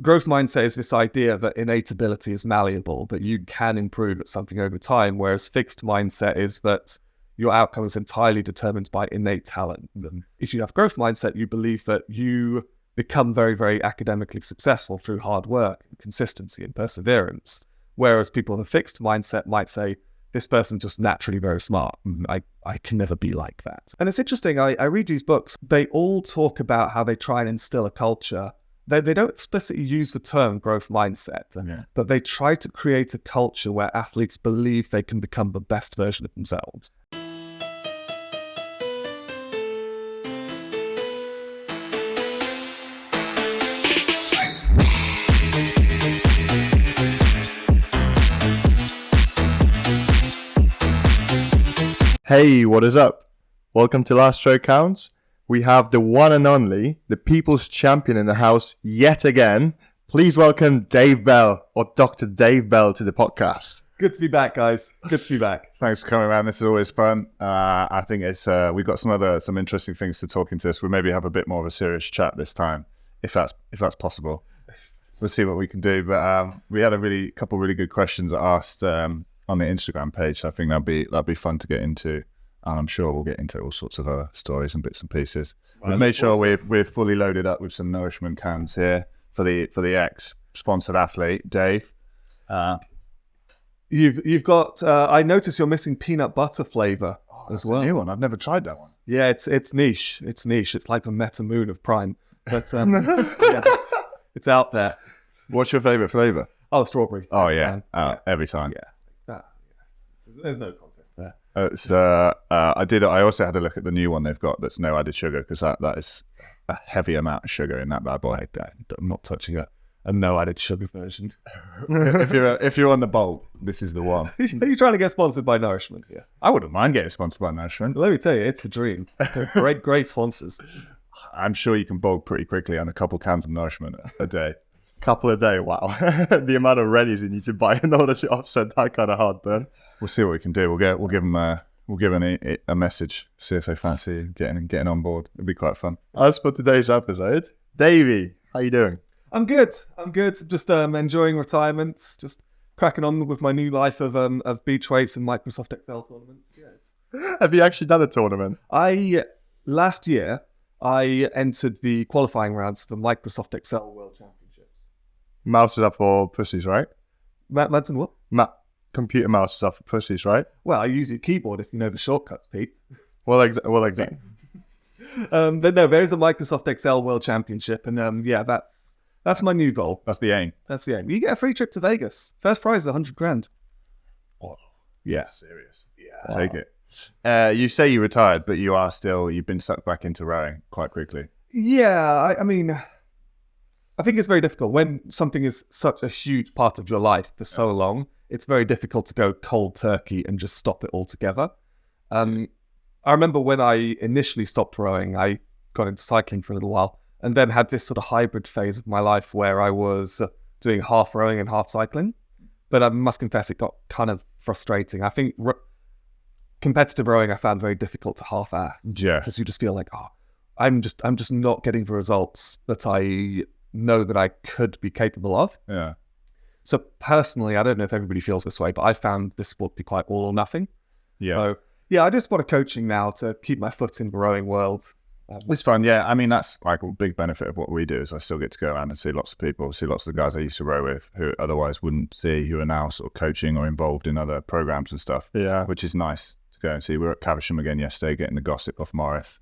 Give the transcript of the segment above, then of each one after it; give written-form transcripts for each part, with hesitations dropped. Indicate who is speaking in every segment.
Speaker 1: growth mindset is this idea that innate ability is malleable, that you can improve at something over time, whereas fixed mindset is that your outcome is entirely determined by innate talent. And if you have growth mindset, you believe that you become very, very academically successful through hard work, and consistency and perseverance. Whereas people with a fixed mindset might say, this person's just naturally very smart. I can never be like that. And it's interesting, I read these books, they all talk about how they try and instill a culture. They don't explicitly use the term growth mindset, but they try to create a culture where athletes believe they can become the best version of themselves.
Speaker 2: Hey, what is up? Welcome to Last Stroke Counts. We have the one and only, the people's champion in the house yet again. Please welcome Dave Bell, or Dr. Dave Bell, to the podcast.
Speaker 1: Good to be back, guys. Good to be back.
Speaker 3: Thanks for coming around. This is always fun. I think it's we've got some interesting things to talk into this. We'll maybe have a bit more of a serious chat this time, if that's possible. We'll see what we can do. But we had a couple really good questions asked on the Instagram page. So I think that'd be fun to get into. And I'm sure we'll get into all sorts of other stories and bits and pieces. We've made sure we're fully loaded up with some nourishment cans here for the ex-sponsored athlete, Dave.
Speaker 1: You've got. I noticed you're missing peanut butter flavor as well.
Speaker 3: A new one. I've never tried that one.
Speaker 1: Yeah, it's niche. It's niche. It's like the meta moon of Prime, but it's out there.
Speaker 3: What's your favorite flavor?
Speaker 1: Oh, strawberry.
Speaker 3: Oh yeah, every time.
Speaker 1: Yeah. There's no contest there.
Speaker 3: I also had a look at the new one they've got that's no added sugar, because that is a heavy amount of sugar in that bad boy.
Speaker 1: I'm not touching a no added sugar version.
Speaker 3: if you're on the bulk, this is the one.
Speaker 1: Are you trying to get sponsored by Nourishment here?
Speaker 3: I wouldn't mind getting sponsored by Nourishment.
Speaker 1: Let me tell you, it's a dream. They're great sponsors.
Speaker 3: I'm sure you can bulk pretty quickly on a couple cans of Nourishment a day.
Speaker 2: Couple a day, wow. The amount of readies you need to buy in order to offset that kind of heartburn.
Speaker 3: We'll see what we can do. We'll give them a message, see if they fancy getting on board. It'd be quite fun.
Speaker 2: As for today's episode, Davey, how you doing?
Speaker 1: I'm good. Just enjoying retirement. Just cracking on with my new life of beach weights and Microsoft Excel tournaments. Yeah.
Speaker 2: Have you actually done a tournament?
Speaker 1: Last year I entered the qualifying rounds for the Microsoft Excel World Championships.
Speaker 2: Mouse is up for pussies, right?
Speaker 1: Manson, what?
Speaker 2: Computer mouse is up for pussies, right?
Speaker 1: Well, I use your keyboard if you know the shortcuts, Pete.
Speaker 2: Well, exactly.
Speaker 1: But no, there is a Microsoft Excel World Championship, and that's my new goal.
Speaker 3: That's the aim.
Speaker 1: You get a free trip to Vegas. First prize is $100,000.
Speaker 3: Oh, yeah, serious. Yeah, take it. You say you retired, but you've been sucked back into rowing quite quickly.
Speaker 1: Yeah, I mean, I think it's very difficult when something is such a huge part of your life for so long. It's very difficult to go cold turkey and just stop it altogether. I remember when I initially stopped rowing, I got into cycling for a little while and then had this sort of hybrid phase of my life where I was doing half rowing and half cycling. But I must confess, it got kind of frustrating. I think competitive rowing I found very difficult to half-ass.
Speaker 3: Yeah.
Speaker 1: Because you just feel like, I'm just not getting the results that I know that I could be capable of.
Speaker 3: Yeah.
Speaker 1: So personally, I don't know if everybody feels this way, but I found this sport to be quite all or nothing.
Speaker 3: Yeah.
Speaker 1: So yeah, I just want coaching now to keep my foot in the rowing world.
Speaker 3: It's fun, yeah. I mean, that's like a big benefit of what we do is I still get to go around and see lots of people, see lots of the guys I used to row with who otherwise wouldn't see, who are now sort of coaching or involved in other programs and stuff.
Speaker 2: Yeah.
Speaker 3: Which is nice to go and see. We were at Caversham again yesterday getting the gossip off Morris.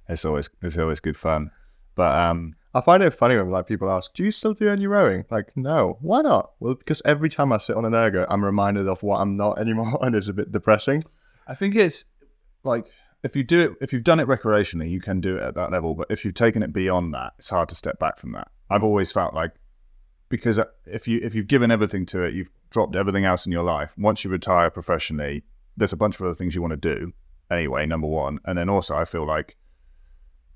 Speaker 3: It's always good fun. But
Speaker 2: I find it funny when like people ask, do you still do any rowing? Like, no. Why not? Well, because every time I sit on an ergo, I'm reminded of what I'm not anymore, and it's a bit depressing.
Speaker 3: I think it's like if you've done it recreationally, you can do it at that level. But if you've taken it beyond that, it's hard to step back from that. I've always felt like, because if you've given everything to it, you've dropped everything else in your life. Once you retire professionally, there's a bunch of other things you want to do anyway, number one. And then also I feel like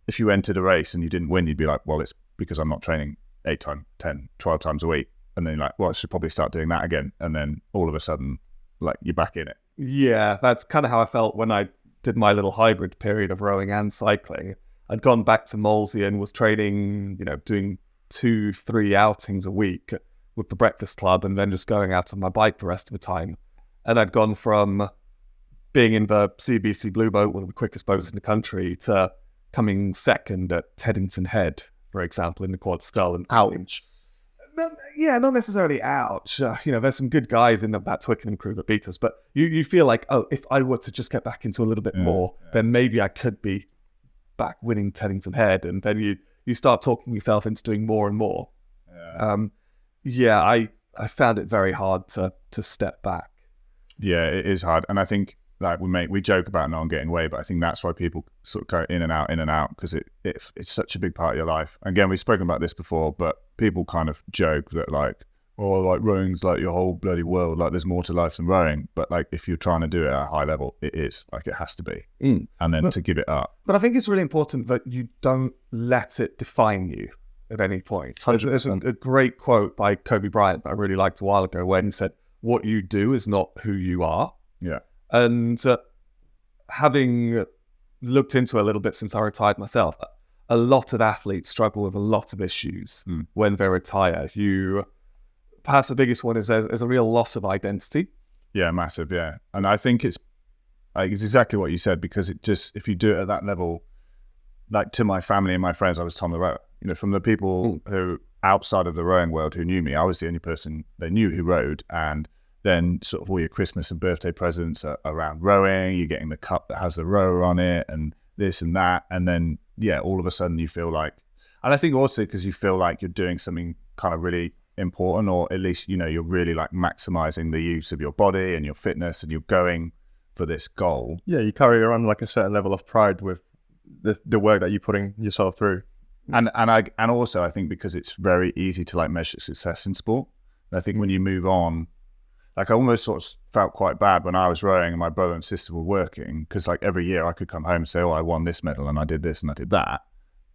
Speaker 3: if you entered a race and you didn't win, you'd be like, well, it's because I'm not training 8 times, 10, 12 times a week. And then you're like, well, I should probably start doing that again. And then all of a sudden, like, you're back in it.
Speaker 1: Yeah, that's kind of how I felt when I did my little hybrid period of rowing and cycling. I'd gone back to Molesey and was training, doing 2-3 outings a week with the breakfast club and then just going out on my bike the rest of the time. And I'd gone from being in the CBC Blue Boat, one of the quickest boats in the country, to coming second at Teddington Head, for example, in the Quad Skull. And
Speaker 2: Ouch.
Speaker 1: yeah, not necessarily ouch. There's some good guys in that Twickenham crew that beat us, but you feel like, oh, if I were to just get back into a little bit more, then maybe I could be back winning Teddington Head. And then you start talking yourself into doing more and more. I found it very hard to step back.
Speaker 3: Yeah, it is hard. And I think like we joke about not getting away, but I think that's why people sort of go in and out, because it's such a big part of your life. Again, we've spoken about this before, but people kind of joke that like, oh, like rowing's like your whole bloody world, like there's more to life than rowing. But like if you're trying to do it at a high level, it is, like it has to be. And then to give it up.
Speaker 1: But I think it's really important that you don't let it define you at any point. There's a great quote by Kobe Bryant that I really liked a while ago when he said, what you do is not who you are.
Speaker 3: Yeah.
Speaker 1: And having looked into it a little bit since I retired myself, a lot of athletes struggle with a lot of issues when they retire. Perhaps the biggest one is there's a real loss of identity.
Speaker 3: Yeah, massive, yeah. And I think it's exactly what you said, because it just, if you do it at that level, like to my family and my friends, I was Tom the rower. From the people who outside of the rowing world who knew me, I was the only person they knew who rowed. And then sort of all your Christmas and birthday presents are around rowing. You're getting the cup that has the rower on it and this and that. And then, yeah, all of a sudden you feel like, and I think also because you feel like you're doing something kind of really important, or at least, you're really like maximizing the use of your body and your fitness, and you're going for this goal.
Speaker 2: Yeah, you carry around like a certain level of pride with the work that you're putting yourself through.
Speaker 3: And also I think because it's very easy to like measure success in sport. And I think when you move on, like I almost sort of felt quite bad when I was rowing and my brother and sister were working, because like every year I could come home and say, oh, I won this medal and I did this and I did that.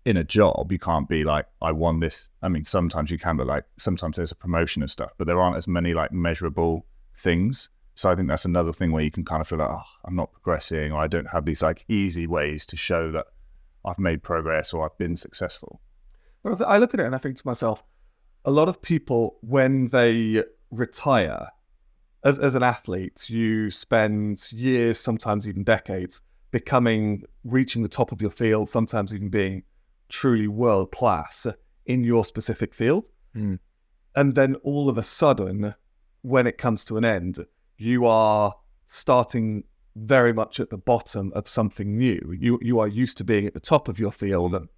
Speaker 3: In a job, you can't be like, I won this. I mean, sometimes you can, but like sometimes there's a promotion and stuff, but there aren't as many like measurable things. So I think that's another thing where you can kind of feel like, oh, I'm not progressing, or I don't have these like easy ways to show that I've made progress or I've been successful.
Speaker 1: Well, I look at it and I think to myself, a lot of people, when they retire, as an athlete, you spend years, sometimes even decades, reaching the top of your field, sometimes even being truly world class in your specific field. And then all of a sudden, when it comes to an end, you are starting very much at the bottom of something new. You are used to being at the top of your field, and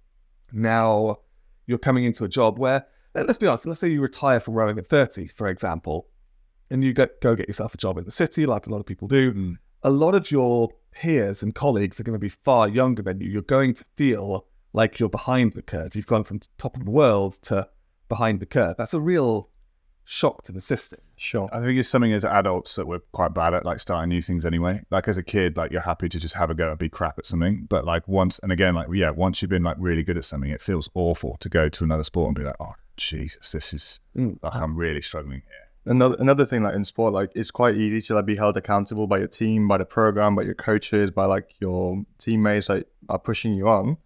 Speaker 1: now you're coming into a job where, let's be honest, let's say you retire from rowing at 30, for example, and you go get yourself a job in the city, like a lot of people do. A lot of your peers and colleagues are going to be far younger than you. You're going to feel like you're behind the curve. You've gone from top of the world to behind the curve. That's a real shock to the system.
Speaker 2: Sure.
Speaker 3: I think it's something as adults that we're quite bad at, like starting new things anyway. Like as a kid, like you're happy to just have a go and be crap at something. But like once you've been like really good at something, it feels awful to go to another sport and be like, oh, Jesus, this is like, I'm really struggling here.
Speaker 2: Another thing, like in sport, like it's quite easy to like be held accountable by your team, by the program, by your coaches, by like your teammates that are pushing you on.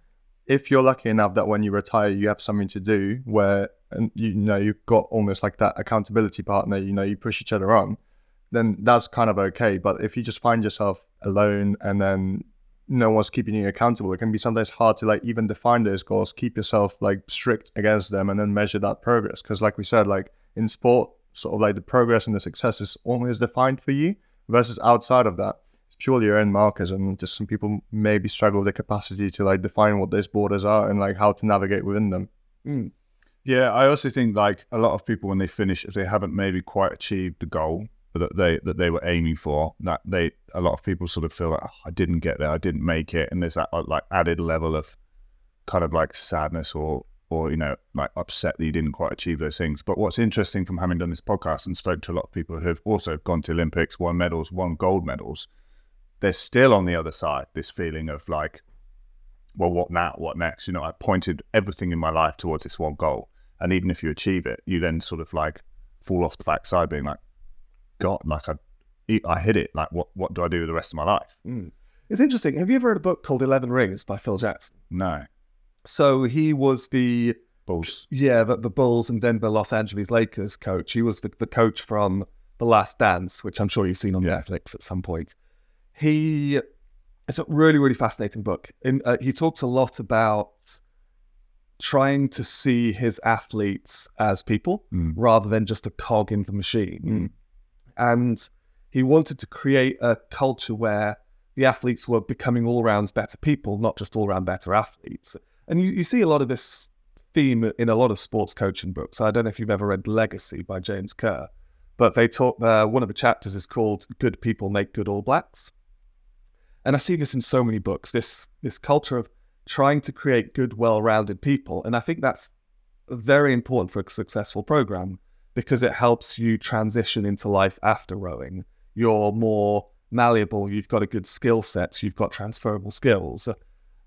Speaker 2: If you're lucky enough that when you retire, you have something to do where, and you've got almost like that accountability partner, you push each other on, then that's kind of okay. But if you just find yourself alone and then no one's keeping you accountable, it can be sometimes hard to like even define those goals, keep yourself like strict against them, and then measure that progress. Because like we said, like in sport, sort of like the progress and the success is almost defined for you, versus outside of that, it's purely your own markers. And just some people maybe struggle with the capacity to like define what those borders are and like how to navigate within them.
Speaker 3: Yeah, I also think like a lot of people when they finish, if they haven't maybe quite achieved the goal that they were aiming for, a lot of people sort of feel like, oh, I didn't get there, I didn't make it, and there's that like added level of kind of like sadness or like upset that you didn't quite achieve those things. But what's interesting from having done this podcast and spoke to a lot of people who have also gone to Olympics, won medals, won gold medals, there's still on the other side this feeling of like, well, what now? What next? I pointed everything in my life towards this one goal. And even if you achieve it, you then sort of like fall off the backside being like, God, like I hit it. Like, what do I do with the rest of my life?
Speaker 1: It's interesting. Have you ever read a book called 11 Rings by Phil Jackson?
Speaker 3: No.
Speaker 1: So he was the
Speaker 3: Bulls.
Speaker 1: Yeah, the Bulls and Denver Los Angeles Lakers coach. He was the coach from The Last Dance, which I'm sure you've seen on Netflix at some point. It's a really, really fascinating book. He talks a lot about trying to see his athletes as people rather than just a cog in the machine. And he wanted to create a culture where the athletes were becoming all-round better people, not just all-round better athletes. And you see a lot of this theme in a lot of sports coaching books. I don't know if you've ever read Legacy by James Kerr, but they talk, one of the chapters is called Good People Make Good All Blacks. And I see this in so many books, this culture of trying to create good, well-rounded people. And I think that's very important for a successful program because it helps you transition into life after rowing. You're more malleable, you've got a good skill set, you've got transferable skills.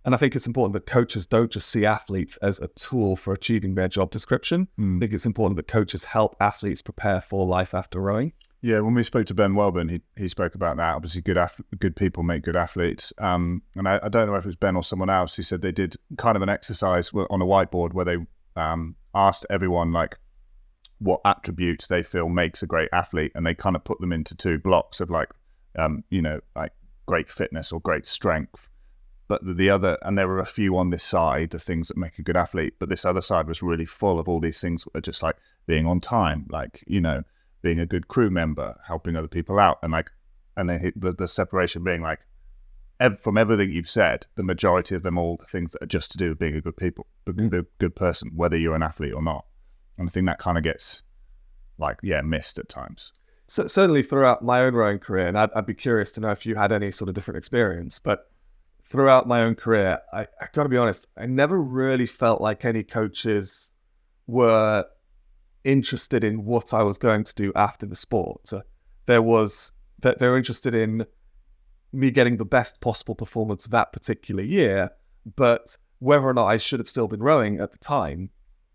Speaker 1: And I think it's important that coaches don't just see athletes as a tool for achieving their job description. I think it's important that coaches help athletes prepare for life after rowing.
Speaker 3: Yeah, when we spoke to Ben Welburn, he spoke about that. Obviously, good people make good athletes. And I don't know if it was Ben or someone else who said they did kind of an exercise on a whiteboard where they asked everyone like what attributes they feel makes a great athlete, and they kind of put them into two blocks of like like great fitness or great strength. But the other, and there were a few on this side, the things that make a good athlete, but this other side was really full of all these things that are just like being on time, like being a good crew member, helping other people out, and then the separation being like, from everything you've said, the majority of them all the things that are just to do with being a good person, whether you're an athlete or not. And I think that kind of gets missed at times.
Speaker 1: So, certainly throughout my own rowing career, and I'd be curious to know if you had any sort of different experience, but throughout my own career, I got to be honest, I never really felt like any coaches were interested in what I was going to do after the sport. They were interested in me getting the best possible performance that particular year, but whether or not I should have still been rowing at the time,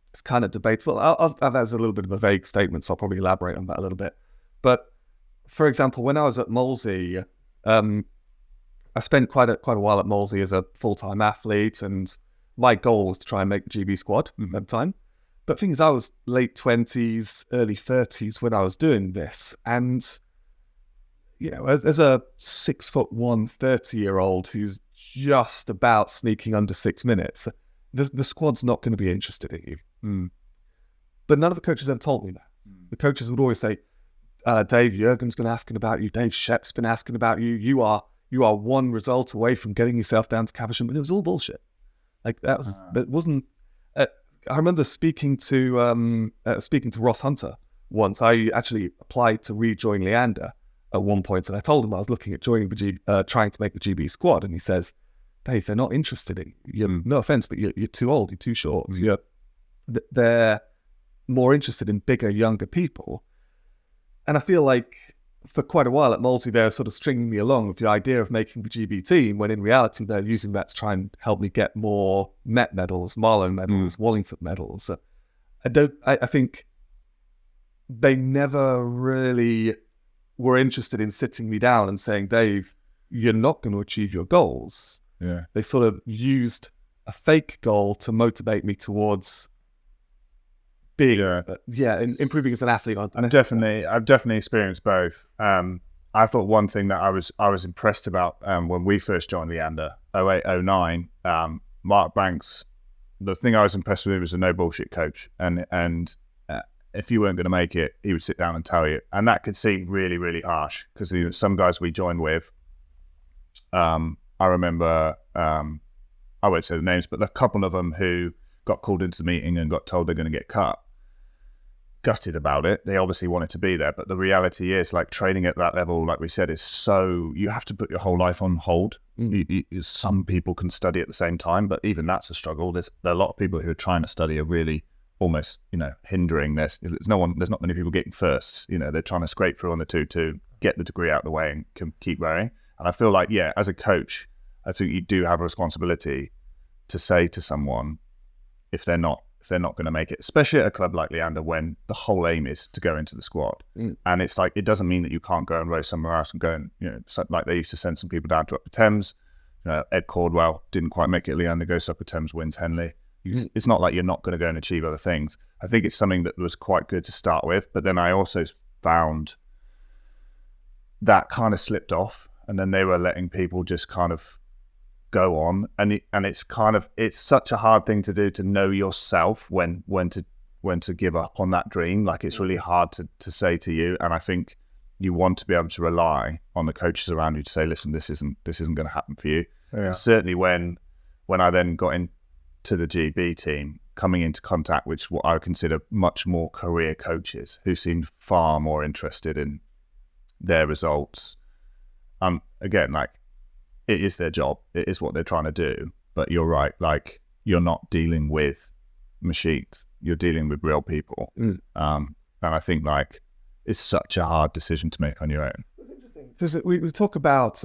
Speaker 1: it's kind of debatable. That's a little bit of a vague statement, so I'll probably elaborate on that a little bit. But for example, when I was at Molesey, I spent quite a while at Molesey as a full-time athlete, and my goal was to try and make the GB squad at the time. But the thing is, I was late 20s, early 30s when I was doing this. And, as a 6'1", 30-year-old who's just about sneaking under 6 minutes, the squad's not going to be interested in you. But none of the coaches ever told me that. The coaches would always say, Dave Jurgen's been asking about you, Dave Shep's been asking about you, you are one result away from getting yourself down to Caversham. And it was all bullshit. Like that wasn't... I remember speaking to Ross Hunter once. I actually applied to rejoin Leander at one point, and I told him I was looking at joining trying to make the GB squad, and he says, "Dave, they're not interested in you. No offense, but you're too old. You're too short. They're more interested in bigger, younger people." And I feel like for quite a while at Molesey, they're sort of stringing me along with the idea of making the GB team, when in reality, they're using that to try and help me get more Met medals, Marlow medals, Wallingford medals. I think they never really were interested in sitting me down and saying, Dave, you're not going to achieve your goals.
Speaker 3: Yeah.
Speaker 1: They sort of used a fake goal to motivate me towards being, improving as an athlete.
Speaker 3: I've definitely experienced both. I thought one thing that I was impressed about when we first joined Leander, 08, 09, Mark Banks, the thing I was impressed with him was a no bullshit coach. And if you weren't going to make it, he would sit down and tell you. And that could seem really, really harsh because some guys we joined with, I remember, I won't say the names, but a couple of them who got called into the meeting and got told they're going to get cut. Gutted about it. They obviously wanted to be there, but the reality is, like, training at that level, like we said, is so you have to put your whole life on hold. Some people can study at the same time, but even that's a struggle. There are a lot of people who are trying to study are really almost, hindering this. There's not many people getting firsts. They're trying to scrape through on the 2-2, get the degree out of the way, and can keep rowing. And I feel like, as a coach, I think you do have a responsibility to say to someone if they're not going to make it, especially at a club like Leander, when the whole aim is to go into the squad. And it's like, it doesn't mean that you can't go and row somewhere else and go and, like they used to send some people down to Upper Thames. Ed Caldwell didn't quite make it at Leander, goes to Upper Thames, wins Henley. It's not like you're not going to go and achieve other things. I think it's something that was quite good to start with, but then I also found that kind of slipped off, and then they were letting people just kind of go on, and it's such a hard thing to do, to know yourself when to give up on that dream. Like, it's really hard to say to you, and I think you want to be able to rely on the coaches around you to say, listen, this isn't going to happen for you.
Speaker 2: Yeah.
Speaker 3: Certainly when I then got into the GB team, coming into contact with what I would consider much more career coaches who seemed far more interested in their results. Again, like, it is their job, it is what they're trying to do, but you're right, like, you're not dealing with machines, you're dealing with real people. And I think, like, it's such a hard decision to make on your own.
Speaker 1: It's interesting because we talk about,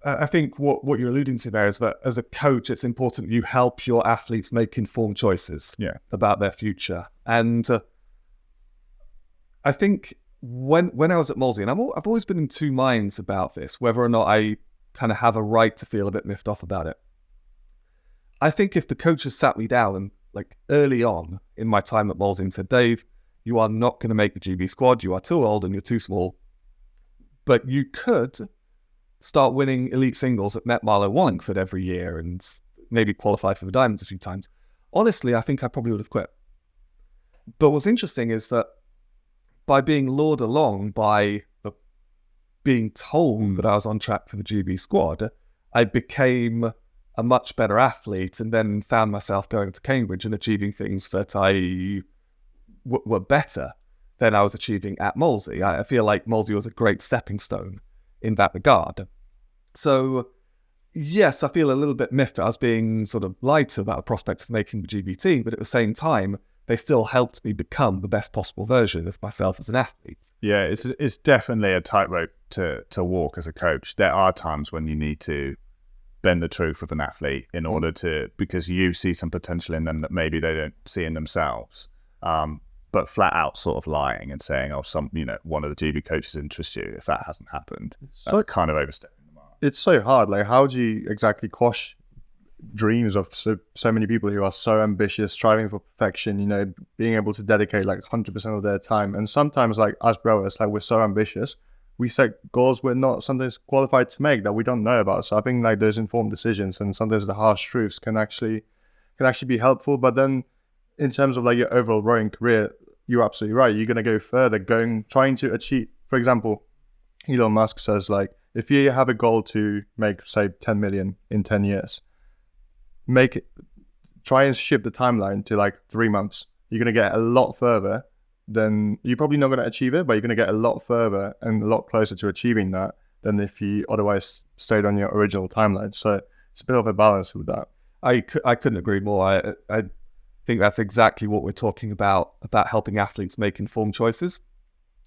Speaker 1: I think what you're alluding to there is that as a coach, it's important you help your athletes make informed choices about their future. And I think when I was at Molesey, and I've always been in two minds about this, whether or not I kind of have a right to feel a bit miffed off about it. I think if the coaches sat me down and, like, early on in my time at Molesey and said, Dave, you are not going to make the GB squad. You are too old and you're too small. But you could start winning elite singles at Met Milo Wallingford every year and maybe qualify for the Diamonds a few times. Honestly, I think I probably would have quit. But what's interesting is that by being lured along by being told that I was on track for the GB squad, I became a much better athlete, and then found myself going to Cambridge and achieving things that were better than I was achieving at Molesey. I feel like Molesey was a great stepping stone in that regard. So yes, I feel a little bit miffed. I was being sort of lied to about the prospect of making the GB team, but at the same time, they still helped me become the best possible version of myself as an athlete.
Speaker 3: Yeah, it's definitely a tightrope to walk as a coach. There are times when you need to bend the truth with an athlete in order to, because you see some potential in them that maybe they don't see in themselves. But flat out sort of lying and saying, one of the GB coaches interests you, if that hasn't happened, that's kind of overstepping the mark.
Speaker 2: It's so hard. Like, how do you exactly quash dreams of so many people who are so ambitious, striving for perfection, being able to dedicate like 100% of their time? And sometimes, like, us brothers, like, we're so ambitious, we set goals we're not sometimes qualified to make, that we don't know about. So I think, like, those informed decisions and sometimes the harsh truths can actually be helpful. But then in terms of, like, your overall rowing career, you're absolutely right. You're going to go further, trying to achieve, for example, Elon Musk says, like, if you have a goal to make, say, 10 million in 10 years, try and shift the timeline to like 3 months. You're going to get a lot further than, you're probably not going to achieve it, but you're going to get a lot further and a lot closer to achieving that than if you otherwise stayed on your original timeline. So it's a bit of a balance with that.
Speaker 1: I couldn't agree more. I think that's exactly what we're talking about helping athletes make informed choices.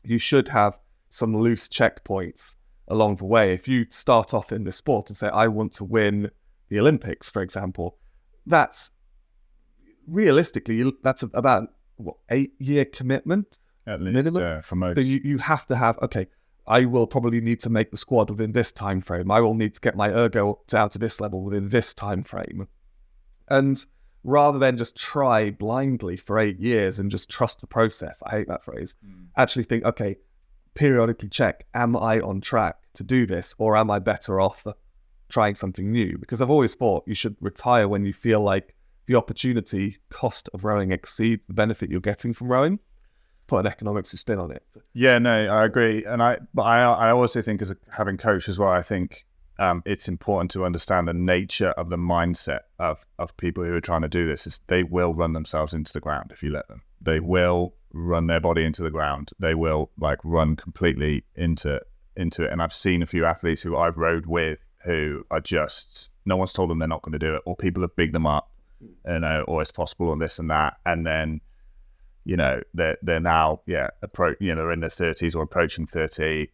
Speaker 1: You should have some loose checkpoints along the way. If you start off in the sport and say, I want to win the Olympics, for example, that's realistically, that's about 8-year commitment
Speaker 3: at least,
Speaker 1: minimum.
Speaker 3: For most.
Speaker 1: So you have to have, okay, I will probably need to make the squad within this time frame. I will need to get my Ergo down to this level within this time frame. And rather than just try blindly for 8 years and just trust the process, I hate that phrase, actually think, okay, periodically check, am I on track to do this, or am I better off trying something new? Because I've always thought you should retire when you feel like the opportunity cost of rowing exceeds the benefit you're getting from rowing. Let's put an economics spin on it.
Speaker 3: Yeah, no, I agree. But I also think, as having coached as well, I think it's important to understand the nature of the mindset of people who are trying to do this. Is they will run themselves into the ground if you let them. They will run their body into the ground. They will, like, run completely into it. And I've seen a few athletes who I've rowed with who are just, no one's told them they're not going to do it, or people have bigged them up, or it's possible and this and that. And then, they're now, they're in their 30s or approaching 30,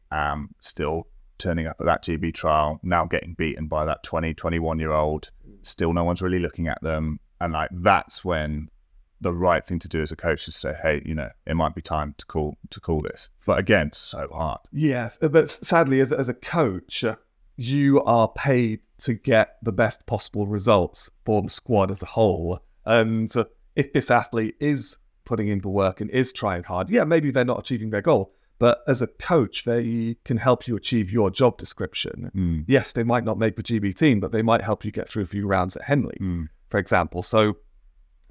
Speaker 3: still turning up at that GB trial, now getting beaten by that 20, 21-year-old. Still no one's really looking at them. And, like, that's when the right thing to do as a coach is to say, hey, it might be time to call this. But again, so hard.
Speaker 1: Yes, but sadly, as a coach, you are paid to get the best possible results for the squad as a whole. And if this athlete is putting in the work and is trying hard, yeah, maybe they're not achieving their goal, but as a coach, they can help you achieve your job description. Yes, they might not make the GB team, but they might help you get through a few rounds at Henley, for example. So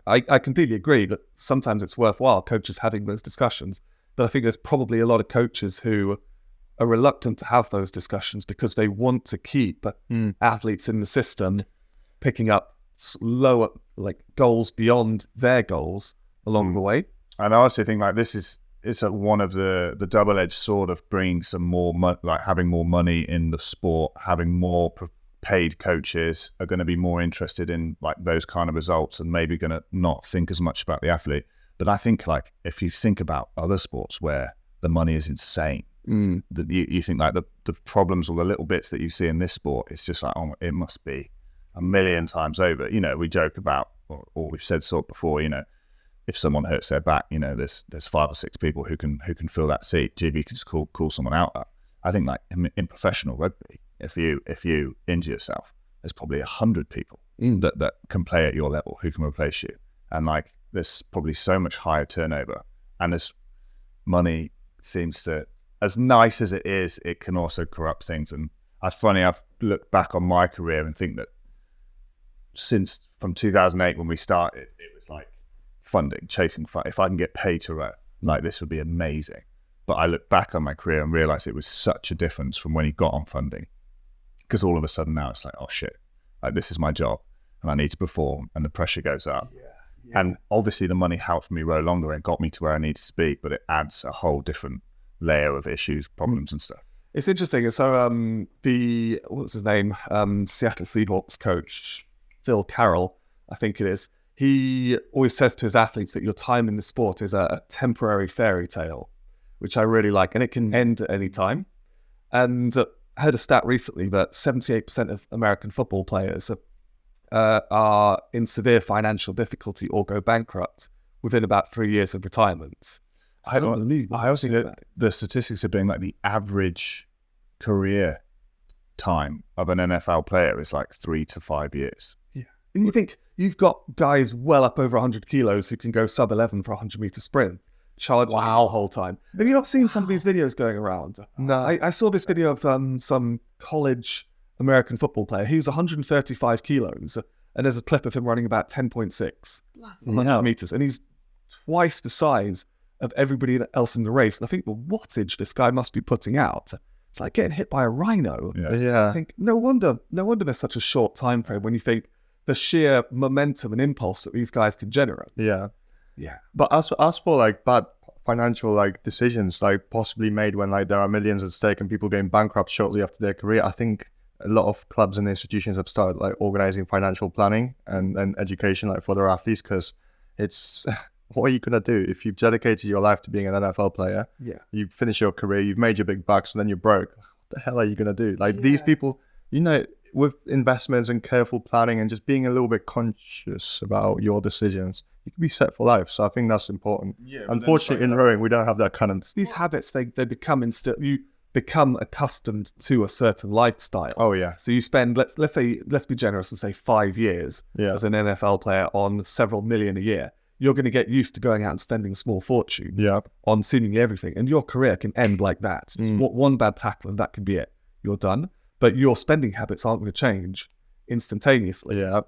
Speaker 1: I completely agree that sometimes it's worthwhile coaches having those discussions, but I think there's probably a lot of coaches who are reluctant to have those discussions because they want to keep athletes in the system picking up lower goals beyond their goals along the way.
Speaker 3: And I also think it's one of the double-edged sword of bringing some more having more money in the sport, having more paid coaches are going to be more interested in those kind of results and maybe going to not think as much about the athlete. But I think if you think about other sports where the money is insane, that you think the problems or the little bits that you see in this sport, it's just it must be a million times over. We joke about, or we've said before, if someone hurts their back, there's 5 or 6 people who can fill that seat. GB can just call someone out. I think in professional rugby, if you injure yourself, there's probably 100 people that can play at your level who can replace you. And there's probably so much higher turnover, and this money seems to, as nice as it is, it can also corrupt things. And I've looked back on my career and think that from 2008 when we started, it was funding, chasing fun. If I can get paid to row, this would be amazing. But I look back on my career and realize it was such a difference from when you got on funding, because all of a sudden now it's oh shit, this is my job and I need to perform, and the pressure goes up. And obviously the money helped me row longer and got me to where I needed to be, but it adds a whole different layer of issues, problems and stuff.
Speaker 1: It's interesting. So what was his name? Seattle Seahawks coach, Phil Carroll, I think it is. He always says to his athletes that your time in the sport is a temporary fairy tale, which I really like, and it can end at any time. And I heard a stat recently that 78% of American football players are in severe financial difficulty or go bankrupt within about 3 years of retirement.
Speaker 3: I also think the statistics are being the average career time of an NFL player is 3 to 5 years.
Speaker 1: Yeah. And you think you've got guys well up over 100 kilos who can go sub 11 for a 100-meter sprint, charge the whole time. Have you not seen some of these videos going around?
Speaker 2: No.
Speaker 1: I saw this video of some college American football player. He was 135 kilos, and there's a clip of him running about 10.6 100 meters, and he's twice the size of everybody else in the race. And I think the wattage this guy must be putting out, it's like getting hit by a rhino.
Speaker 2: Yeah.
Speaker 1: I think no wonder there's such a short time frame when you think the sheer momentum and impulse that these guys can generate.
Speaker 2: Yeah.
Speaker 1: Yeah.
Speaker 2: But as for bad financial decisions possibly made when there are millions at stake and people going bankrupt shortly after their career, I think a lot of clubs and institutions have started organizing financial planning and education for their athletes, because it's what are you gonna do if you've dedicated your life to being an NFL player?
Speaker 1: Yeah.
Speaker 2: You finish your career, you've made your big bucks, and then you're broke. What the hell are you gonna do? These people, with investments and careful planning and just being a little bit conscious about your decisions, you can be set for life. So I think that's important. Yeah, unfortunately, in rowing, we don't have that kind of...
Speaker 1: These habits, they become you become accustomed to a certain lifestyle.
Speaker 2: Oh, yeah.
Speaker 1: So you spend, let's be generous and say 5 years as an NFL player on several million a year. You're going to get used to going out and spending a small fortune on seemingly everything. And your career can end like that. One bad tackle and that could be it. You're done. But your spending habits aren't going to change instantaneously.
Speaker 3: Yeah.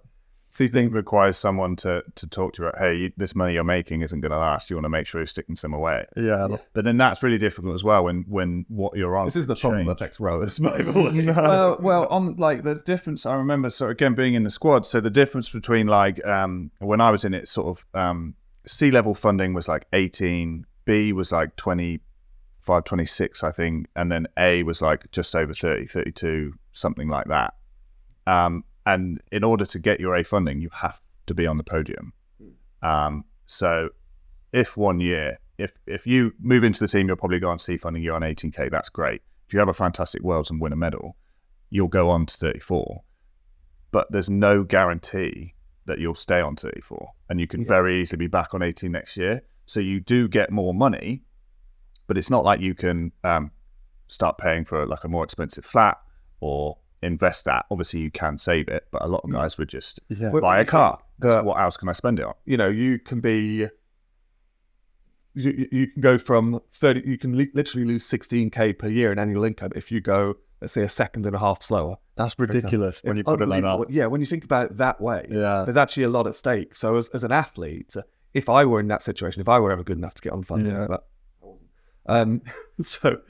Speaker 3: So you think it requires someone to talk to you about, hey, this money you're making isn't going to last. You want to make sure you're sticking some away.
Speaker 2: Yeah.
Speaker 3: But then that's really difficult as well when what you're on.
Speaker 1: This is the problem that affects rowers, by the way.
Speaker 3: Well, on the difference, I remember, so again, being in the squad, so the difference between when I was in it, sort of C-level funding was 18, B was 25, 26, I think, and then A was just over 30, 32, something like that. And in order to get your A funding, you have to be on the podium. So if 1 year, if you move into the team, you'll probably go on C funding, you're on 18K, that's great. If you have a fantastic Worlds and win a medal, you'll go on to 34. But there's no guarantee that you'll stay on 34. And you can very easily be back on 18 next year. So you do get more money, but it's not like you can start paying for a more expensive flat or invest that. Obviously you can save it, but a lot of guys would just buy a car.
Speaker 1: that,
Speaker 3: what else can I spend it on?
Speaker 1: you can be, you can go from 30, you can literally lose 16K per year in annual income if you go, let's say, a second and a half slower.
Speaker 2: That's ridiculous when you put it like that.
Speaker 1: Yeah, when you think about it that way,
Speaker 2: Yeah.
Speaker 1: there's actually a lot at stake. So as an athlete, if I were in that situation, if I were ever good enough to get on funding, but I wasn't.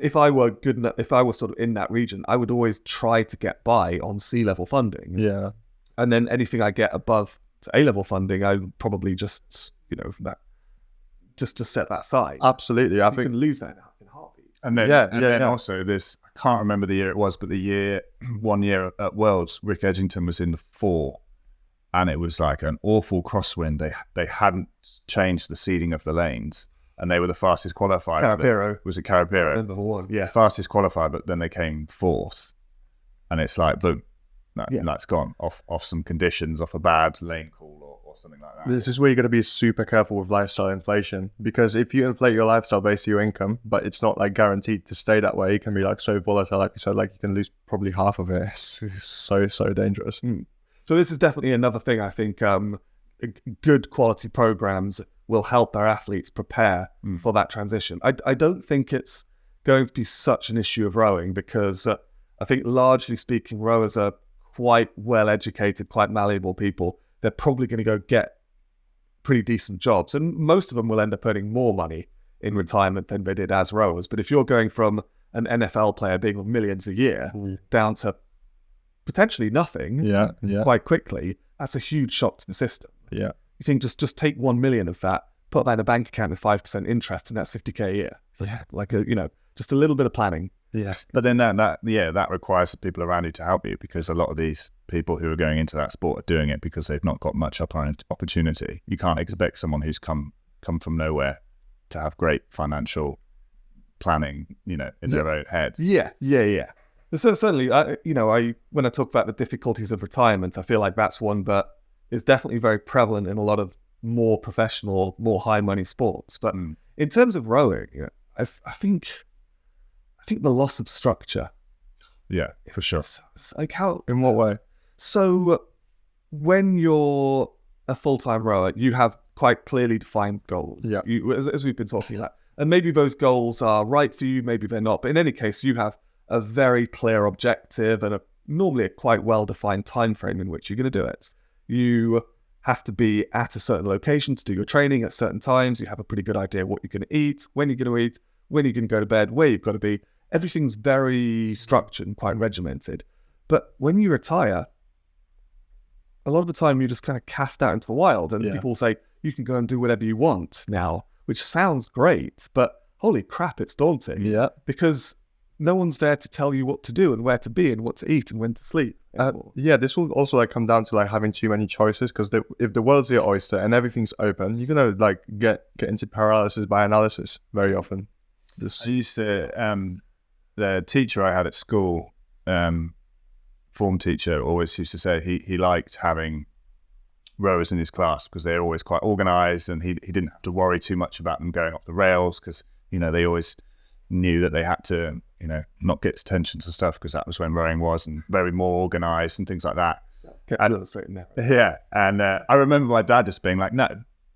Speaker 1: If I were good enough, if I was sort of in that region, I would always try to get by on C-level funding.
Speaker 2: Yeah.
Speaker 1: And then anything I get above to A-level funding, I would probably just, that, just set that aside.
Speaker 2: Absolutely. I think
Speaker 1: you can lose that in heartbeats.
Speaker 3: And then also this, I can't remember the year it was, but one year at Worlds, Rick Edgington was in the 4, and it was like an awful crosswind. They hadn't changed the seeding of the lanes, and they were the fastest qualifier.
Speaker 1: Carapiro.
Speaker 3: Was it Carapiro?
Speaker 1: Number 1. Yeah.
Speaker 3: Fastest qualifier, but then they came 4th, and it's like boom, that's gone off some conditions, off a bad lane call or something like that.
Speaker 2: this is where you got to be super careful with lifestyle inflation, because if you inflate your lifestyle based on your income, but it's not like guaranteed to stay that way, it can be like so volatile, like you said, like you can lose probably half of it. It's so dangerous.
Speaker 1: So this is definitely another thing I think good quality programs will help their athletes prepare for that transition. I don't think it's going to be such an issue of rowing, because I think largely speaking, rowers are quite well educated, quite malleable people. They're probably going to go get pretty decent jobs, and most of them will end up earning more money in retirement than they did as rowers. But if you're going from an NFL player being on millions a year down to potentially nothing quite quickly, that's a huge shock to the system.
Speaker 2: Yeah.
Speaker 1: You think just take 1 million of that, put that in a bank account with 5% interest, and that's 50K a year.
Speaker 2: Yeah.
Speaker 1: Like just a little bit of planning.
Speaker 2: Yeah.
Speaker 3: But then that requires the people around you to help you, because a lot of these people who are going into that sport are doing it because they've not got much opportunity. You can't expect someone who's come from nowhere to have great financial planning, in their own head.
Speaker 1: Yeah. So certainly, when I talk about the difficulties of retirement, I feel like that's one that is definitely very prevalent in a lot of more professional, more high money sports. But in terms of rowing, I think the loss of structure.
Speaker 3: Yeah, for sure.
Speaker 1: It's like how?
Speaker 2: In what way?
Speaker 1: So when you're a full-time rower, you have quite clearly defined goals.
Speaker 2: Yeah.
Speaker 1: As we've been talking about, and maybe those goals are right for you, maybe they're not. But in any case, you have a very clear objective and normally a quite well-defined time frame in which you're going to do it. You have to be at a certain location to do your training at certain times. You have a pretty good idea what you're going to eat, when you're going to eat, when you're going to go to bed, where you've got to be. Everything's very structured and quite regimented. But when you retire, a lot of the time you're just kind of cast out into the wild, and people say you can go and do whatever you want now, which sounds great, but holy crap, it's daunting.
Speaker 2: Yeah.
Speaker 1: Because no one's there to tell you what to do and where to be and what to eat and when to sleep.
Speaker 2: This will also come down to having too many choices, because if the world's your oyster and everything's open, you're gonna get into paralysis by analysis very often.
Speaker 3: I used to the teacher I had at school, form teacher, always used to say he liked having rowers in his class because they're always quite organised, and he didn't have to worry too much about them going off the rails, because they always knew that they had to not get detentions and stuff, because that was when rowing was, and very more organised and things like that. Yeah, and I remember my dad just being like, no,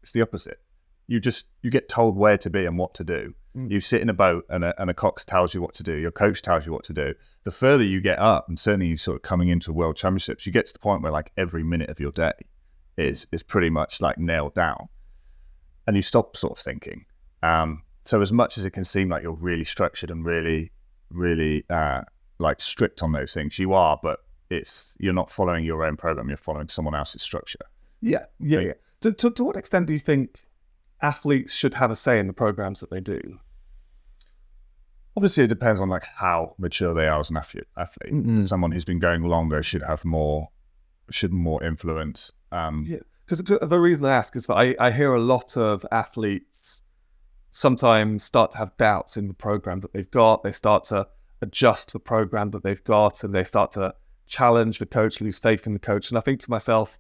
Speaker 3: it's the opposite. You get told where to be and what to do. You sit in a boat and a cox tells you what to do. Your coach tells you what to do. The further you get up, and certainly you sort of coming into world championships, you get to the point where every minute of your day is pretty much nailed down, and you stop sort of thinking. So as much as it can seem like you're really structured and really, really strict on those things, you are, but you're not following your own program. You're following someone else's structure.
Speaker 1: Yeah. To what extent do you think athletes should have a say in the programs that they do?
Speaker 3: Obviously, it depends on how mature they are as an athlete. Someone who's been going longer should have more influence.
Speaker 1: Because the reason I ask is that I hear a lot of athletes sometimes start to have doubts in the program that they've got. They start to adjust the program that they've got, and they start to challenge the coach, lose faith in the coach. And I think to myself,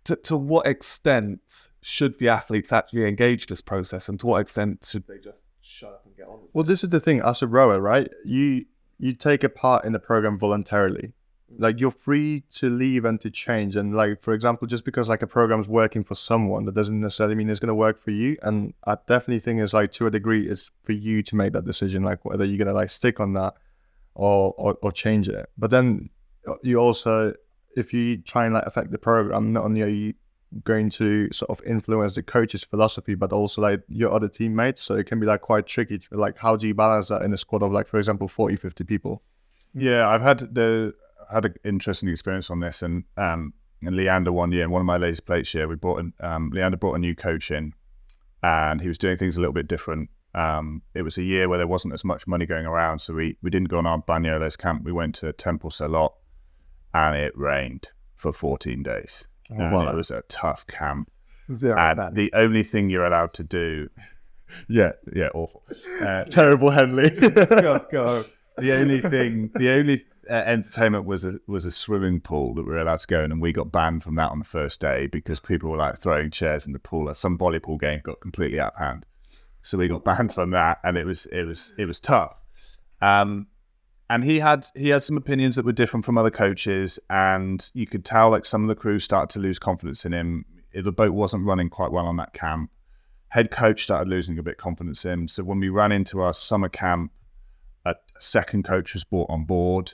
Speaker 1: to what extent should the athletes actually engage this process, and to what extent should they just shut up and get on with it?
Speaker 2: Well, this is the thing. As a rower, right, you take a part in the program voluntarily. Like, you're free to leave and to change. And like, for example, just because like a program's working for someone, that doesn't necessarily mean it's going to work for you. And I definitely think it's like, to a degree, it's for you to make that decision, like whether you're going to like stick on that or change it. But then you also, if you try and like affect the program, not only are you going to sort of influence the coach's philosophy, but also like your other teammates. So it can be like quite tricky to like, how do you balance that in a squad of like, for example, 40, 50 people?
Speaker 3: Yeah, I've had an interesting experience on this, and Leander one year, in one of my latest plates year, we brought in, Leander brought a new coach in, and he was doing things a little bit different. It was a year where there wasn't as much money going around, so we didn't go on our Banyoles camp. We went to Temple Salot, and it rained for 14 days. Well, it was a tough camp. And the only thing you're allowed to do, yeah, awful,
Speaker 2: Terrible Henley.
Speaker 3: go. The only entertainment was a swimming pool that we were allowed to go in, and we got banned from that on the first day because people were like throwing chairs in the pool. Some volleyball game got completely out of hand, so we got banned from that, and it was tough. And he had some opinions that were different from other coaches, and you could tell like some of the crew started to lose confidence in him. The boat wasn't running quite well on that camp. Head coach started losing a bit of confidence in him. So when we ran into our summer camp, a second coach was brought on board.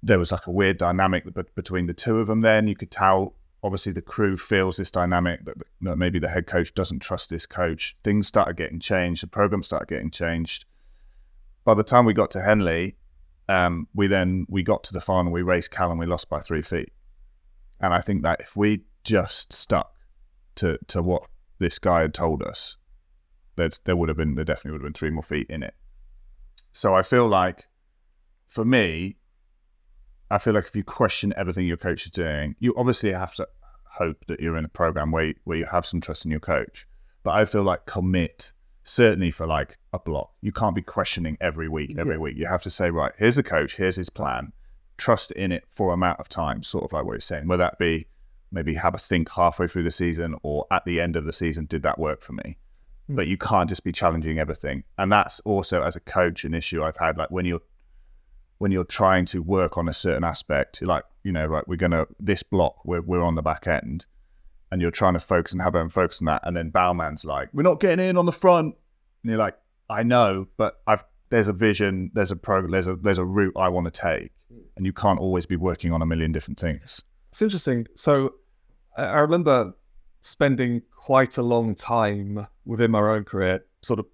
Speaker 3: There was like a weird dynamic between the two of them. Then you could tell, obviously, the crew feels this dynamic that maybe the head coach doesn't trust this coach. Things started getting changed. The program started getting changed. By the time we got to Henley, we got to the final. We raced Cal and we lost by 3 feet. And I think that if we just stuck to what this guy had told us, there definitely would have been 3 more feet in it. So I feel like, for me, if you question everything your coach is doing, you obviously have to hope that you're in a program where you have some trust in your coach. But I feel like commit, certainly for like a block. You can't be questioning every week. You have to say, right, here's the coach, here's his plan. Trust in it for an amount of time, sort of like what you're saying. Whether that be maybe have a think halfway through the season or at the end of the season, did that work for me? But you can't just be challenging everything. And that's also, as a coach, an issue I've had. Like when you're trying to work on a certain aspect, you're like, right, we're gonna this block, we're on the back end, and you're trying to focus and have everyone focus on that, and then Bowman's like, we're not getting in on the front, and you're like, I know, but there's a vision, there's a program, there's a route I want to take, and you can't always be working on a million different things.
Speaker 1: It's interesting. So I remember spending quite a long time within my own career sort of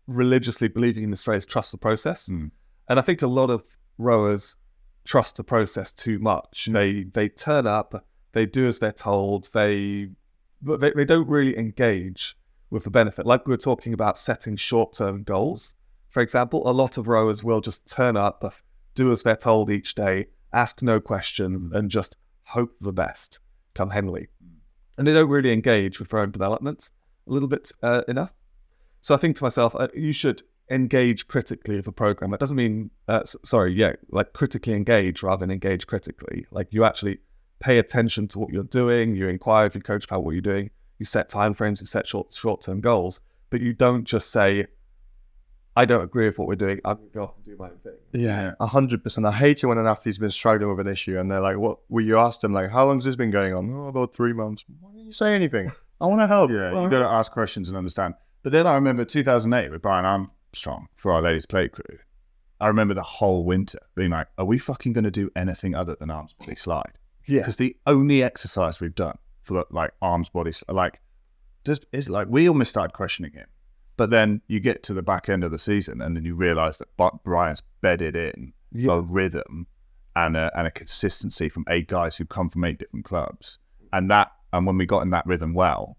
Speaker 1: religiously believing in this phrase, trust the process. And I think a lot of rowers trust the process too much. They turn up, they do as they're told, they don't really engage with the benefit. Like we were talking about setting short-term goals, for example, a lot of rowers will just turn up, do as they're told each day, ask no questions, and just hope for the best come Henley. And they don't really engage with their own development a little bit enough. So I think to myself, you should engage critically with a program. It doesn't mean, like critically engage rather than engage critically. Like you actually pay attention to what you're doing, you inquire with your coach about what you're doing, you set timeframes, you set short-term goals, but you don't just say, I don't agree with what we're doing, I'm going to go off and do my own thing.
Speaker 2: Yeah, 100%. I hate it when an athlete's been struggling with an issue and they're like, what? Will you ask them, like, how long has this been going on? Oh, about 3 months. Why didn't you say anything? I want to help.
Speaker 3: Yeah, you got to ask questions and understand. But then I remember 2008 with Brian Armstrong for our ladies play crew. I remember the whole winter being like, are we fucking going to do anything other than arms body slide? Yeah. Because the only exercise we've done for the, like arms body like just is like we almost started questioning him. But then you get to the back end of the season and then you realise that Brian's bedded in a rhythm and a consistency from 8 guys who come from 8 different clubs. And when we got in that rhythm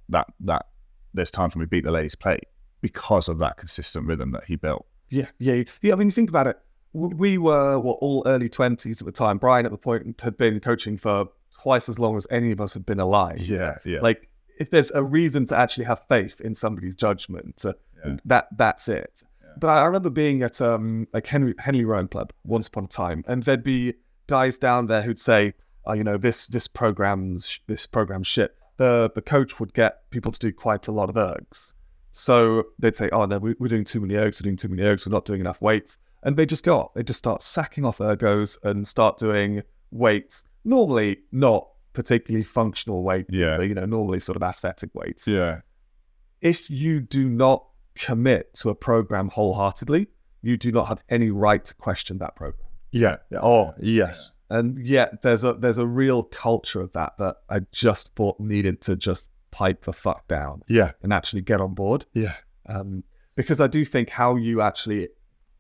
Speaker 3: that there's times when we beat the ladies' plate because of that consistent rhythm that he built.
Speaker 1: Yeah. I mean, you think about it. We were all early 20s at the time. Brian at the point had been coaching for twice as long as any of us had been alive.
Speaker 3: Yeah.
Speaker 1: Like if there's a reason to actually have faith in somebody's judgment, that's it. Yeah. But I remember being at like Henley Rowing Club once upon a time, and there'd be guys down there who'd say, this program's shit. The coach would get people to do quite a lot of ergs. So they'd say, oh no, we're doing too many ergs, we're not doing enough weights. and they just start sacking off ergos and start doing weights, normally not particularly functional weights, normally sort of aesthetic weights.
Speaker 3: Yeah.
Speaker 1: If you do not commit to a program wholeheartedly, you do not have any right to question that program.
Speaker 2: Yeah. Oh, yes.
Speaker 1: And yet there's a real culture of that I just thought needed to just pipe the fuck down.
Speaker 2: Yeah.
Speaker 1: And actually get on board.
Speaker 2: Yeah.
Speaker 1: Because I do think how you actually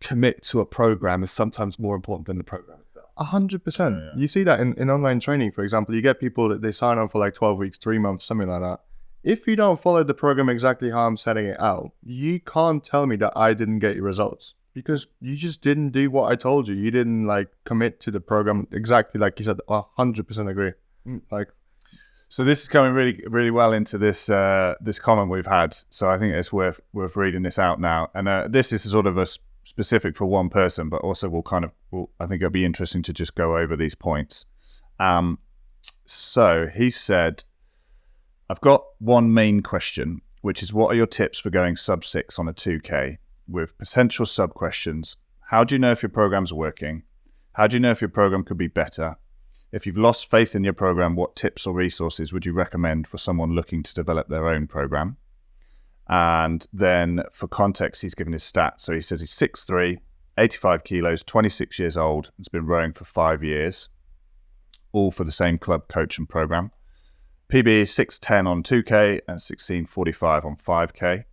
Speaker 1: commit to a program is sometimes more important than the program itself.
Speaker 2: 100%. Yeah. You see that in online training, for example. You get people that they sign on for like 12 weeks, 3 months, something like that. If you don't follow the program exactly how I'm setting it out, you can't tell me that I didn't get your results, because you just didn't do what I told you. You didn't like commit to the program exactly like you said. 100% agree.
Speaker 3: So this is coming really, really well into this this comment we've had. So I think it's worth reading this out now. And this is sort of a specific for one person, but also I think it'll be interesting to just go over these points. So he said, I've got one main question, which is what are your tips for going sub 6 on a 2K with potential sub questions? How do you know if your program's working? How do you know if your program could be better? If you've lost faith in your program, what tips or resources would you recommend for someone looking to develop their own program? And then for context, he's given his stats. So he says he's 6'3", 85 kilos, 26 years old, has been rowing for 5 years, all for the same club, coach and program. PB is 6'10" on 2K and 16'45" on 5K. He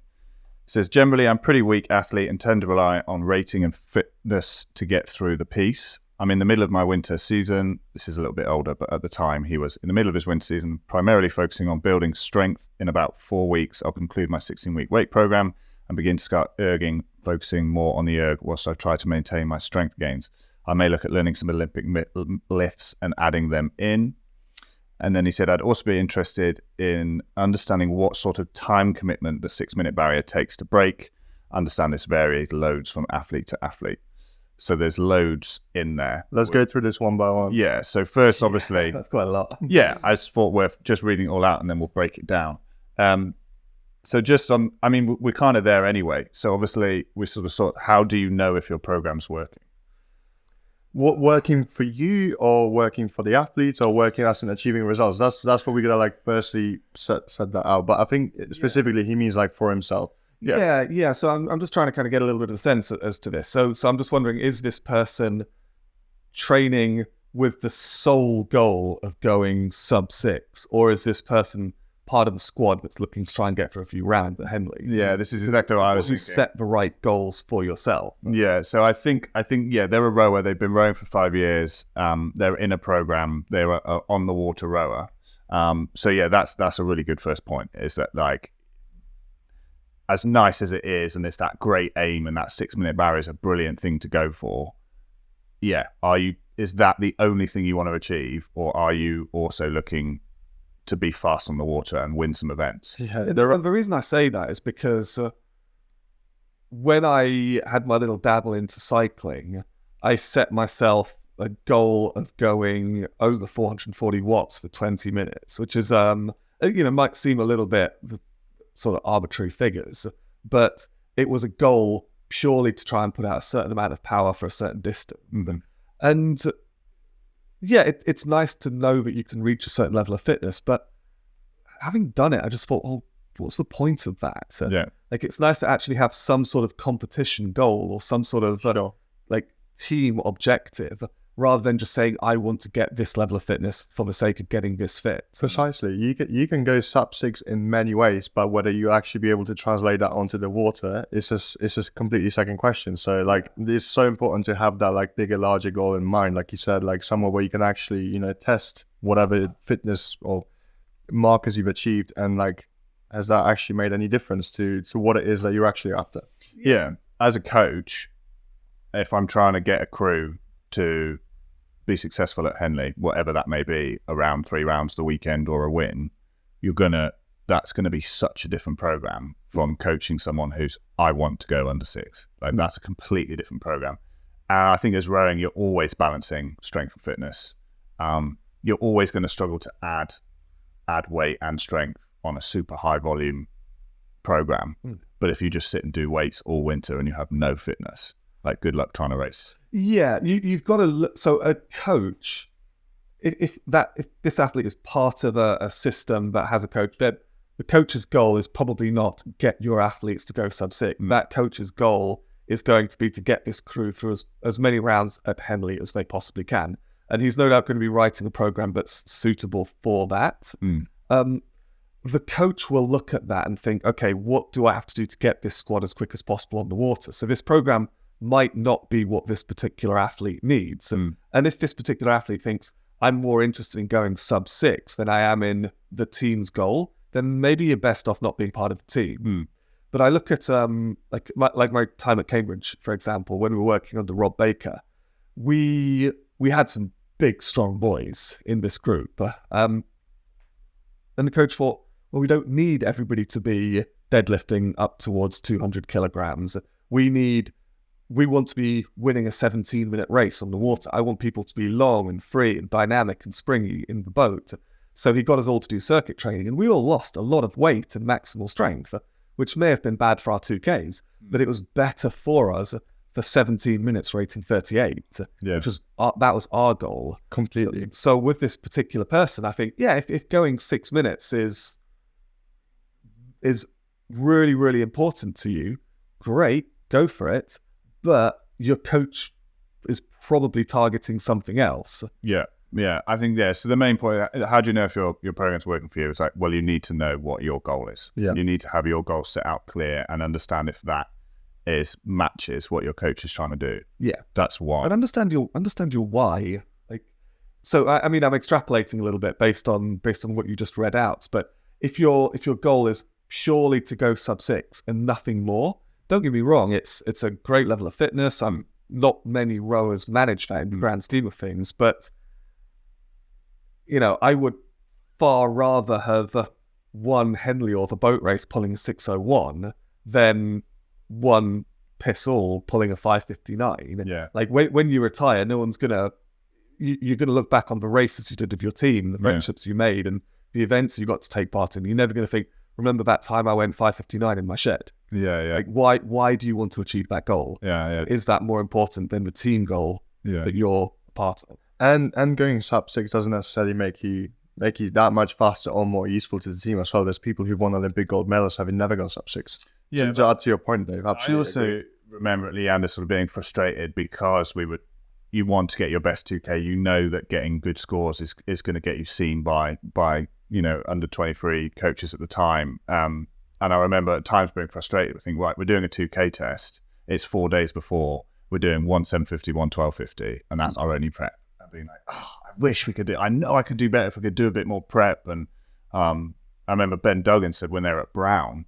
Speaker 3: says, generally, I'm a pretty weak athlete and tend to rely on rating and fitness to get through the piece. I'm in the middle of my winter season. This is a little bit older, but at the time he was in the middle of his winter season, primarily focusing on building strength. In about 4 weeks, I'll conclude my 16-week weight program and begin to start erging, focusing more on the erg whilst I try to maintain my strength gains. I may look at learning some Olympic lifts and adding them in. And then he said, I'd also be interested in understanding what sort of time commitment the 6-minute barrier takes to break. Understand this varies loads from athlete to athlete. So there's loads in there.
Speaker 2: Let's go through this one by one.
Speaker 3: Yeah. So first, obviously,
Speaker 1: that's quite a lot.
Speaker 3: Yeah, I just thought worth just reading it all out and then we'll break it down. So just on, I mean, we're kind of there anyway. So obviously, we sort of how do you know if your program's working?
Speaker 2: What working for you, or working for the athletes, or working as in achieving results? That's what we gotta like firstly set that out. But I think specifically he means like for himself.
Speaker 1: Yeah. So I'm just trying to kind of get a little bit of a sense as to this. So I'm just wondering, is this person training with the sole goal of going sub 6, or is this person part of the squad that's looking to try and get for a few rounds at Henley?
Speaker 3: Yeah, this is exactly what I was thinking.
Speaker 1: Set the right goals for yourself.
Speaker 3: Yeah, so I think they're a rower. They've been rowing for 5 years. They're in a program. They're on the water rower. So yeah, that's a really good first point. Is that like, as nice as it is, and it's that great aim, and that 6-minute barrier is a brilliant thing to go for. Yeah, is that the only thing you want to achieve, or are you also looking to be fast on the water and win some events?
Speaker 1: Yeah, the reason I say that is because when I had my little dabble into cycling, I set myself a goal of going over 440 watts for 20 minutes, which is, might seem a little bit sort of arbitrary figures, but it was a goal purely to try and put out a certain amount of power for a certain distance. Mm-hmm. And yeah, it's nice to know that you can reach a certain level of fitness, but having done it, I just thought, oh, what's the point of that? Like, it's nice to actually have some sort of competition goal or some sort of like team objective, rather than just saying, I want to get this level of fitness for the sake of getting this fit.
Speaker 2: Precisely. You can go sub 6 in many ways, but whether you actually be able to translate that onto the water is just a completely second question. So like, it's so important to have that like bigger, larger goal in mind. Like you said, like somewhere where you can actually, test whatever fitness or markers you've achieved, and like, has that actually made any difference to what it is that you're actually after?
Speaker 3: Yeah. As a coach, if I'm trying to get a crew to be successful at Henley, whatever that may be, around 3 rounds the weekend or a win, that's gonna be such a different program from coaching someone who's, I want to go under 6. Like, that's a completely different program. And I think as rowing, you're always balancing strength and fitness. You're always going to struggle to add weight and strength on a super high volume program. But if you just sit and do weights all winter and you have no fitness, like, good luck trying to race.
Speaker 1: Yeah, you've got to look. So a coach, if this athlete is part of a system that has a coach, then the coach's goal is probably not get your athletes to go sub-6. That coach's goal is going to be to get this crew through as many rounds at Henley as they possibly can. And he's no doubt going to be writing a program that's suitable for that. The coach will look at that and think, okay, what do I have to do to get this squad as quick as possible on the water? So this program might not be what this particular athlete needs. And if this particular athlete thinks, I'm more interested in going sub-6 than I am in the team's goal, then maybe you're best off not being part of the team. But I look at like my time at Cambridge, for example, when we were working under Rob Baker, we had some big, strong boys in this group. And the coach thought, well, we don't need everybody to be deadlifting up towards 200 kilograms. We want to be winning a 17-minute race on the water. I want people to be long and free and dynamic and springy in the boat. So he got us all to do circuit training, and we all lost a lot of weight and maximal strength, which may have been bad for our 2Ks, but it was better for us for 17 minutes rating 38, which was that was our goal.
Speaker 2: Completely.
Speaker 1: So with this particular person, I think, if going 6 minutes is really, really important to you, great, go for it. But your coach is probably targeting something else.
Speaker 3: Yeah. I think, so the main point, how do you know if your program's working for you? It's like, well, you need to know what your goal is.
Speaker 2: Yeah.
Speaker 3: You need to have your goal set out clear and understand if that matches what your coach is trying to do.
Speaker 1: Yeah.
Speaker 3: That's why.
Speaker 1: And understand your why. Like, so I mean, I'm extrapolating a little bit based on what you just read out. But if your goal is purely to go sub-6 and nothing more, don't get me wrong, it's a great level of fitness. Not many rowers manage that in the grand scheme of things, but I would far rather have won Henley or the boat race pulling a 6:01 than one piss all pulling a 5:59.
Speaker 3: Yeah.
Speaker 1: Like when you retire, no one's you're gonna look back on the races you did with your team, the friendships you made, and the events you got to take part in. You're never gonna think, remember that time I went 5:59 in my shed.
Speaker 3: Yeah.
Speaker 1: Like why do you want to achieve that goal?
Speaker 3: Yeah.
Speaker 1: Is that more important than the team goal that you're part of?
Speaker 2: And going sub-6 doesn't necessarily make you that much faster or more useful to the team as well. There's people who've won Olympic gold medals having never gone sub-6.
Speaker 3: Yeah.
Speaker 2: To add to your point, Dave, absolutely.
Speaker 3: I also remember at Leander sort of being frustrated because you want to get your best 2K. You know that getting good scores is going to get you seen by under 23 coaches at the time. And I remember at times being frustrated. I think, right, we're doing a 2K test. It's 4 days before. We're doing 1:7:50, 1:12:50, and that's our only prep. And being like, I wish we could do. I know I could do better if we could do a bit more prep. And I remember Ben Duggan said when they were at Brown,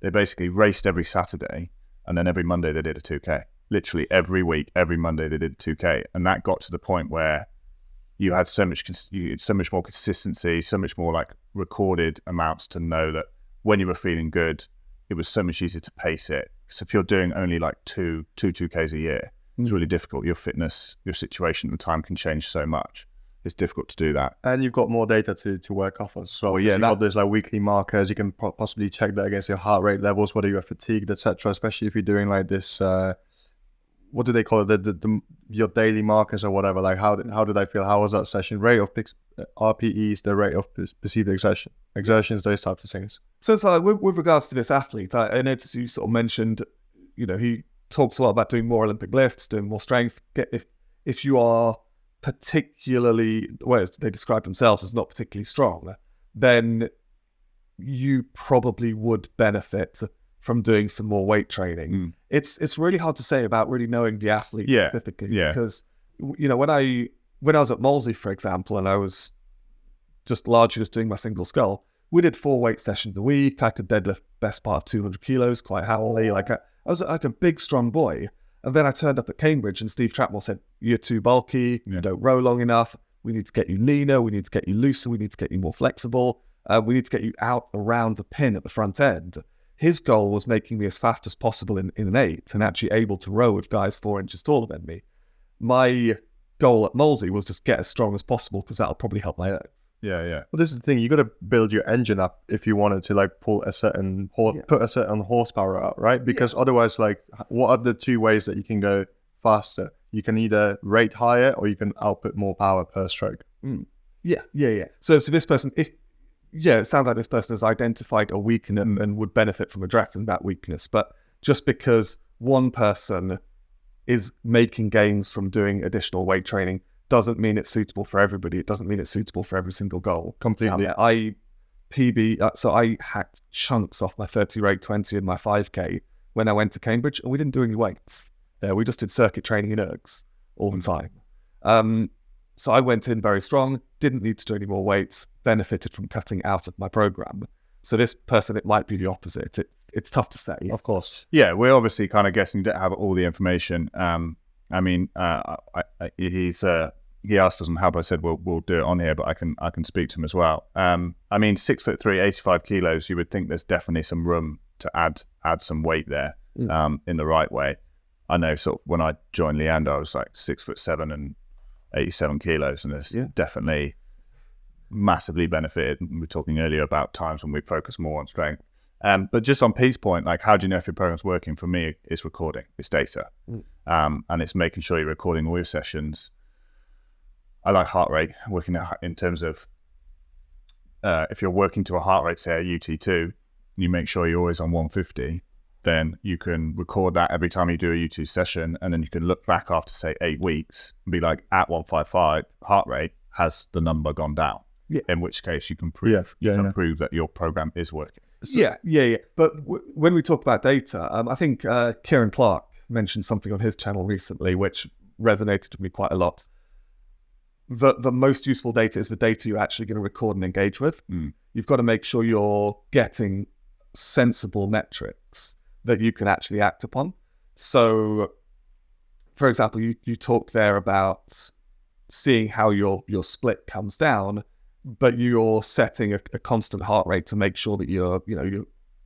Speaker 3: they basically raced every Saturday, and then every Monday they did a 2K. Literally every week, every Monday they did a 2K, and that got to the point where you had so much more consistency, so much more like recorded amounts to know that when you were feeling good, it was so much easier to pace it. Because if you're doing only like two 2Ks a year, it's really difficult. Your fitness, your situation at the time can change so much. It's difficult to do that.
Speaker 2: And you've got more data to work off as well. You've got those like weekly markers. You can possibly check that against your heart rate levels, whether you're fatigued, etc. Especially if you're doing like this, what do they call it? Your daily markers or whatever. Like how did I feel? How was that session? Rate of RPEs, the rate of perceived exertions, those types of things.
Speaker 1: So it's like with regards to this athlete, I noticed you sort of mentioned, he talks a lot about doing more Olympic lifts, doing more strength. If you are particularly, well, they describe themselves as not particularly strong, then you probably would benefit from doing some more weight training. It's really hard to say about really knowing the athlete specifically, because when I was at Molesey, for example, and I was largely doing my single scull, we did 4 weight sessions a week. I could deadlift best part of 200 kilos quite happily. I was like a big, strong boy. And then I turned up at Cambridge and Steve Trapmore said, you're too bulky, you don't row long enough, we need to get you leaner, we need to get you looser, we need to get you more flexible, we need to get you out around the pin at the front end. His goal was making me as fast as possible in an 8 and actually able to row with guys 4 inches taller than me. My goal at Molesey was just get as strong as possible because that'll probably help my legs.
Speaker 3: Yeah.
Speaker 2: Well, this is the thing. You got to build your engine up if you wanted to like pull a certain put a certain horsepower out, right? Because otherwise, like, what are the 2 ways that you can go faster, you can either rate higher or you can output more power per stroke.
Speaker 1: Yeah. So this person, it sounds like this person has identified a weakness and would benefit from addressing that weakness. But just because one person is making gains from doing additional weight training doesn't mean it's suitable for everybody. It doesn't mean it's suitable for every single goal.
Speaker 2: Completely.
Speaker 1: So I hacked chunks off my 30 rate 20 and my 5K when I went to Cambridge, and we didn't do any weights there. We just did circuit training in ergs all the time. So I went in very strong, didn't need to do any more weights, benefited from cutting out of my program. So this person, it might be the opposite. It's tough to say.
Speaker 2: Of course.
Speaker 3: Yeah, we're obviously kind of guessing, don't have all the information. He asked for some help. I said we'll do it on here, but I can speak to him as well. 6'3", 85 kilos. You would think there's definitely some room to add some weight there in the right way. I know. Sort of when I joined Leander, I was like 6'7" and 87 kilos, and it's definitely massively benefited. We were talking earlier about times when we focus more on strength. But just on Pete's point, like, how do you know if your program's working? For me, it's recording, it's data, and it's making sure you're recording all your sessions. I like heart rate, working in terms of if you're working to a heart rate, say a UT2, you make sure you're always on 150, then you can record that every time you do a U2 session, and then you can look back after, say, 8 weeks and be like, at 155 heart rate, has the number gone down?
Speaker 1: Yeah.
Speaker 3: In which case you can prove prove that your program is working.
Speaker 1: So, yeah. But when we talk about data, I think Kieran Clark mentioned something on his channel recently which resonated with me quite a lot. The most useful data is the data you're actually going to record and engage with. You've got to make sure you're getting sensible metrics that you can actually act upon. So, for example, you talk there about seeing how your split comes down, but you're setting a constant heart rate to make sure that you're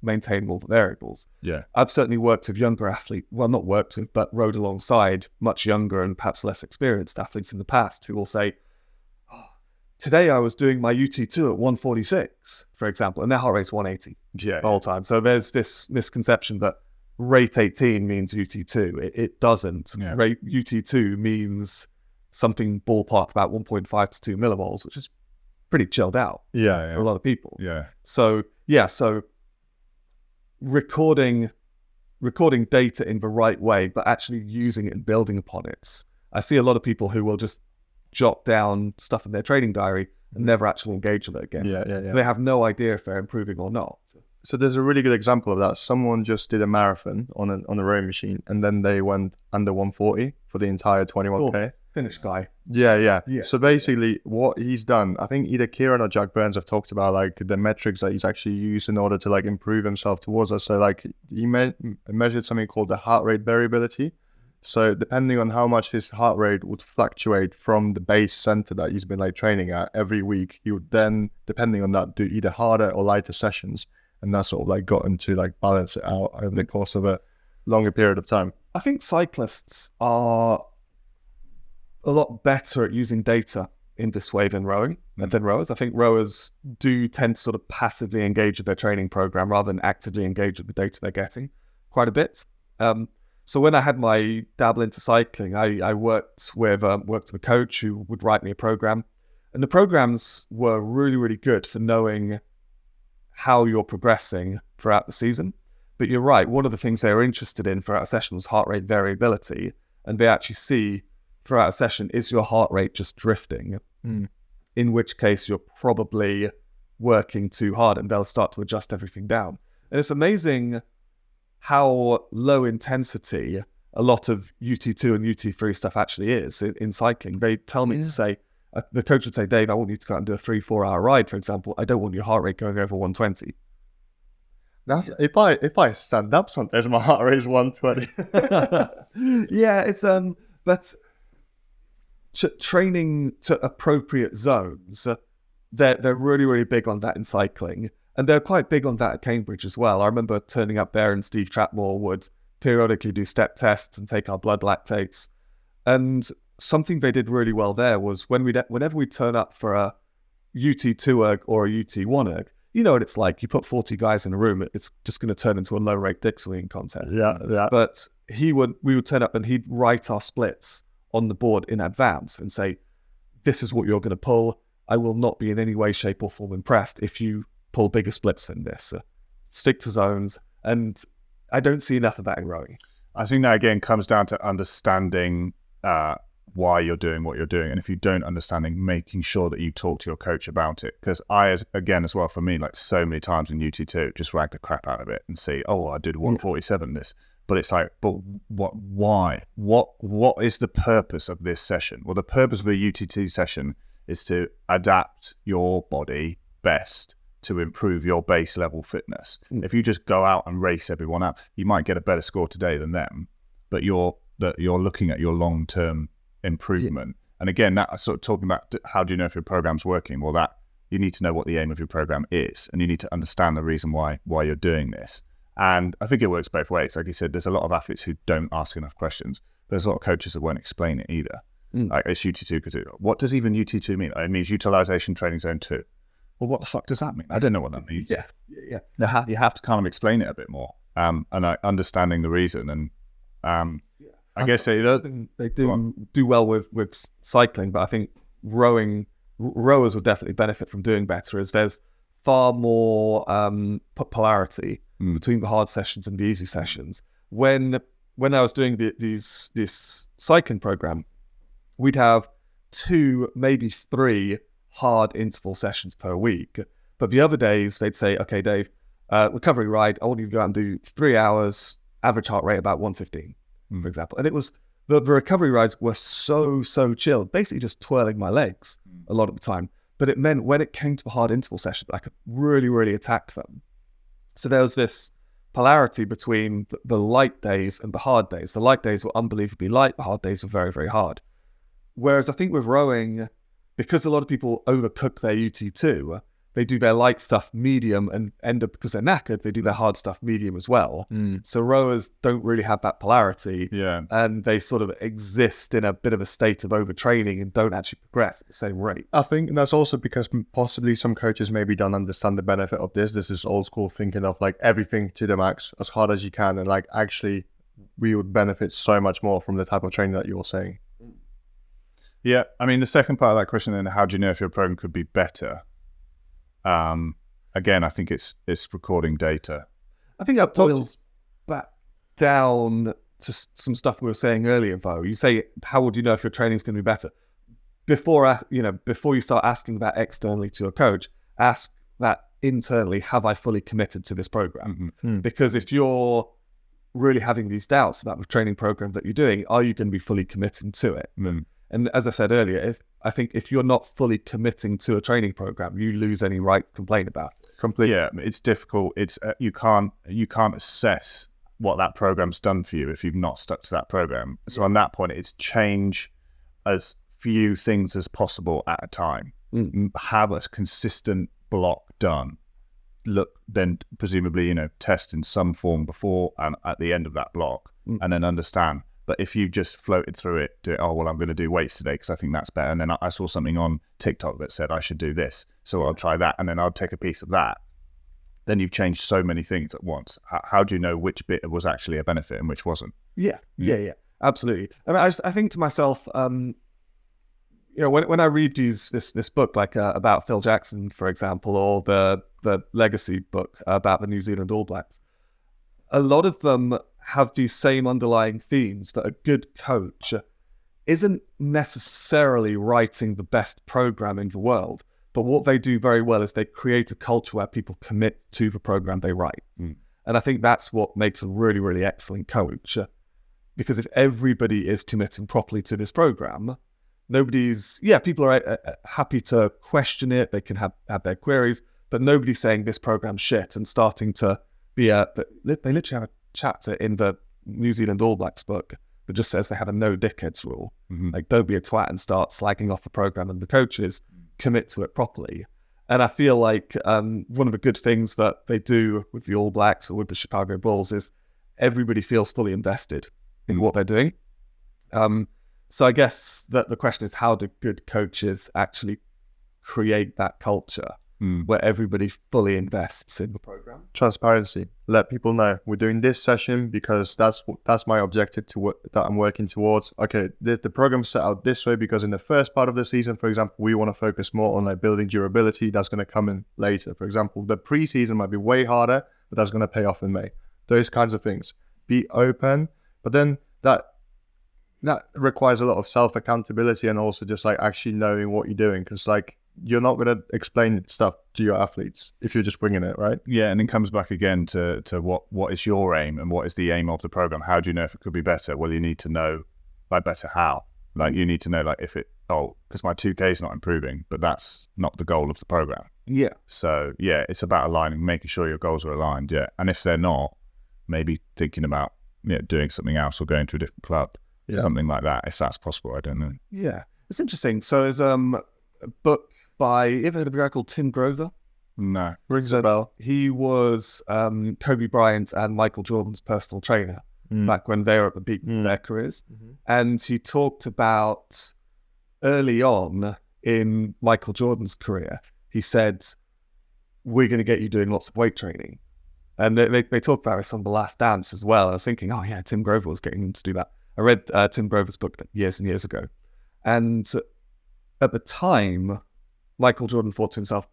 Speaker 1: maintaining all the variables.
Speaker 3: Yeah.
Speaker 1: I've certainly worked with younger athletes, well, not worked with, but rode alongside much younger and perhaps less experienced athletes in the past who will say, today I was doing my UT2 at 146, for example, and their heart rate's 180 the whole time. So there's this misconception that rate 18 means UT2. It doesn't.
Speaker 3: Yeah.
Speaker 1: Rate UT2 means something ballpark about 1.5 to 2 millimoles, which is pretty chilled out for a lot of people.
Speaker 3: Yeah.
Speaker 1: So recording data in the right way, but actually using it and building upon it. I see a lot of people who will just jot down stuff in their training diary and never actually engage with it again. So they have no idea if they're improving or not.
Speaker 2: So there's a really good example of that. Someone just did a marathon on a rowing machine, and then they went under 140 for the entire 21K.
Speaker 1: Finnish guy.
Speaker 2: Yeah. So basically what he's done, I think either Kieran or Jack Burns have talked about like the metrics that he's actually used in order to like improve himself towards us. So like he measured something called the heart rate variability. So depending on how much his heart rate would fluctuate from the base center that he's been like training at every week, he would then, depending on that, do either harder or lighter sessions. And that sort of like got him to like balance it out over the course of a longer period of time.
Speaker 1: I think cyclists are a lot better at using data in this way than rowers. I think rowers do tend to sort of passively engage with their training program rather than actively engage with the data they're getting quite a bit. So when I had my dabble into cycling, I worked with a coach who would write me a program. And the programs were really, really good for knowing how you're progressing throughout the season. But you're right, one of the things they were interested in throughout a session was heart rate variability. And they actually see throughout a session, is your heart rate just drifting? In which case you're probably working too hard, and they'll start to adjust everything down. And it's amazing how low intensity a lot of UT2 and UT3 stuff actually is in cycling. They tell me to say, the coach would say, Dave, I want you to go out and do a 3-4 hour ride, for example. I don't want your heart rate going over 120.
Speaker 2: That's if I stand up sometimes my heart rate is 120.
Speaker 1: Yeah, it's but training to appropriate zones, they're really, really big on that in cycling. And they're quite big on that at Cambridge as well. I remember turning up there and Steve Trapmore would periodically do step tests and take our blood lactates. And something they did really well there was whenever we turn up for a UT2 erg or a UT1 erg, you know what it's like. You put 40 guys in a room, it's just going to turn into a low rate dick swinging contest.
Speaker 2: Yeah.
Speaker 1: But we would turn up and he'd write our splits on the board in advance and say, this is what you're going to pull. I will not be in any way, shape or form impressed if you pull bigger splits than this. Stick to zones. And I don't see enough of that in rowing.
Speaker 3: I think that again comes down to understanding why you're doing what you're doing. And if you don't understanding, making sure that you talk to your coach about it. Because as well, for me, like so many times in UT2, just rag the crap out of it and see, oh, I did 147 this. But it's like, but what? Why? What is the purpose of this session? Well, the purpose of a UT2 session is to adapt your body best to improve your base level fitness. If you just go out and race everyone up, you might get a better score today than them, but you're looking at your long term improvement. And again, that sort of talking about how do you know if your program's working? Well, that you need to know what the aim of your program is, and you need to understand the reason why you're doing this. And I think it works both ways. Like you said, there's a lot of athletes who don't ask enough questions. There's a lot of coaches that won't explain it either. Like it's UT2 could do. What does even UT2 mean? It means utilization training zone 2. Well, what the fuck does that mean? I don't know what that means.
Speaker 1: Yeah.
Speaker 3: You have to kind of explain it a bit more. And understanding the reason. And I guess they
Speaker 1: do well with cycling, but I think rowers would definitely benefit from doing better, as there's far more polarity between the hard sessions and the easy sessions. When I was doing this cycling program, we'd have 2, maybe 3 hard interval sessions per week. But the other days they'd say, okay, Dave, recovery ride, I want you to go out and do 3 hours, average heart rate about 115, for example. And it was the recovery rides were so chilled, basically just twirling my legs a lot of the time. But it meant when it came to the hard interval sessions, I could really attack them. So there was this polarity between the light days and the hard days. The light days were unbelievably light, the hard days were very hard. Whereas I think with rowing, because a lot of people overcook their UT2, they do their light stuff medium and end up, because they're knackered, they do their hard stuff medium as well. So rowers don't really have that polarity. And they sort of exist in a bit of a state of overtraining and don't actually progress at the same rate.
Speaker 2: I think that's also because possibly some coaches maybe don't understand the benefit of this. This is old school thinking of like everything to the max, as hard as you can. And like actually we would benefit so much more from the type of training that you're saying.
Speaker 3: Yeah, I mean, the second part of that question, then, how do you know if your program could be better? Again, I think it's recording data.
Speaker 1: I think that boils back down to some stuff we were saying earlier, though. You say, how would you know if your training is going to be better? Before you start asking that externally to a coach, ask that internally, have I fully committed to this program? Because if you're really having these doubts about the training program that you're doing, are you going to be fully committing to it? And as I said earlier, I think if you're not fully committing to a training program, you lose any right to complain about it.
Speaker 2: Completely.
Speaker 3: Yeah, it's difficult. It's you can't assess what that program's done for you if you've not stuck to that program. So on that point, it's change as few things as possible at a time. Have a consistent block done. Look, then presumably, test in some form before and at the end of that block, and then understand. But if you just floated through it, I'm going to do weights today because I think that's better. And then I saw something on TikTok that said I should do this. So I'll try that. And then I'll take a piece of that. Then you've changed so many things at once. How do you know which bit was actually a benefit and which wasn't?
Speaker 1: Yeah, absolutely. I mean, I think to myself, when I read this book, like about Phil Jackson, for example, or the Legacy book about the New Zealand All Blacks, a lot of them have these same underlying themes, that a good coach isn't necessarily writing the best program in the world, but what they do very well is they create a culture where people commit to the program they write. And I think that's what makes a really excellent coach, because if everybody is committing properly to this program, people are happy to question it, they can have their queries, but nobody's saying this program's shit and starting to be they literally have a chapter in the New Zealand All Blacks book that just says they have a no dickheads rule. Like, don't be a twat and start slagging off the program, and the coaches commit to it properly. And I feel like one of the good things that they do with the All Blacks or with the Chicago Bulls is everybody feels fully invested in what they're doing. So I guess that the question is, how do good coaches actually create that culture? where everybody fully invests in the program.
Speaker 2: Transparency. Let people know we're doing this session because that's my objective that I'm working towards. Okay, the program's set out this way because in the first part of the season, for example, we want to focus more on like building durability. That's going to come in later. For example, the preseason might be way harder, but that's going to pay off in May. Those kinds of things. Be open, but then that requires a lot of self-accountability and also just like actually knowing what you're doing, because like you're not going to explain stuff to your athletes if you're just winging it, right?
Speaker 3: Yeah, and it comes back again to what is your aim and what is the aim of the program. How do you know if it could be better? Well, you need to know like better how. Like you need to know like if it, because my 2K is not improving, but that's not the goal of the program.
Speaker 1: Yeah.
Speaker 3: So yeah, it's about aligning, making sure your goals are aligned. Yeah, and if they're not, maybe thinking about doing something else or going to a different club, something like that, if that's possible. I don't know.
Speaker 1: Yeah, it's interesting. So there's a book by, you ever heard of a guy called Tim Grover?
Speaker 3: No.
Speaker 2: Rings a bell.
Speaker 1: He was Kobe Bryant and Michael Jordan's personal trainer back when they were at the peak of their careers. And he talked about early on in Michael Jordan's career, he said, we're going to get you doing lots of weight training. And they talked about this on The Last Dance as well. I was thinking, oh yeah, Tim Grover was getting them to do that. I read Tim Grover's book years and years ago. And at the time, Michael Jordan thought to himself,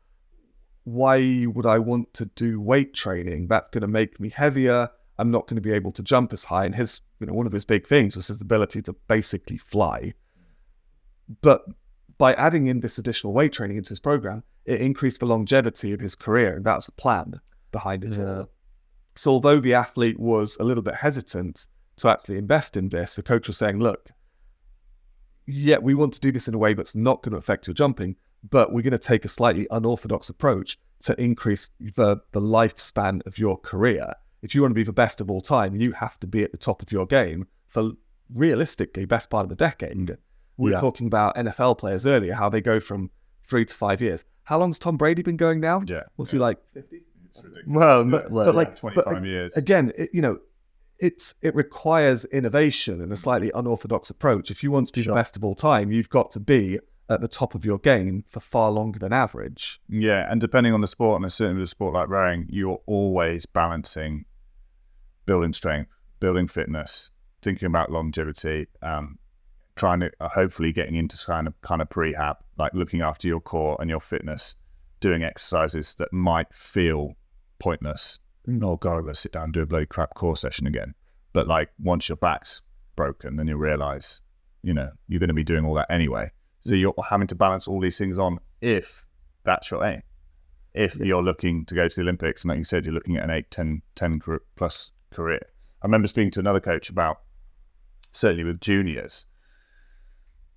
Speaker 1: why would I want to do weight training? That's going to make me heavier. I'm not going to be able to jump as high. And his, one of his big things was his ability to basically fly. But by adding in this additional weight training into his program, it increased the longevity of his career. And that's the plan behind it all. So although the athlete was a little bit hesitant to actually invest in this, the coach was saying, look, yeah, we want to do this in a way that's not going to affect your jumping, but we're going to take a slightly unorthodox approach to increase the lifespan of your career. If you want to be the best of all time, you have to be at the top of your game for realistically best part of a decade. We were talking about NFL players earlier, how they go from 3 to 5 years. How long's Tom Brady been going now?
Speaker 3: Yeah.
Speaker 1: Was he like 50?
Speaker 3: It's ridiculous.
Speaker 2: Well,
Speaker 1: But like
Speaker 3: 25 years.
Speaker 1: Again, it requires innovation and a slightly unorthodox approach. If you want to be the best of all time, you've got to be at the top of your game for far longer than average.
Speaker 3: Yeah, and depending on the sport, and certainly with a sport like rowing, you're always balancing building strength, building fitness, thinking about longevity, trying to hopefully getting into kind of prehab, like looking after your core and your fitness, doing exercises that might feel pointless. Oh God, I'm going to sit down and do a bloody crap core session again. But like once your back's broken, then you realize, you're going to be doing all that anyway. So you're having to balance all these things on if that's your aim. If you're looking to go to the Olympics, and like you said, you're looking at an 8, 10 plus career. I remember speaking to another coach about, certainly with juniors,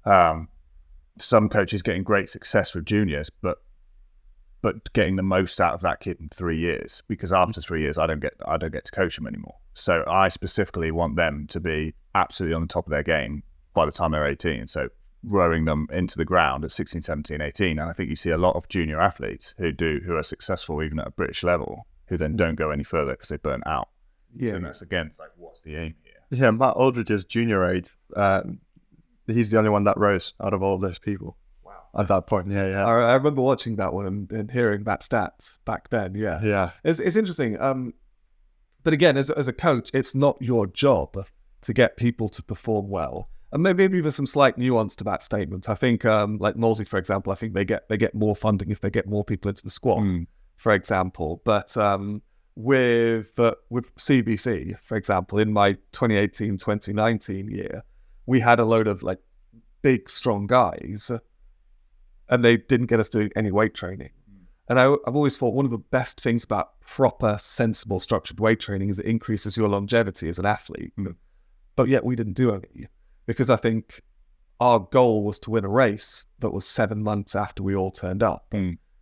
Speaker 3: some coaches getting great success with juniors, but getting the most out of that kid in 3 years, because after 3 years, I don't get to coach them anymore. So I specifically want them to be absolutely on the top of their game by the time they're 18. So rowing them into the ground at 16, 17, 18. And I think you see a lot of junior athletes who are successful even at a British level, who then don't go any further because they burn out.
Speaker 1: Yeah.
Speaker 3: So that's again, it's like, what's the aim here?
Speaker 2: Yeah, Matt Aldridge's junior age, he's the only one that rose out of all of those people.
Speaker 1: Wow.
Speaker 2: At that point, yeah.
Speaker 1: I remember watching that one and hearing that stat back then.
Speaker 2: Yeah.
Speaker 1: It's interesting. But again, as a coach, it's not your job to get people to perform well. And maybe there's some slight nuance to that statement. I think, like Morsey, for example, I think they get more funding if they get more people into the squad, for example. But with CBC, for example, in my 2018-2019 year, we had a load of like big, strong guys, and they didn't get us doing any weight training. And I've always thought one of the best things about proper, sensible, structured weight training is it increases your longevity as an athlete. But yet we didn't do any, because I think our goal was to win a race that was 7 months after we all turned up.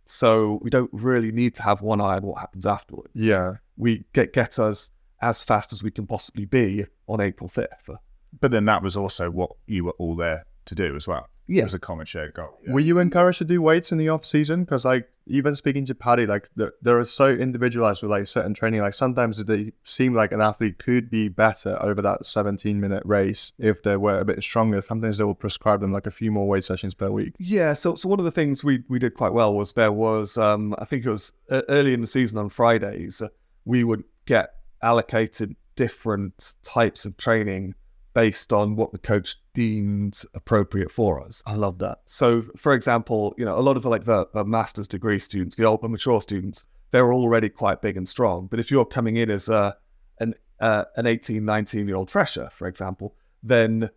Speaker 1: So we don't really need to have one eye on what happens afterwards.
Speaker 2: Yeah.
Speaker 1: We get us as fast as we can possibly be on April 5th.
Speaker 3: But then that was also what you were all there to do as well.
Speaker 1: Yeah.
Speaker 3: It was a common shared goal. Yeah.
Speaker 2: Were you encouraged to do weights in the off season? Because like even speaking to Paddy, like they're so individualized with like certain training. Like sometimes they seem like an athlete could be better over that 17-minute race if they were a bit stronger. Sometimes they will prescribe them like a few more weight sessions per week.
Speaker 1: Yeah, so one of the things we did quite well was there was, I think it was early in the season on Fridays, we would get allocated different types of training based on what the coach deemed appropriate for us.
Speaker 2: I love that.
Speaker 1: So, for example, you know, a lot of the master's degree students, the mature students, they're already quite big and strong. But if you're coming in as an 18, 19-year-old fresher, for example, then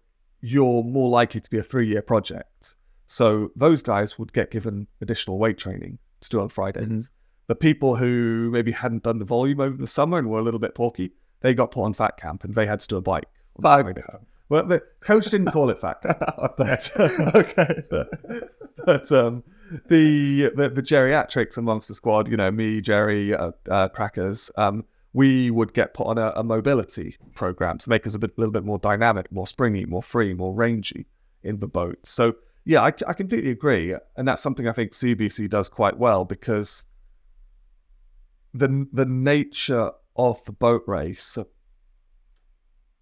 Speaker 1: you're more likely to be a 3-year project. So those guys would get given additional weight training to do on Fridays.
Speaker 2: Mm-hmm.
Speaker 1: The people who maybe hadn't done the volume over the summer and were a little bit porky, they got put on fat camp and they had to do a bike. Well, the coach didn't call it fat camp, but
Speaker 2: Okay.
Speaker 1: but the geriatrics amongst the squad, you know, me, Jerry, Crackers, we would get put on a mobility program to make us a little bit more dynamic, more springy, more free, more rangy in the boat. So yeah, I completely agree, and that's something I think CBC does quite well, because the nature of the boat race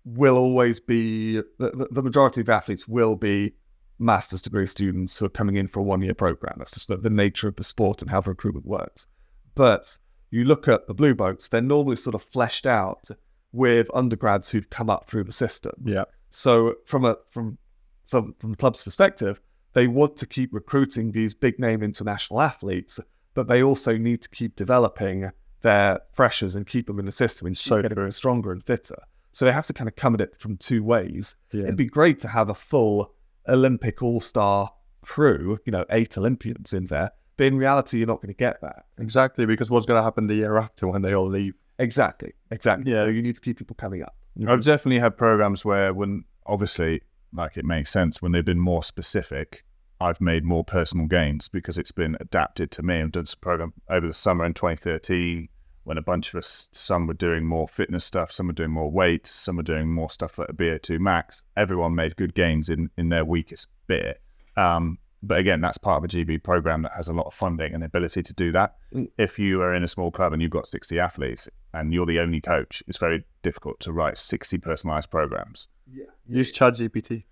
Speaker 1: will always be, the majority of athletes will be master's degree students who are coming in for a 1-year program. That's just the nature of the sport and how the recruitment works. But you look at the blue boats, they're normally sort of fleshed out with undergrads who've come up through the system.
Speaker 2: Yeah.
Speaker 1: So from the club's perspective, they want to keep recruiting these big name international athletes, but they also need to keep developing their freshers and keep them in the system and keep getting them stronger and fitter. So they have to kind of come at it from two ways. Yeah. It'd be great to have a full Olympic all-star crew, you know, 8 Olympians in there, but in reality, you're not going to get that.
Speaker 2: Exactly, because what's going to happen the year after when they all leave?
Speaker 1: Exactly. Yeah. So you need to keep people coming up.
Speaker 3: I've definitely had programs where, when obviously, like, it makes sense, when they've been more specific, I've made more personal gains because it's been adapted to me. I've done this program over the summer in 2013 when a bunch of us, some were doing more fitness stuff, some were doing more weights, some were doing more stuff at a BO2 max. Everyone made good gains in their weakest bit. But again, that's part of a GB program that has a lot of funding and ability to do that. If you are in a small club and you've got 60 athletes and you're the only coach, it's very difficult to write 60 personalized programs.
Speaker 1: Yeah.
Speaker 2: Use ChatGPT.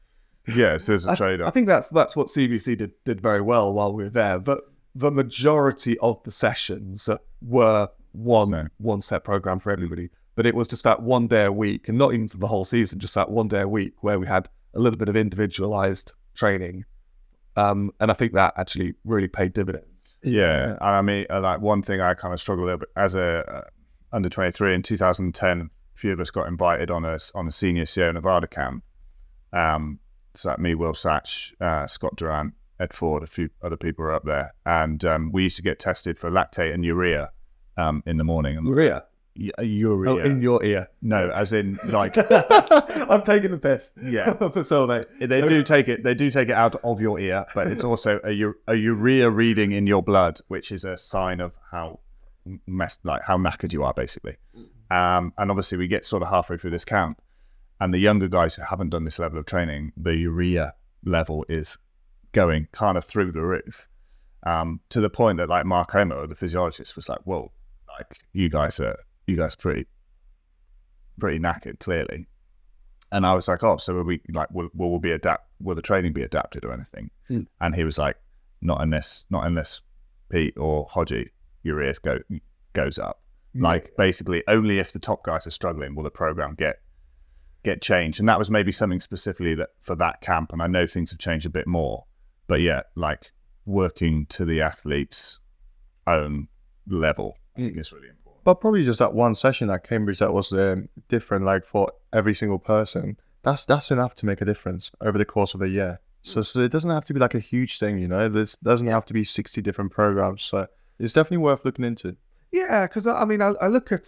Speaker 3: Yes, there's a trade-off.
Speaker 1: I think that's what CBC did very well while we were there. But the majority of the sessions were one set program for everybody. But it was just that 1 day a week, and not even for the whole season, just that 1 day a week where we had a little bit of individualized training. And I think that actually really paid dividends.
Speaker 3: Yeah. I mean, like, one thing I kind of struggle with as a under 23 in 2010, a few of us got invited on a senior Sierra Nevada camp. So like me, Will Satch, Scott Durant, Ed Ford, a few other people were up there. And we used to get tested for lactate and urea in the morning.
Speaker 1: Urea?
Speaker 3: Urea.
Speaker 1: Oh, in your ear.
Speaker 3: No, as in, like...
Speaker 1: I'm taking the piss.
Speaker 3: Yeah.
Speaker 1: So
Speaker 3: they do take it out of your ear, but it's also a urea reading in your blood, which is a sign of how knackered you are, basically. And obviously we get sort of halfway through this camp, and the younger guys who haven't done this level of training, the urea level is going kind of through the roof, to the point that, like, Mark Homer, the physiologist, was like, "Whoa, like, you guys pretty knackered, clearly." And I was like, "Oh, so will the training be adapted or anything?" And he was like, "Not unless Pete or Hodgie, urea goes up. Like, basically, only if the top guys are struggling will the program get changed." And that was maybe something specifically that for that camp. And I know things have changed a bit more, but yeah, like, working to the athlete's own level, I think is really important.
Speaker 2: But probably just that one session at Cambridge that was different, like, for every single person. That's enough to make a difference over the course of a year. So it doesn't have to be like a huge thing, you know. This doesn't have to be 60 different programs. So it's definitely worth looking into.
Speaker 1: Yeah, because I mean, I look at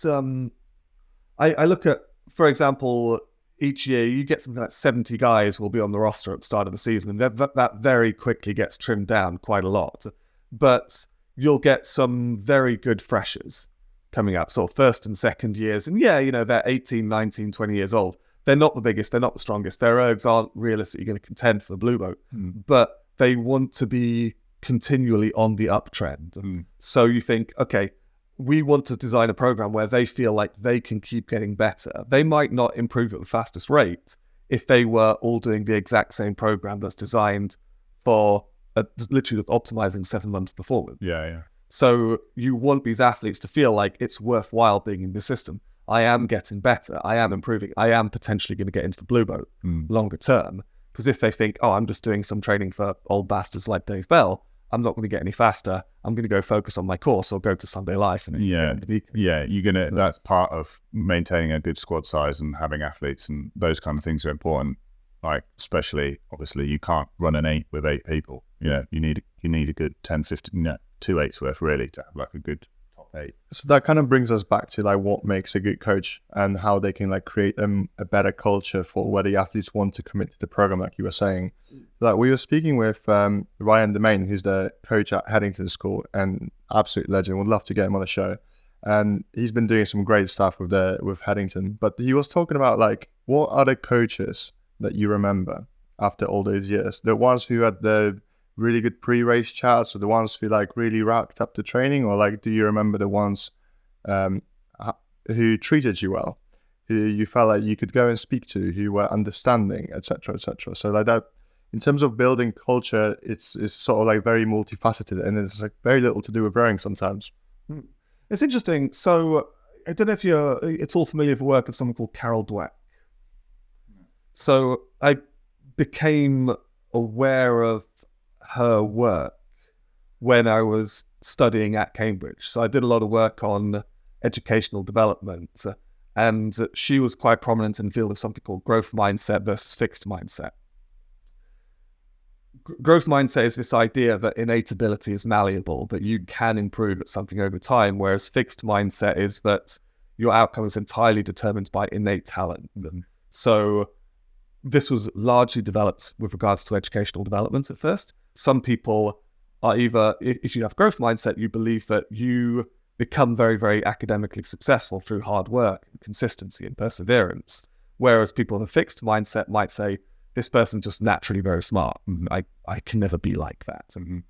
Speaker 1: for example, each year you get something like 70 guys will be on the roster at the start of the season, and that very quickly gets trimmed down quite a lot. But you'll get some very good freshers coming up, sort of first and second years, and yeah, you know, they're 18, 19, 20 years old, they're not the biggest, they're not the strongest. Their ergs aren't realistically going to contend for the blue boat, but they want to be continually on the uptrend. So you think, okay, we want to design a program where they feel like they can keep getting better. They might not improve at the fastest rate if they were all doing the exact same program that's designed for literally optimizing 7 months performance.
Speaker 3: Yeah.
Speaker 1: So you want these athletes to feel like it's worthwhile being in the system. I am getting better. I am improving. I am potentially going to get into the blue boat longer term. Because if they think, oh, I'm just doing some training for old bastards like Dave Bell, I'm not going to get any faster. I'm going to go focus on my course or go to Sunday Life. And
Speaker 3: That's part of maintaining a good squad size and having athletes, and those kind of things are important. Like, especially, obviously, you can't run an 8 with 8 people. You need a good 10, 15, 2 8s worth really to have like a good top 8.
Speaker 2: So that kind of brings us back to like what makes a good coach and how they can like create a better culture for where the athletes want to commit to the program, like you were saying. Like we were speaking with Ryan Demain, who's the coach at Headington School and absolute legend. Would love to get him on the show. And he's been doing some great stuff with Headington. But he was talking about like, what are the coaches that you remember after all those years? The ones who had the really good pre-race chats, or the ones who like really racked up the training, or like do you remember the ones who treated you well, who you felt like you could go and speak to, who were understanding, etc., etc.? So like that, in terms of building culture, it's sort of like very multifaceted, and it's like very little to do with rowing sometimes.
Speaker 1: It's interesting. So I don't know if you're at all familiar with the work of someone called Carol Dweck. So I became aware of her work when I was studying at Cambridge. So I did a lot of work on educational development, and she was quite prominent in the field of something called growth mindset versus fixed mindset. Growth mindset is this idea that innate ability is malleable, that you can improve at something over time, whereas fixed mindset is that your outcome is entirely determined by innate talent. So this was largely developed with regards to educational development at first. Some people are either, if you have growth mindset, you believe that you become very, very academically successful through hard work, consistency, and perseverance. Whereas people with a fixed mindset might say, this person's just naturally very smart. I can never be like that. And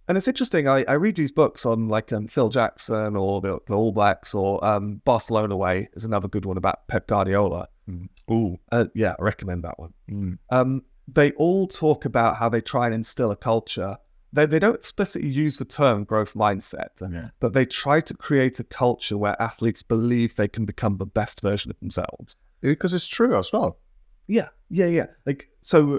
Speaker 1: it's interesting, I read these books on like Phil Jackson or the All Blacks, or Barcelona Way is another good one about Pep Guardiola. Yeah, I recommend that one. They all talk about how they try and instill a culture. They don't explicitly use the term growth mindset, but they try to create a culture where athletes believe they can become the best version of themselves.
Speaker 2: Because it's true as well.
Speaker 1: Yeah. Like, so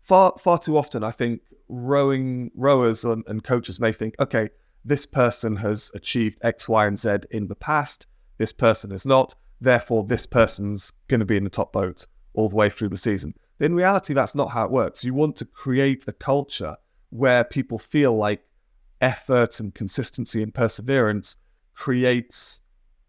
Speaker 1: far too often, I think rowers and coaches may think, okay, this person has achieved X, Y, and Z in the past. This person is not. Therefore, this person's going to be in the top boat all the way through the season. In reality, that's not how it works. You want to create a culture where people feel like effort and consistency and perseverance creates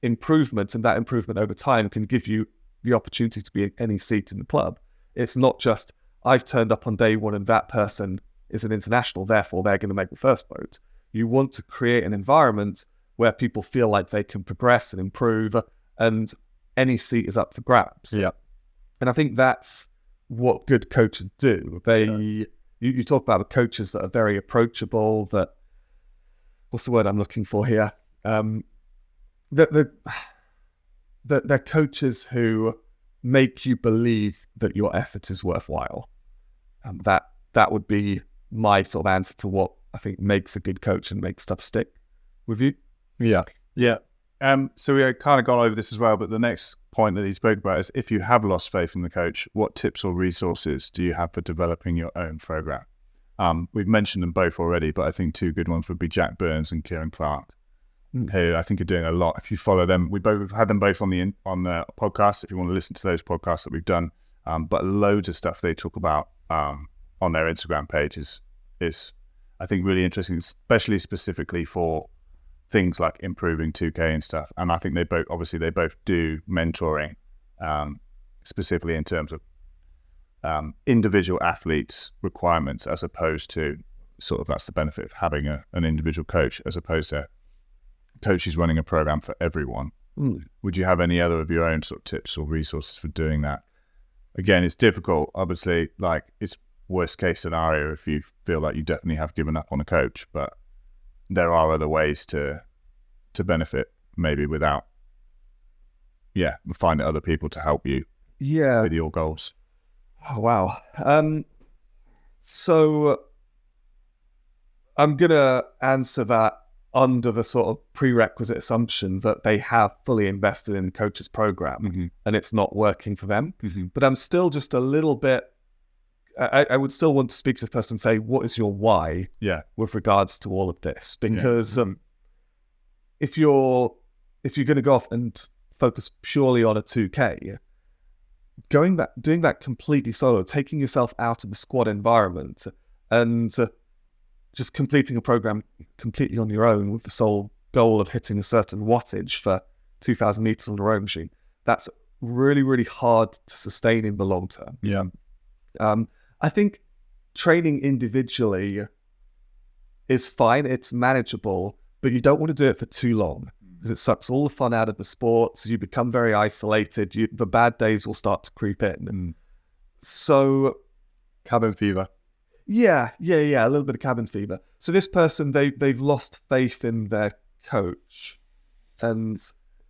Speaker 1: improvement, and that improvement over time can give you the opportunity to be in any seat in the club. It's not just, I've turned up on day one and that person is an international, therefore they're going to make the first boat. You want to create an environment where people feel like they can progress and improve, and any seat is up for grabs.
Speaker 2: Yeah.
Speaker 1: And I think that's what good coaches do. You talk about the coaches that are very approachable, that, what's the word I'm looking for here? They're coaches who make you believe that your effort is worthwhile. That would be my sort of answer to what I think makes a good coach and makes stuff stick with you.
Speaker 3: Yeah. So we kind of gone over this as well, but the next point that he spoke about is, if you have lost faith in the coach, what tips or resources do you have for developing your own program? We've mentioned them both already, but I think two good ones would be Jack Burns and Kieran Clark, who I think are doing a lot. If you follow them, we've had them both on the podcast, if you want to listen to those podcasts that we've done, but loads of stuff they talk about on their Instagram page is I think really interesting, especially specifically for things like improving 2K and stuff. And I think they both do mentoring, specifically in terms of individual athletes' requirements, as opposed to sort of, that's the benefit of having an individual coach, as opposed to coaches running a program for everyone. Would you have any other of your own sort of tips or resources for doing that? Again, it's difficult. Obviously, like it's worst case scenario if you feel like you definitely have given up on a coach, but there are other ways to benefit maybe without, finding other people to help you with your goals.
Speaker 1: Oh, wow. So I'm going to answer that under the sort of prerequisite assumption that they have fully invested in the coach's program and it's not working for them. But I'm still just a little bit, I would still want to speak to the person and say, what is your why with regards to all of this? Because if you're going to go off and focus purely on a 2K, doing that completely solo, taking yourself out of the squad environment and just completing a program completely on your own with the sole goal of hitting a certain wattage for 2,000 meters on the rowing machine, that's really, really hard to sustain in the long term. I think training individually is fine, it's manageable, but you don't want to do it for too long because it sucks all the fun out of the sport. So you become very isolated. The bad days will start to creep in. So
Speaker 2: cabin fever.
Speaker 1: Yeah, a little bit of cabin fever. So this person, they've lost faith in their coach, and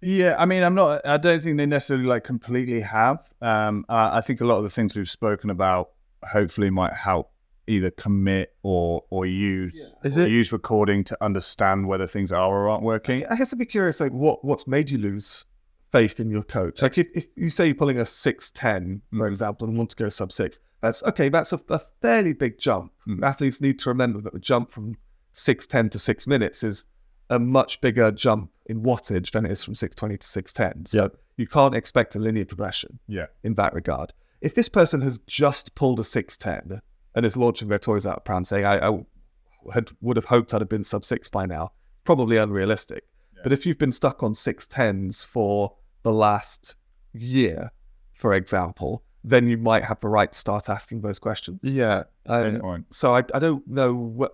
Speaker 3: I don't think they necessarily like completely have. I think a lot of the things we've spoken about hopefully might help either commit or use use recording to understand whether things are or aren't working.
Speaker 1: I guess I'd be curious, like what's made you lose faith in your coach? Like if you say you're pulling a 6'10", for example, and want to go sub 6, that's a fairly big jump. Athletes need to remember that the jump from 6'10" to 6 minutes is a much bigger jump in wattage than it is from 6'20" to 6'10". So you can't expect a linear progression in that regard. If this person has just pulled a 6'10" and is launching their toys out of pram saying, I would have hoped I'd have been sub 6 by now, probably unrealistic. But if you've been stuck on 6'10s for the last year, for example, then you might have the right to start asking those questions. So I don't know,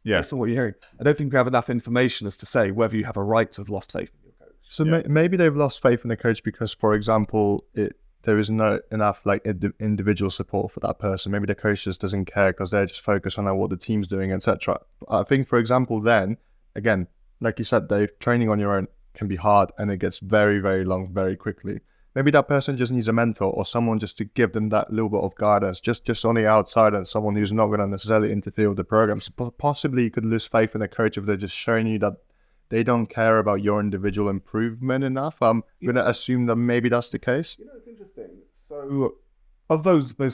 Speaker 1: based on what you're hearing, I don't think we have enough information as to say whether you have a right to have lost faith in your coach.
Speaker 2: So maybe they've lost faith in the coach because, for example, there is not enough like individual support for that person. Maybe the coach just doesn't care because they're just focused on what the team's doing, etc. I think, for example, then, again, like you said, Dave, training on your own can be hard and it gets very, very long very quickly. Maybe that person just needs a mentor or someone just to give them that little bit of guidance, just on the outside, and someone who's not going to necessarily interfere with the program. So possibly you could lose faith in a coach if they're just showing you that they don't care about your individual improvement enough. I'm going to assume that maybe that's the case.
Speaker 1: It's interesting. So of those 3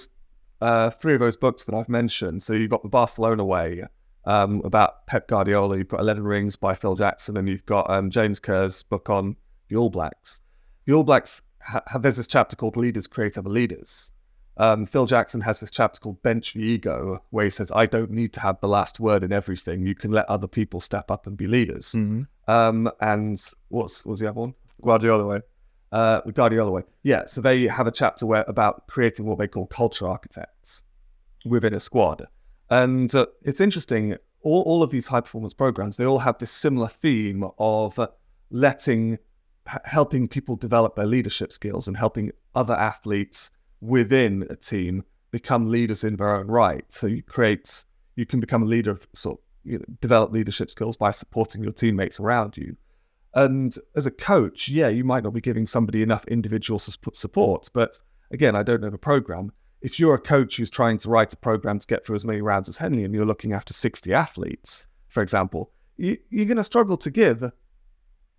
Speaker 1: of those books that I've mentioned, so you've got the Barcelona Way, about Pep Guardiola, you've got 11 Rings by Phil Jackson, and you've got James Kerr's book on the All Blacks. The All Blacks, there's this chapter called Leaders Create Other Leaders. Phil Jackson has this chapter called Bench the Ego, where he says, I don't need to have the last word in everything. You can let other people step up and be leaders. And what's the other one?
Speaker 2: Guardiola Way.
Speaker 1: The Guardiola Way. Yeah, so they have a chapter about creating what they call culture architects within a squad. And it's interesting, all of these high-performance programs, they all have this similar theme of helping people develop their leadership skills and helping other athletes within a team become leaders in their own right. So you can become a leader of develop leadership skills by supporting your teammates around you. And as a coach, you might not be giving somebody enough individual support, but again, I don't know the program. If you're a coach who's trying to write a program to get through as many rounds as Henley and you're looking after 60 athletes, for example, you're going to struggle to give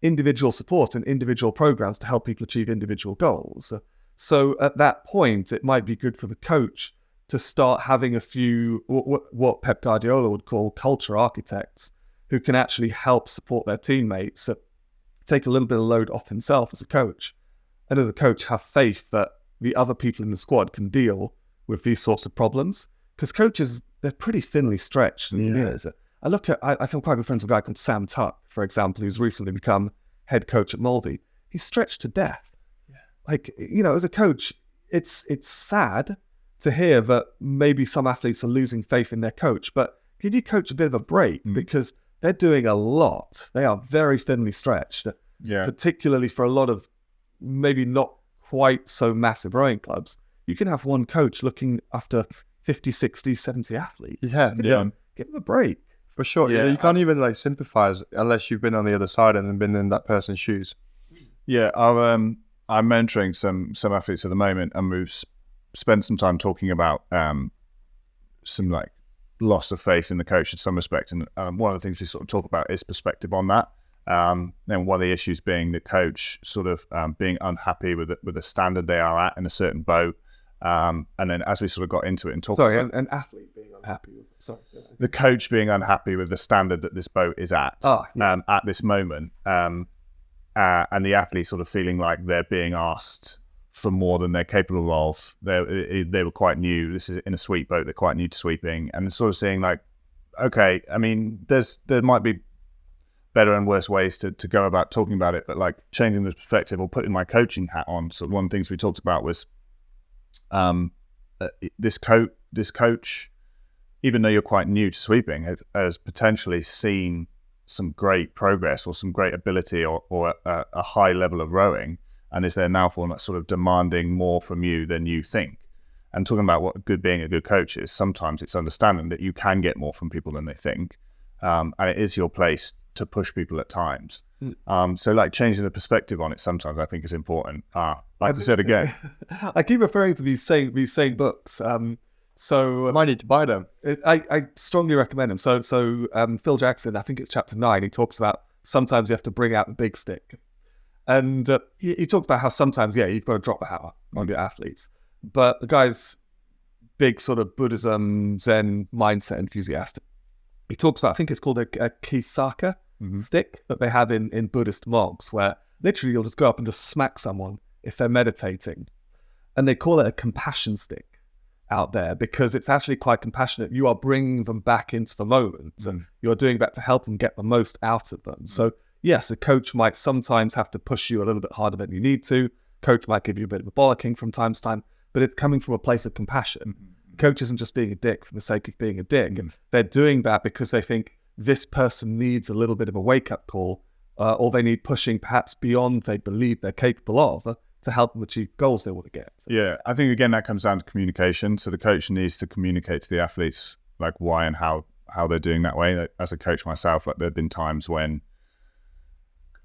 Speaker 1: individual support and individual programs to help people achieve individual goals. So at that point, it might be good for the coach to start having a few, what Pep Guardiola would call culture architects, who can actually help support their teammates, take a little bit of load off himself as a coach. And as a coach, have faith that the other people in the squad can deal with these sorts of problems. Because coaches, they're pretty thinly stretched. I'm quite good friends with a guy called Sam Tuck, for example, who's recently become head coach at Moldy. He's stretched to death. As a coach, it's sad to hear that maybe some athletes are losing faith in their coach, but give your coach a bit of a break because they're doing a lot. They are very thinly stretched.
Speaker 3: Yeah.
Speaker 1: particularly for a lot of maybe not quite so massive rowing clubs. You can have one coach looking after 50, 60, 70 athletes.
Speaker 2: Yeah.
Speaker 1: Give them a break.
Speaker 2: For sure.
Speaker 3: Yeah,
Speaker 2: You can't even like sympathize unless you've been on the other side and been in that person's shoes.
Speaker 3: Yeah, I'm mentoring some athletes at the moment, and we've spent some time talking about some like loss of faith in the coach in some respect, and one of the things we sort of talk about is perspective on that. And one of the issues being the coach sort of being unhappy with the standard they are at in a certain boat. And then as we sort of got into it and talked about
Speaker 1: an athlete being unhappy with
Speaker 3: the coach being unhappy with the standard that this boat is at at this moment, and the athlete sort of feeling like they're being asked for more than they're capable of. They were quite new. This is in a sweep boat. They're quite new to sweeping, and sort of seeing like, okay, I mean, there might be better and worse ways to go about talking about it, but like changing the perspective or putting my coaching hat on. So one of the things we talked about was this coach, even though you're quite new to sweeping, has potentially seen some great progress or some great ability or a high level of rowing, and is there now for sort of demanding more from you than you think. And talking about what being a good coach is, sometimes it's understanding that you can get more from people than they think, and it is your place to push people at times. So like changing the perspective on it sometimes I think is important. Like I said again,
Speaker 1: I keep referring to these same books. So
Speaker 2: I might need to buy them.
Speaker 1: I strongly recommend them. So Phil Jackson, I think it's chapter 9, he talks about sometimes you have to bring out the big stick. And he talked about how sometimes, you've got to drop the hammer on your athletes. But the guy's big sort of Buddhism, Zen mindset enthusiast. He talks about, I think it's called a kisaka stick that they have in Buddhist monks, where literally you'll just go up and just smack someone if they're meditating. And they call it a compassion stick out there because it's actually quite compassionate. You are bringing them back into the moment and you're doing that to help them get the most out of them. So yes, a coach might sometimes have to push you a little bit harder than you need to. Coach might give you a bit of a bollocking from time to time, but it's coming from a place of compassion. Coach isn't just being a dick for the sake of being a dick. They're doing that because they think this person needs a little bit of a wake-up call, or they need pushing perhaps beyond they believe they're capable of to help them achieve goals they want to get.
Speaker 3: Yeah, I think again that comes down to communication. So the coach needs to communicate to the athletes like why and how they're doing that way. As a coach myself, like there have been times when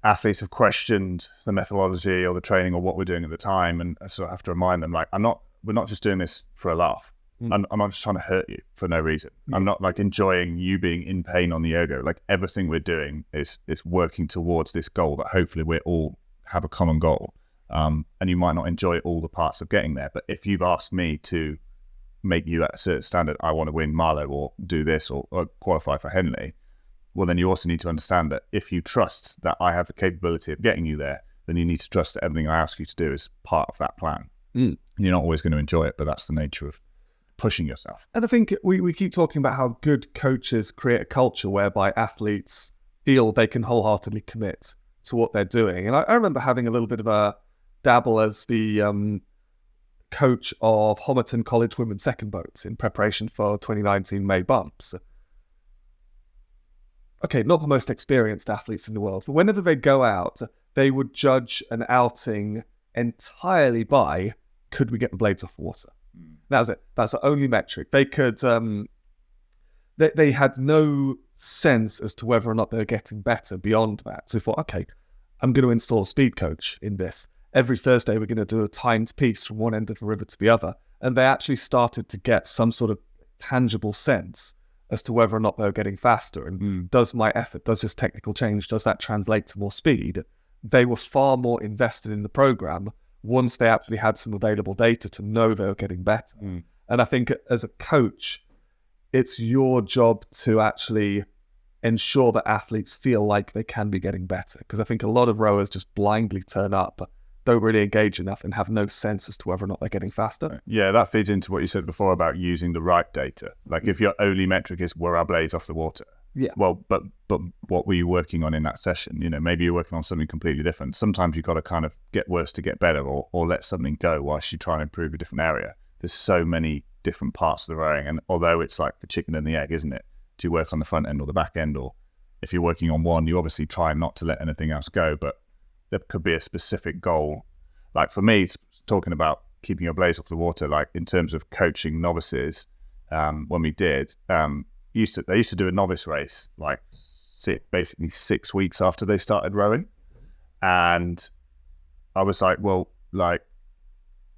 Speaker 3: athletes have questioned the methodology or the training or what we're doing at the time, and I sort of have to remind them like we're not just doing this for a laugh. I'm not just trying to hurt you for no reason. I'm not like enjoying you being in pain on the Ergo. Like everything we're doing is working towards this goal that hopefully we all have a common goal. And you might not enjoy all the parts of getting there, but if you've asked me to make you at a certain standard, I want to win Marlow or do this or qualify for Henley, well then you also need to understand that if you trust that I have the capability of getting you there, then you need to trust that everything I ask you to do is part of that plan. You're not always going to enjoy it, but that's the nature of pushing yourself.
Speaker 1: And I think we keep talking about how good coaches create a culture whereby athletes feel they can wholeheartedly commit to what they're doing. And I remember having a little bit of a dabble as the coach of Homerton College women's second boats in preparation for 2019 May bumps. Okay, not the most experienced athletes in the world, but whenever they go out, they would judge an outing entirely by, could we get the blades off water? That was it. That's the only metric. They could, they had no sense as to whether or not they were getting better beyond that. So they thought, okay, I'm going to install a speed coach in this. Every Thursday, we're going to do a timed piece from one end of the river to the other. And they actually started to get some sort of tangible sense as to whether or not they were getting faster. And does my effort, does this technical change, does that translate to more speed? They were far more invested in the program once they actually had some available data to know they were getting better. And I think as a coach, it's your job to actually ensure that athletes feel like they can be getting better. Because I think a lot of rowers just blindly turn up, don't really engage enough and have no sense as to whether or not they're getting faster.
Speaker 3: Yeah, that feeds into what you said before about using the right data. Like if your only metric is were our blades off the water, well, but what were you working on in that session? You know, maybe you're working on something completely different. Sometimes you've got to kind of get worse to get better, or let something go whilst you try and improve a different area. There's so many different parts of the rowing, and although it's like the chicken and the egg, isn't it? Do you work on the front end or the back end? Or if you're working on one, you obviously try not to let anything else go, but there could be a specific goal. Like for me, it's talking about keeping your blades off the water, like in terms of coaching novices, when we did, they used to do a novice race, like basically 6 weeks after they started rowing. And I was like, well, like,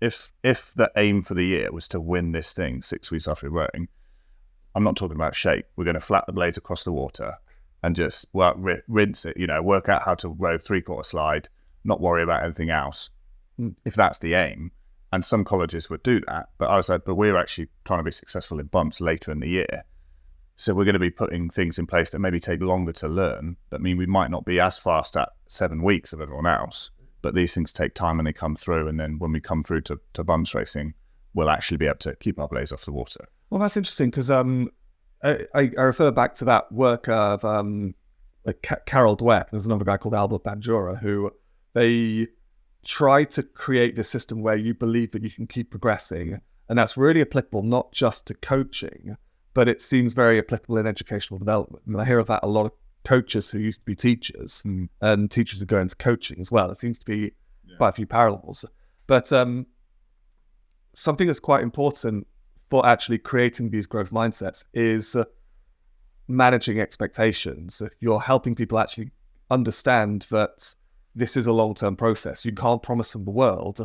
Speaker 3: if the aim for the year was to win this thing 6 weeks after rowing, I'm not talking about shape. We're going to flat the blades across the water and just rinse it, work out how to row 3/4 slide, not worry about anything else, if that's the aim. And some colleges would do that. But I was like, but we're actually trying to be successful in bumps later in the year. So we're going to be putting things in place that maybe take longer to learn. That mean we might not be as fast at 7 weeks of everyone else. But these things take time when they come through, and then when we come through to bumps racing, we'll actually be able to keep our blades off the water.
Speaker 1: Well, that's interesting because I refer back to that work of Carol Dweck. There's another guy called Albert Bandura who they try to create this system where you believe that you can keep progressing, and that's really applicable not just to coaching, but it seems very applicable in educational development. And I hear of that a lot of coaches who used to be teachers and teachers who go into coaching as well. It seems to be quite a few parallels. But something that's quite important for actually creating these growth mindsets is managing expectations. You're helping people actually understand that this is a long-term process. You can't promise them the world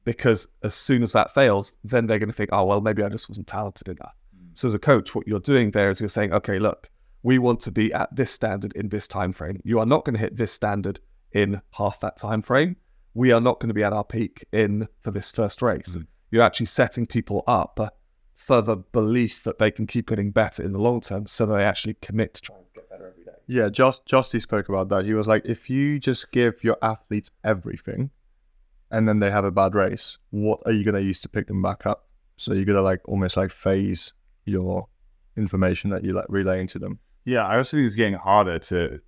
Speaker 1: because as soon as that fails, then they're going to think, oh, well, maybe I just wasn't talented enough. So as a coach, what you're doing there is you're saying, okay, look, we want to be at this standard in this time frame. You are not going to hit this standard in half that time frame. We are not going to be at our peak for this first race. You're actually setting people up for the belief that they can keep getting better in the long term, so they actually commit to trying to get better every day.
Speaker 2: Yeah, Justy spoke about that. He was like, if you just give your athletes everything and then they have a bad race, what are you going to use to pick them back up? So you're going to like almost like phase your information that you like relaying to them.
Speaker 3: Yeah, I also think it's getting harder to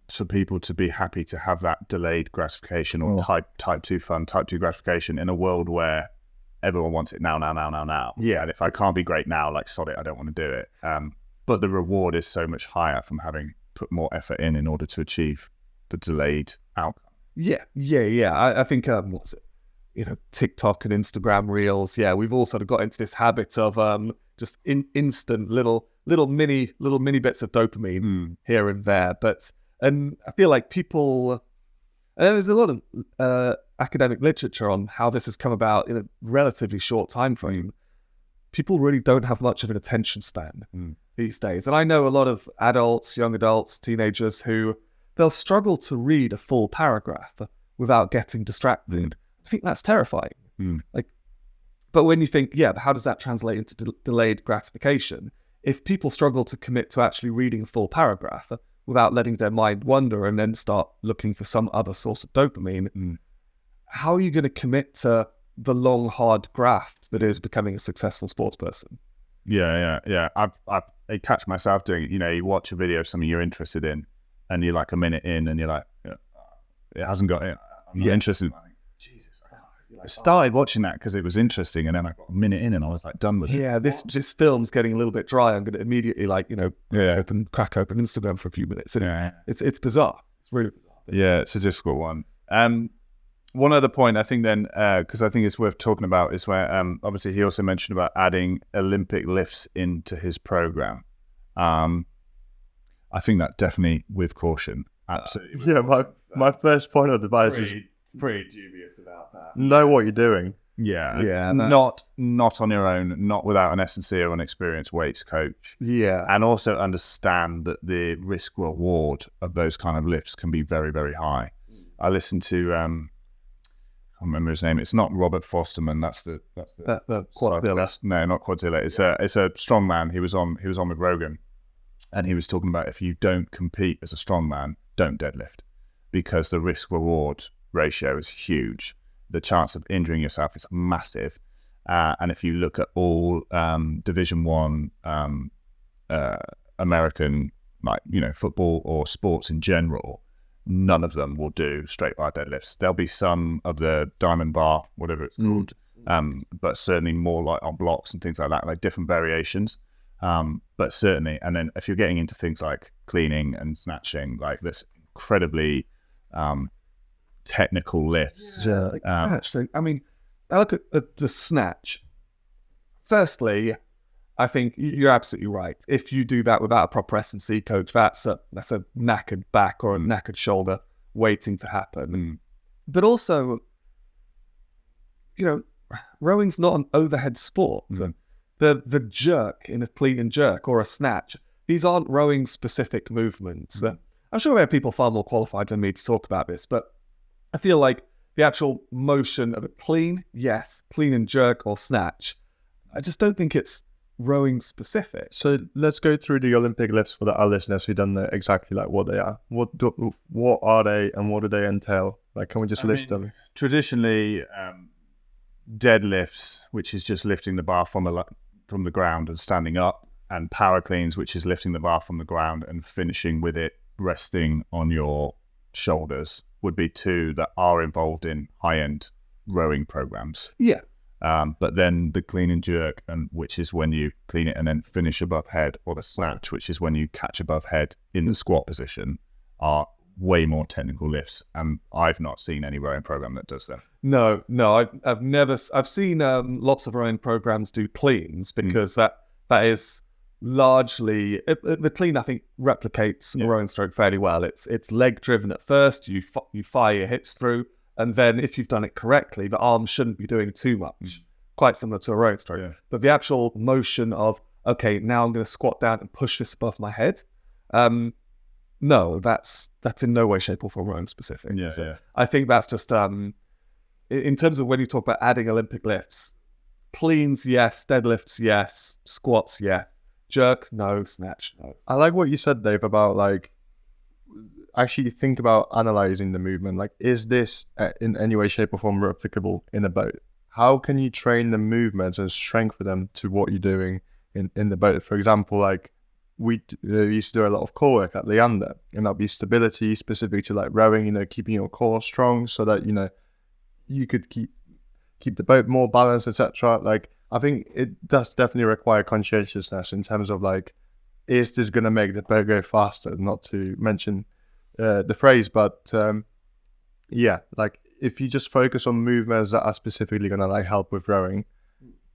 Speaker 3: for people to be happy to have that delayed gratification or type 2 fun, type 2 gratification in a world where everyone wants it now. Yeah, and if I can't be great now, like, sod it, I don't want to do it. But the reward is so much higher from having put more effort in order to achieve the delayed outcome.
Speaker 1: Yeah. I think, what was it? TikTok and Instagram Reels. Yeah, we've all sort of got into this habit of just instant little mini bits of dopamine here and there. And I feel like people, and there's a lot of academic literature on how this has come about in a relatively short time frame. People really don't have much of an attention span these days. And I know a lot of adults, young adults, teenagers who they'll struggle to read a full paragraph without getting distracted. I think that's terrifying. But when you think, how does that translate into delayed gratification? If people struggle to commit to actually reading a full paragraph without letting their mind wander and then start looking for some other source of dopamine, how are you going to commit to the long, hard graft that is becoming a successful sports person?
Speaker 3: Yeah. I catch myself doing it. You watch a video of something you're interested in and you're like a minute in and you're like, it hasn't got it. I'm not interested. I think, Jesus. I started watching that because it was interesting, and then I got a minute in and I was like done with it.
Speaker 1: Yeah, this film's getting a little bit dry. I'm going to immediately crack open Instagram for a few minutes. It's bizarre. It's really bizarre.
Speaker 3: Yeah, it's a difficult one. One other point I think then, because I think it's worth talking about, is where obviously he also mentioned about adding Olympic lifts into his program. I think that definitely with caution. Absolutely.
Speaker 2: My first point of advice is
Speaker 1: pretty dubious about that.
Speaker 2: Know what you're doing.
Speaker 3: Yeah. Not on your own, not without an S&C or an experienced weights coach.
Speaker 1: Yeah.
Speaker 3: And also understand that the risk reward of those kind of lifts can be very, very high. I listened to I can't remember his name. It's not Robert Fosterman. That's the
Speaker 1: Quadzilla.
Speaker 3: No, not Quadzilla. It's a strongman. He was on with Rogan, and he was talking about if you don't compete as a strongman, don't deadlift, because the risk reward ratio is huge. The chance of injuring yourself is massive. And if you look at all Division 1 American, football or sports in general, none of them will do straight bar deadlifts. There'll be some of the diamond bar, whatever it's called, but certainly more like on blocks and things like that, like different variations. But certainly, and then if you're getting into things like cleaning and snatching, like this incredibly technical lifts.
Speaker 1: Yeah, exactly. I mean, I look at the snatch. Firstly, I think you're absolutely right. If you do that without a proper S&C coach, that's a knackered back or a knackered shoulder waiting to happen. But also, rowing's not an overhead sport. The jerk in a clean and jerk or a snatch, these aren't rowing specific movements. I'm sure there are people far more qualified than me to talk about this, but I feel like the actual motion of a clean and jerk or snatch, I just don't think it's rowing specific.
Speaker 2: So let's go through the Olympic lifts for our listeners who don't know exactly like what they are. What are they and what do they entail? Like, can we just list them?
Speaker 3: Traditionally, deadlifts, which is just lifting the bar from the ground and standing up, and power cleans, which is lifting the bar from the ground and finishing with it resting on your shoulders, would be two that are involved in high-end rowing programs.
Speaker 1: Yeah.
Speaker 3: But then the clean and jerk, which is when you clean it and then finish above head, or the snatch, which is when you catch above head in the squat position, are way more technical lifts. And I've not seen any rowing program that does that.
Speaker 1: No, I've seen lots of rowing programs do cleans because that is largely the clean. I think replicates a rowing stroke fairly well. It's leg driven at first. You fire your hips through. And then if you've done it correctly, the arms shouldn't be doing too much, quite similar to a rowing stroke. Yeah. But the actual motion of, okay, now I'm going to squat down and push this above my head. No, that's in no way, shape or form rowing specific.
Speaker 3: Yeah,
Speaker 1: so I think that's just, in terms of when you talk about adding Olympic lifts, cleans, yes, deadlifts, yes, squats, yes, jerk, no, snatch, no.
Speaker 2: I like what you said, Dave, about like, actually think about analyzing the movement. Like, is this in any way, shape or form replicable in a boat? How can you train the movements and strengthen them to what you're doing in the boat? For example, like we used to do a lot of core work at Leander, and that'd be stability specific to like rowing, keeping your core strong so that, you could keep the boat more balanced, etc. Like, I think it does definitely require conscientiousness in terms of like, is this going to make the boat go faster? Not to mention the phrase, but like if you just focus on movements that are specifically going to like help with rowing,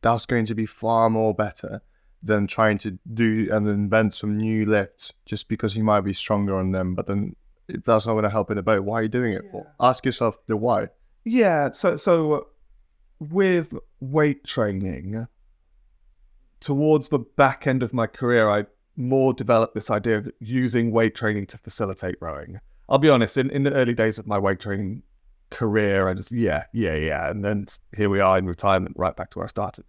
Speaker 2: that's going to be far more better than trying to do and invent some new lifts just because you might be stronger on them, but then if that's not going to help in the boat, why are you doing it for? Ask yourself the why.
Speaker 1: Yeah, so with weight training, towards the back end of my career, I more developed this idea of using weight training to facilitate rowing. I'll be honest, in the early days of my weight training career, I just, and then here we are in retirement, right back to where I started.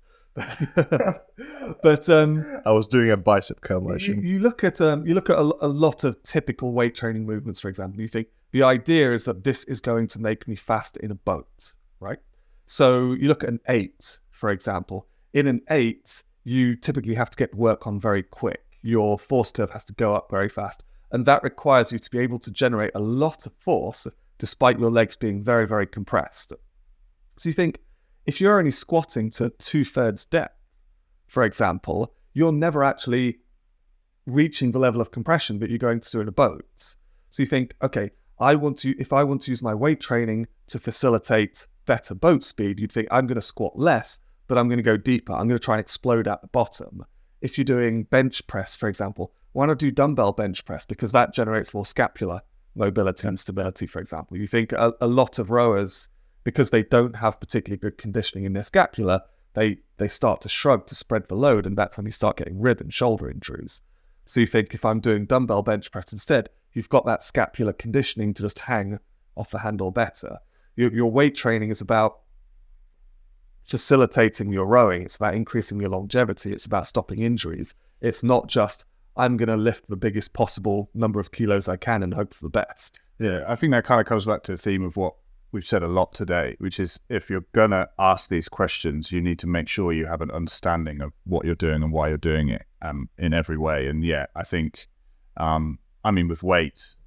Speaker 1: But
Speaker 2: I was doing a bicep curl motion.
Speaker 1: You look at a lot of typical weight training movements, for example. You think the idea is that this is going to make me faster in a boat, right? So you look at an 8, for example. In an 8, you typically have to get work on very quick. Your force curve has to go up very fast. And that requires you to be able to generate a lot of force despite your legs being very, very compressed. So you think, if you're only squatting to 2/3 depth, for example, you're never actually reaching the level of compression that you're going to do in a boat. So you think, okay, if I want to use my weight training to facilitate better boat speed, you'd think I'm going to squat less, but I'm going to go deeper. I'm going to try and explode at the bottom. If you're doing bench press, for example, why not do dumbbell bench press? Because that generates more scapular mobility and stability, for example. You think a lot of rowers, because they don't have particularly good conditioning in their scapula, they start to shrug to spread the load, and that's when you start getting rib and shoulder injuries. So you think, if I'm doing dumbbell bench press instead, you've got that scapular conditioning to just hang off the handle better. Your weight training is about facilitating your rowing. It's about increasing your longevity. It's about stopping injuries. It's not just, I'm going to lift the biggest possible number of kilos I can and hope for the best.
Speaker 3: Yeah, I think that kind of comes back to the theme of what we've said a lot today, which is if you're going to ask these questions, you need to make sure you have an understanding of what you're doing and why you're doing it in every way. And yeah, I think, with weights,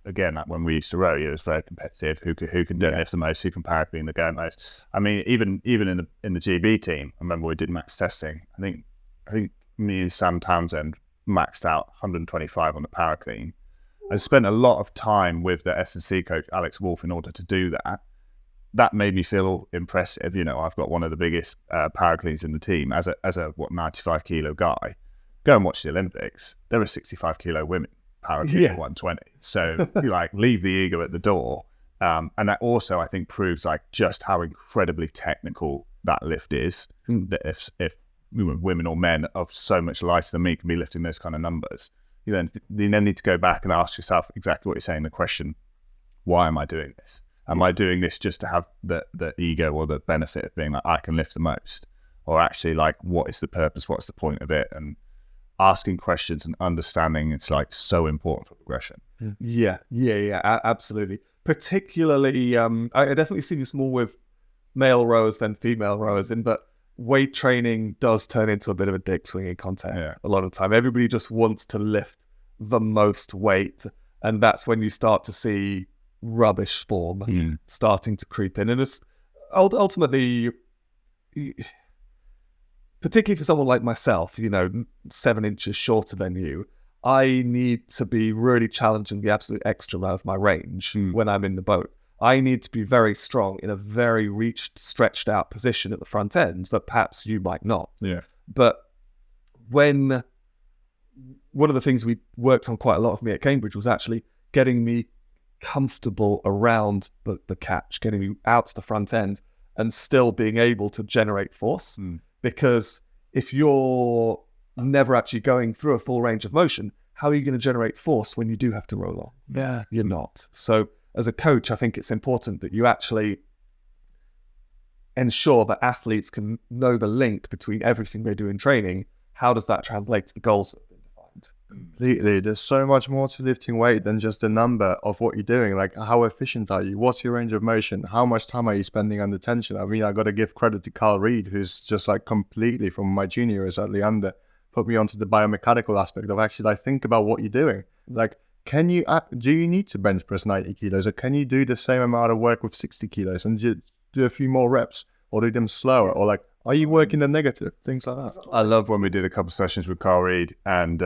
Speaker 3: again, like when we used to row, it was very competitive. Who can deadlift the most? Who can power clean the go most? I mean, even in the GB team, I remember we did max testing. I think me and Sam Townsend maxed out 125 on the power clean, I spent a lot of time with the S&C coach, Alex Wolf, in order to do that. That made me feel impressive. You know, I've got one of the biggest power cleans in the team as a 95 kilo guy. Go and watch the Olympics. There are 65 kilo women power clean at 120. So you like leave the ego at the door. And that also, I think, proves like just how incredibly technical that lift is. That if women or men of so much lighter than me can be lifting those kind of numbers, you then need to go back and ask yourself exactly what you're saying. The question: why am I doing this? Am I doing this just to have the ego or the benefit of being like I can lift the most, or actually like what is the purpose? What's the point of it? And asking questions and understanding it's like so important for progression.
Speaker 1: Yeah, absolutely. Particularly, I definitely see this more with male rowers than female rowers but weight training does turn into a bit of a dick swinging contest a lot of the time. Everybody just wants to lift the most weight, and that's when you start to see rubbish form starting to creep in. And it's ultimately, particularly for someone like myself, 7 inches shorter than you, I need to be really challenging the absolute extra amount of my range when I'm in the boat. I need to be very strong in a very stretched out position at the front end that perhaps you might not.
Speaker 3: Yeah.
Speaker 1: But one of the things we worked on quite a lot of me at Cambridge was actually getting me comfortable around the catch, getting me out to the front end and still being able to generate force. Because if you're never actually going through a full range of motion, how are you going to generate force when you do have to roll on?
Speaker 3: Yeah.
Speaker 1: You're not. So as a coach, I think it's important that you actually ensure that athletes can know the link between everything they do in training. How does that translate to the goals that have been defined?
Speaker 2: Completely. There's so much more to lifting weight than just the number of what you're doing. Like, how efficient are you? What's your range of motion? How much time are you spending under tension? I mean, I got to give credit to Carl Reed, who's just like completely from my junior years at Leander, put me onto the biomechanical aspect of actually like think about what you're doing. Like, do you need to bench press 90 kilos, or can you do the same amount of work with 60 kilos and just do a few more reps, or do them slower, or like, are you working the negative? Things like that.
Speaker 3: I love when we did a couple of sessions with Carl Reed, and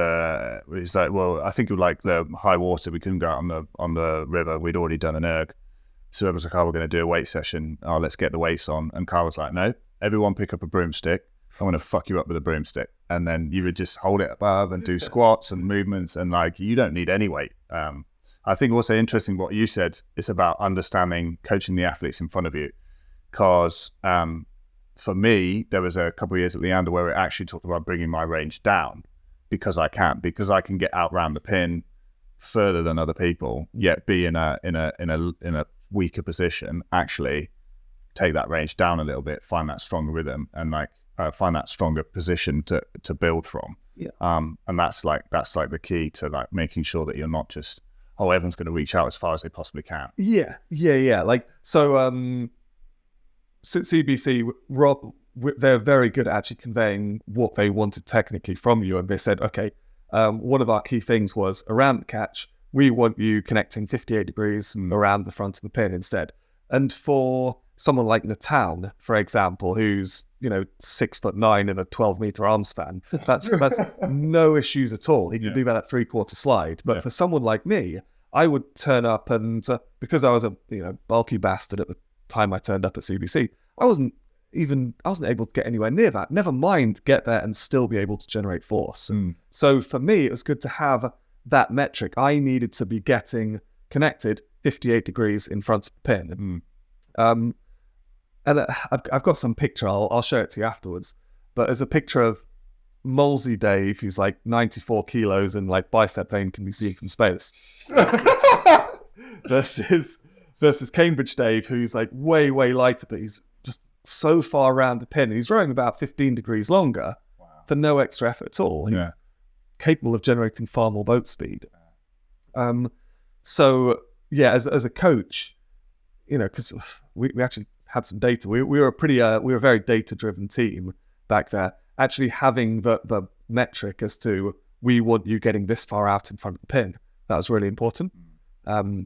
Speaker 3: he's like, well, I think it was like the high water, we couldn't go out on the river. We'd already done an erg. So I was like, oh, we're going to do a weight session. Oh, let's get the weights on. And Carl was like, no, everyone pick up a broomstick. I'm going to fuck you up with a broomstick. And then you would just hold it above and do squats and movements, and like, you don't need any weight. I think also interesting what you said is about understanding, coaching the athletes in front of you. Because for me, there was a couple of years at Leander where it actually talked about bringing my range down because I can get out around the pin further than other people, yet be in a weaker position, actually take that range down a little bit, find that stronger rhythm, and like find that stronger position to build from.
Speaker 1: Yeah.
Speaker 3: And that's like the key to like making sure that you're not just, oh, everyone's going to reach out as far as they possibly can.
Speaker 1: Yeah. Like, so CBC, Rob, they're very good at actually conveying what they wanted technically from you. And they said, okay, one of our key things was around the catch, we want you connecting 58 degrees around the front of the pin instead. And for someone like Natan, for example, who's 6'9" and a 12-meter arm span, that's no issues at all. He can do that at 3/4 slide. But for someone like me, I would turn up and because I was a bulky bastard at the time I turned up at CBC, I wasn't able to get anywhere near that. Never mind get there and still be able to generate force. So for me, it was good to have that metric. I needed to be getting connected 58 degrees in front of the pin. And I've got some picture. I'll show it to you afterwards. But there's a picture of Molesy Dave, who's like 94 kilos and like bicep vein can be seen from space, versus Cambridge Dave, who's like way lighter, but he's just so far around the pin. He's rowing about 15 degrees longer for no extra effort at all. He's capable of generating far more boat speed. So yeah, as a coach, because we actually had some data. We were a very data-driven team back there. Actually having the metric as to we want you getting this far out in front of the pin, that was really important.
Speaker 3: Very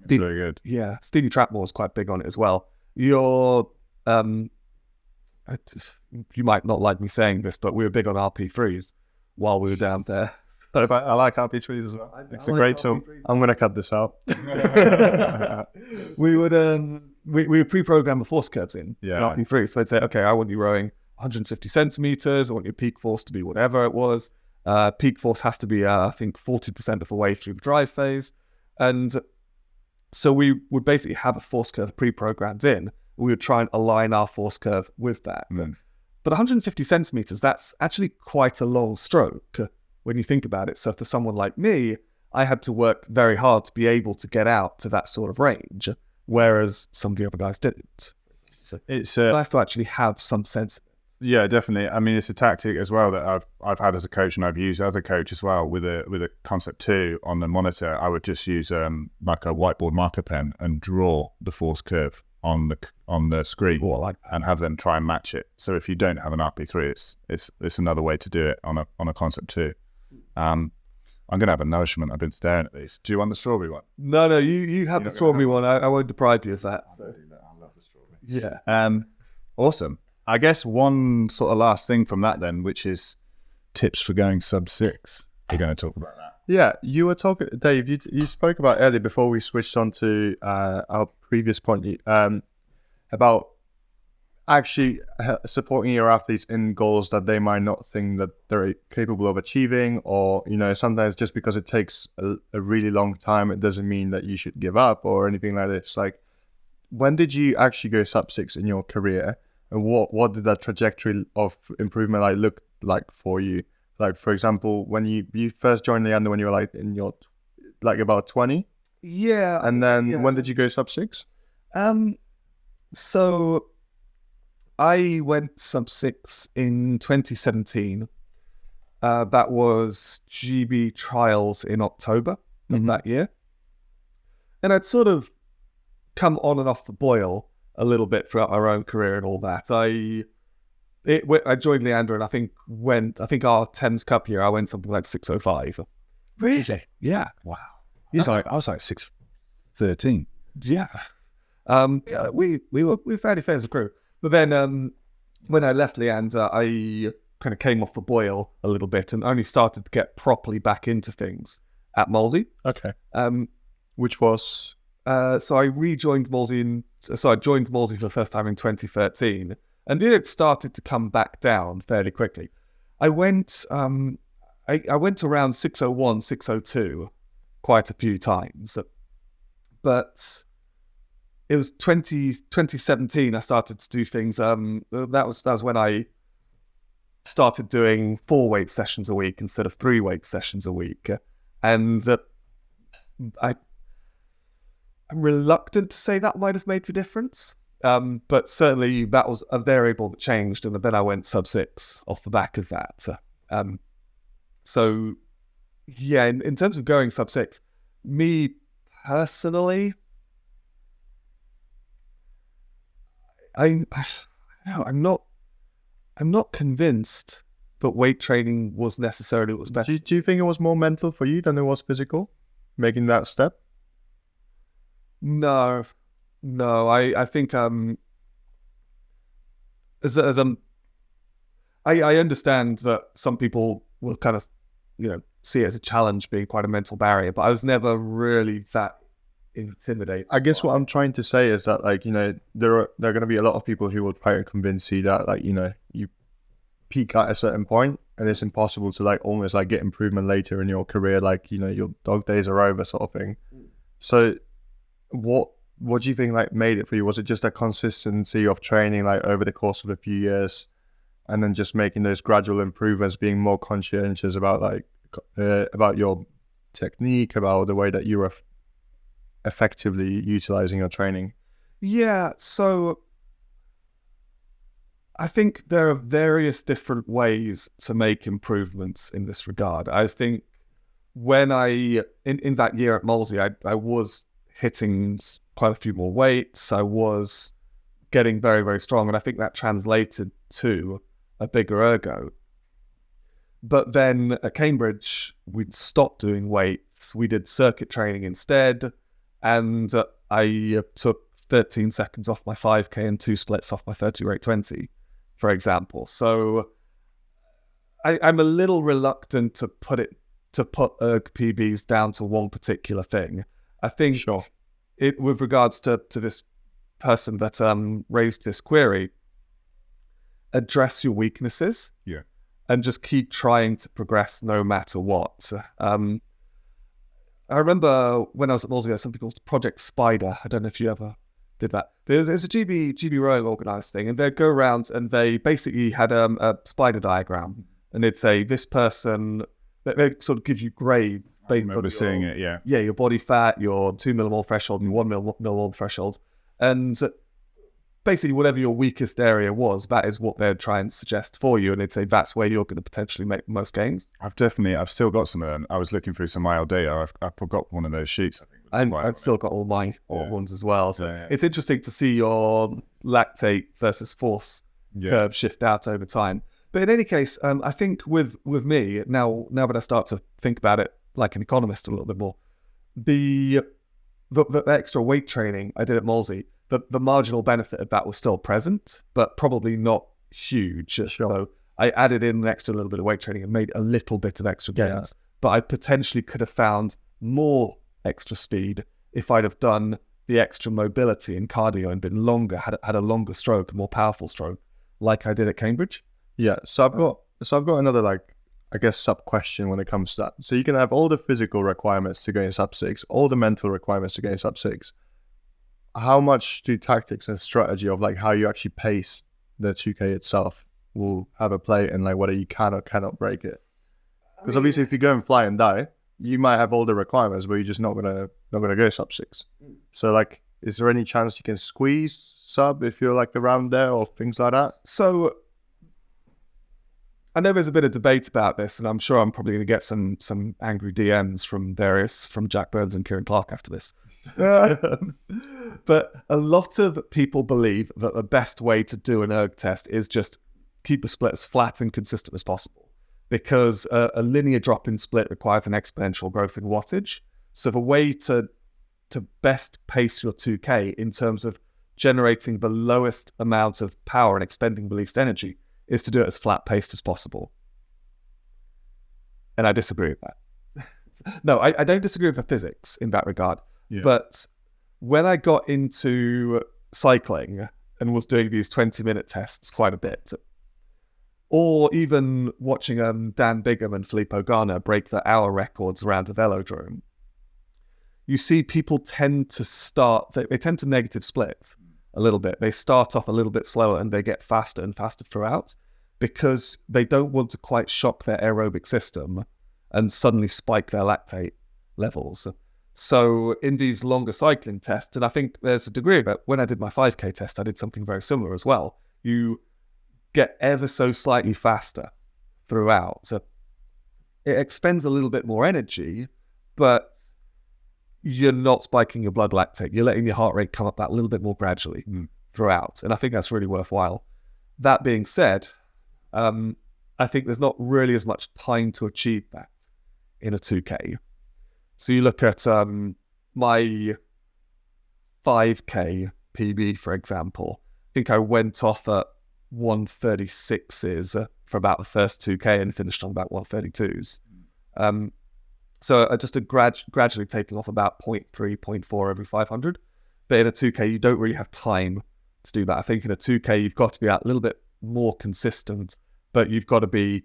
Speaker 3: good.
Speaker 1: Yeah, Steely Trapmore was quite big on it as well. You might not like me saying this, but we were big on RP3s. while we were down there.
Speaker 3: So I like RP3s as well. It's a great tool.
Speaker 2: I'm going to cut this out.
Speaker 1: We would we would pre-program the force curves in RP3. So I'd say, okay, I want you rowing 150 centimeters. I want your peak force to be whatever it was. Peak force has to be, I think, 40% of the way through the drive phase. And so we would basically have a force curve pre-programmed in. We would try and align our force curve with that. But 150 centimeters, that's actually quite a long stroke when you think about it. So for someone like me, I had to work very hard to be able to get out to that sort of range, whereas some of the other guys didn't. So it's nice to actually have some sense of it.
Speaker 3: Yeah, definitely. I mean, it's a tactic as well that I've had as a coach, and I've used as a coach as well with a concept 2 on the monitor. I would just use like a whiteboard marker pen and draw the force curve on the screen and have them try and match it. So if you don't have an RP3, it's another way to do it on a concept 2. I'm gonna have a nourishment. I've been staring at these. Do you want the strawberry one?
Speaker 1: No, you have the strawberry one. I won't deprive you of that.
Speaker 3: I love the strawberry. Yeah. Awesome. I guess one sort of last thing from that then, which is tips for going sub 6. You're going to talk about that.
Speaker 2: Yeah, you were talking, Dave. You spoke about earlier before we switched on to our previous point about actually supporting your athletes in goals that they might not think that they're capable of achieving, or sometimes just because it takes a really long time, it doesn't mean that you should give up or anything like this. Like, when did you actually go sub 6 in your career, and what did that trajectory of improvement look like for you? Like, for example, when you first joined Leander when you were in your about 20?
Speaker 1: Yeah.
Speaker 2: And then when did you go sub 6?
Speaker 1: So I went sub 6 in 2017. That was GB trials in October of that year. And I'd sort of come on and off the boil a little bit throughout my own career and all that. I joined Leander, and I think our Thames Cup year, I went something like 6:05.
Speaker 3: Really?
Speaker 1: Yeah.
Speaker 3: Wow. I was like 6:13.
Speaker 1: Yeah. We were fairly fair as a crew. But then when I left Leander, I kind of came off the boil a little bit and only started to get properly back into things at Molsey.
Speaker 2: Okay. Which was?
Speaker 1: So I rejoined Molsey I joined Molsey for the first time in 2013, and it started to come back down fairly quickly. I went I went around 6:01, 6:02 quite a few times, but it was 2017 I started to do things. That was when I started doing 4 weight sessions a week instead of 3 weight sessions a week, and I'm reluctant to say that might have made the difference, but certainly that was a variable that changed, and then I went sub 6 off the back of that. So yeah, in terms of going sub 6, me personally, I'm not convinced that weight training was necessarily what was best.
Speaker 2: Do you think it was more mental for you than it was physical, making that step?
Speaker 1: No. I think I understand that some people will kind of see it as a challenge, being quite a mental barrier, but I was never really that intimidated.
Speaker 2: I guess what I'm trying to say is that there are going to be a lot of people who will try and convince you that you peak at a certain point and it's impossible to almost get improvement later in your career, your dog days are over sort of thing. So what do you think made it for you? Was it just a consistency of training over the course of a few years, and then just making those gradual improvements, being more conscientious about your technique, about the way that you were effectively utilizing your training?
Speaker 1: Yeah, so I think there are various different ways to make improvements in this regard. I think when in that year at Molsey, I was hitting quite a few more weights. I was getting very, very strong, and I think that translated to a bigger ergo. But then at Cambridge, we'd stopped doing weights. We did circuit training instead, and I took 13 seconds off my 5K and 2 splits off my 30 rate 20, for example. So I'm a little reluctant to put erg PBs down to one particular thing. I think with regards to this person that raised this query, address your weaknesses.
Speaker 3: Yeah.
Speaker 1: And just keep trying to progress no matter what. I remember when I was at Wolsey, there was something called Project Spider. I don't know if you ever did that. There's a GB rowing organised thing, and they'd go around and they basically had a spider diagram, and they'd say this person. They'd sort of give you grades based on
Speaker 3: seeing it, yeah,
Speaker 1: your body fat, your 2 millimole threshold, and 1 millimole threshold, and basically whatever your weakest area was, that is what they'd try and suggest for you, and they'd say that's where you're going to potentially make the most gains.
Speaker 3: I've still got some of them. I was looking through some of my old data. I've got one of those sheets, I think.
Speaker 1: I've still got all my ones as well. So it's interesting to see your lactate versus force curve shift out over time. But in any case, I think with me, now that I start to think about it like an economist a little bit more, the extra weight training I did at Wolsey, the marginal benefit of that was still present, but probably not huge. Sure. So I added in an extra little bit of weight training and made a little bit of extra gains. But I potentially could have found more extra speed if I'd have done the extra mobility and cardio and been longer, had a longer stroke, a more powerful stroke, like I did at Cambridge.
Speaker 2: Yeah. So I've got another, like, I guess, sub question when it comes to that. So you can have all the physical requirements to go in sub 6, all the mental requirements to go in sub 6. How much do tactics and strategy of like how you actually pace the 2K itself will have a play in like whether you can or cannot break it? Because obviously, if you go and fly and die, you might have all the requirements, but you're just not gonna go sub 6. So like, is there any chance you can squeeze sub if you're like around there or things like that?
Speaker 1: So I know there's a bit of debate about this, and I'm sure I'm probably going to get some angry DMs from Jack Burns and Kieran Clark after this. But a lot of people believe that the best way to do an erg test is just keep the split as flat and consistent as possible, because a linear drop in split requires an exponential growth in wattage. So the way to best pace your 2K in terms of generating the lowest amount of power and expending the least energy is to do it as flat paced as possible. And I disagree with that. No, I don't disagree with the physics in that regard. Yeah. But when I got into cycling and was doing these 20-minute tests quite a bit, or even watching Dan Bigham and Filippo Ganna break the hour records around the velodrome, you see people tend to they tend to negative split a little bit. They start off a little bit slower and they get faster and faster throughout because they don't want to quite shock their aerobic system and suddenly spike their lactate levels. So in these longer cycling tests, and I think there's a degree of it, when I did my 5K test, I did something very similar as well. You get ever so slightly faster throughout. So it expends a little bit more energy, but you're not spiking your blood lactate. You're letting your heart rate come up that little bit more gradually throughout. And I think that's really worthwhile. That being said, I think there's not really as much time to achieve that in a 2K. So you look at my 5K PB, for example. I think I went off at 136s for about the first 2K and finished on about 132s. So just gradually taking off about 0.3, 0.4 every 500. But in a 2K, you don't really have time to do that. I think in a 2K, you've got to be a little bit more consistent, but you've got to be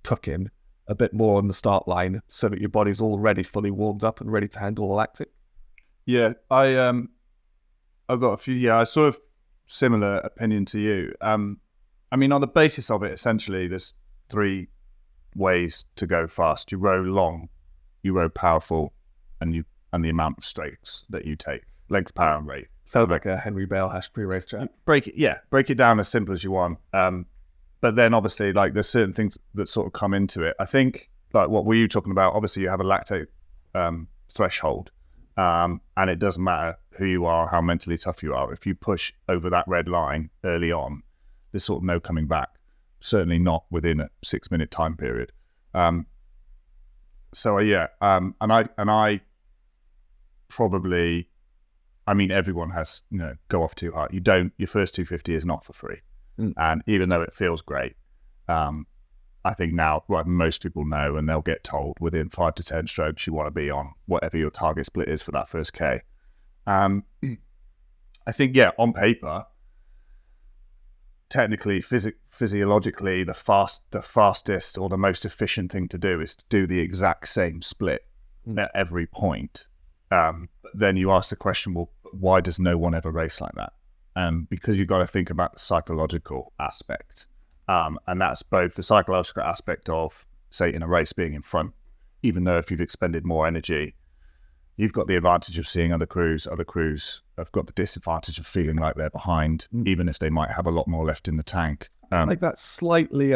Speaker 1: cooking a bit more on the start line so that your body's already fully warmed up and ready to handle the lactic.
Speaker 3: Yeah, I've got a few. Yeah, I sort of similar opinion to you. I mean, on the basis of it, essentially, there's 3 ways to go fast. You row long, you row powerful, and the amount of strokes that you take, length, power, and rate.
Speaker 1: Sounds like a Henry Bale pre-race chat.
Speaker 3: Break it down as simple as you want. But then obviously, like, there's certain things that sort of come into it. I think, like, what were you talking about? Obviously, you have a lactate threshold, and it doesn't matter who you are, how mentally tough you are. If you push over that red line early on, there's sort of no coming back. Certainly not within a 6-minute time period. And I probably, I mean, everyone has, go off too hard. Your first 250 is not for free. And even though it feels great, I think now, well, most people know, and they'll get told within 5 to 10 strokes you want to be on whatever your target split is for that first K. I think, yeah, on paper, technically, physiologically, the fastest or the most efficient thing to do is to do the exact same split at every point. But then you ask the question, well, why does no one ever race like that? Because you've got to think about the psychological aspect. And that's both the psychological aspect of, say, in a race being in front, even though if you've expended more energy, you've got the advantage of seeing other crews. Other crews have got the disadvantage of feeling like they're behind, even if they might have a lot more left in the tank.
Speaker 1: Like that's slightly...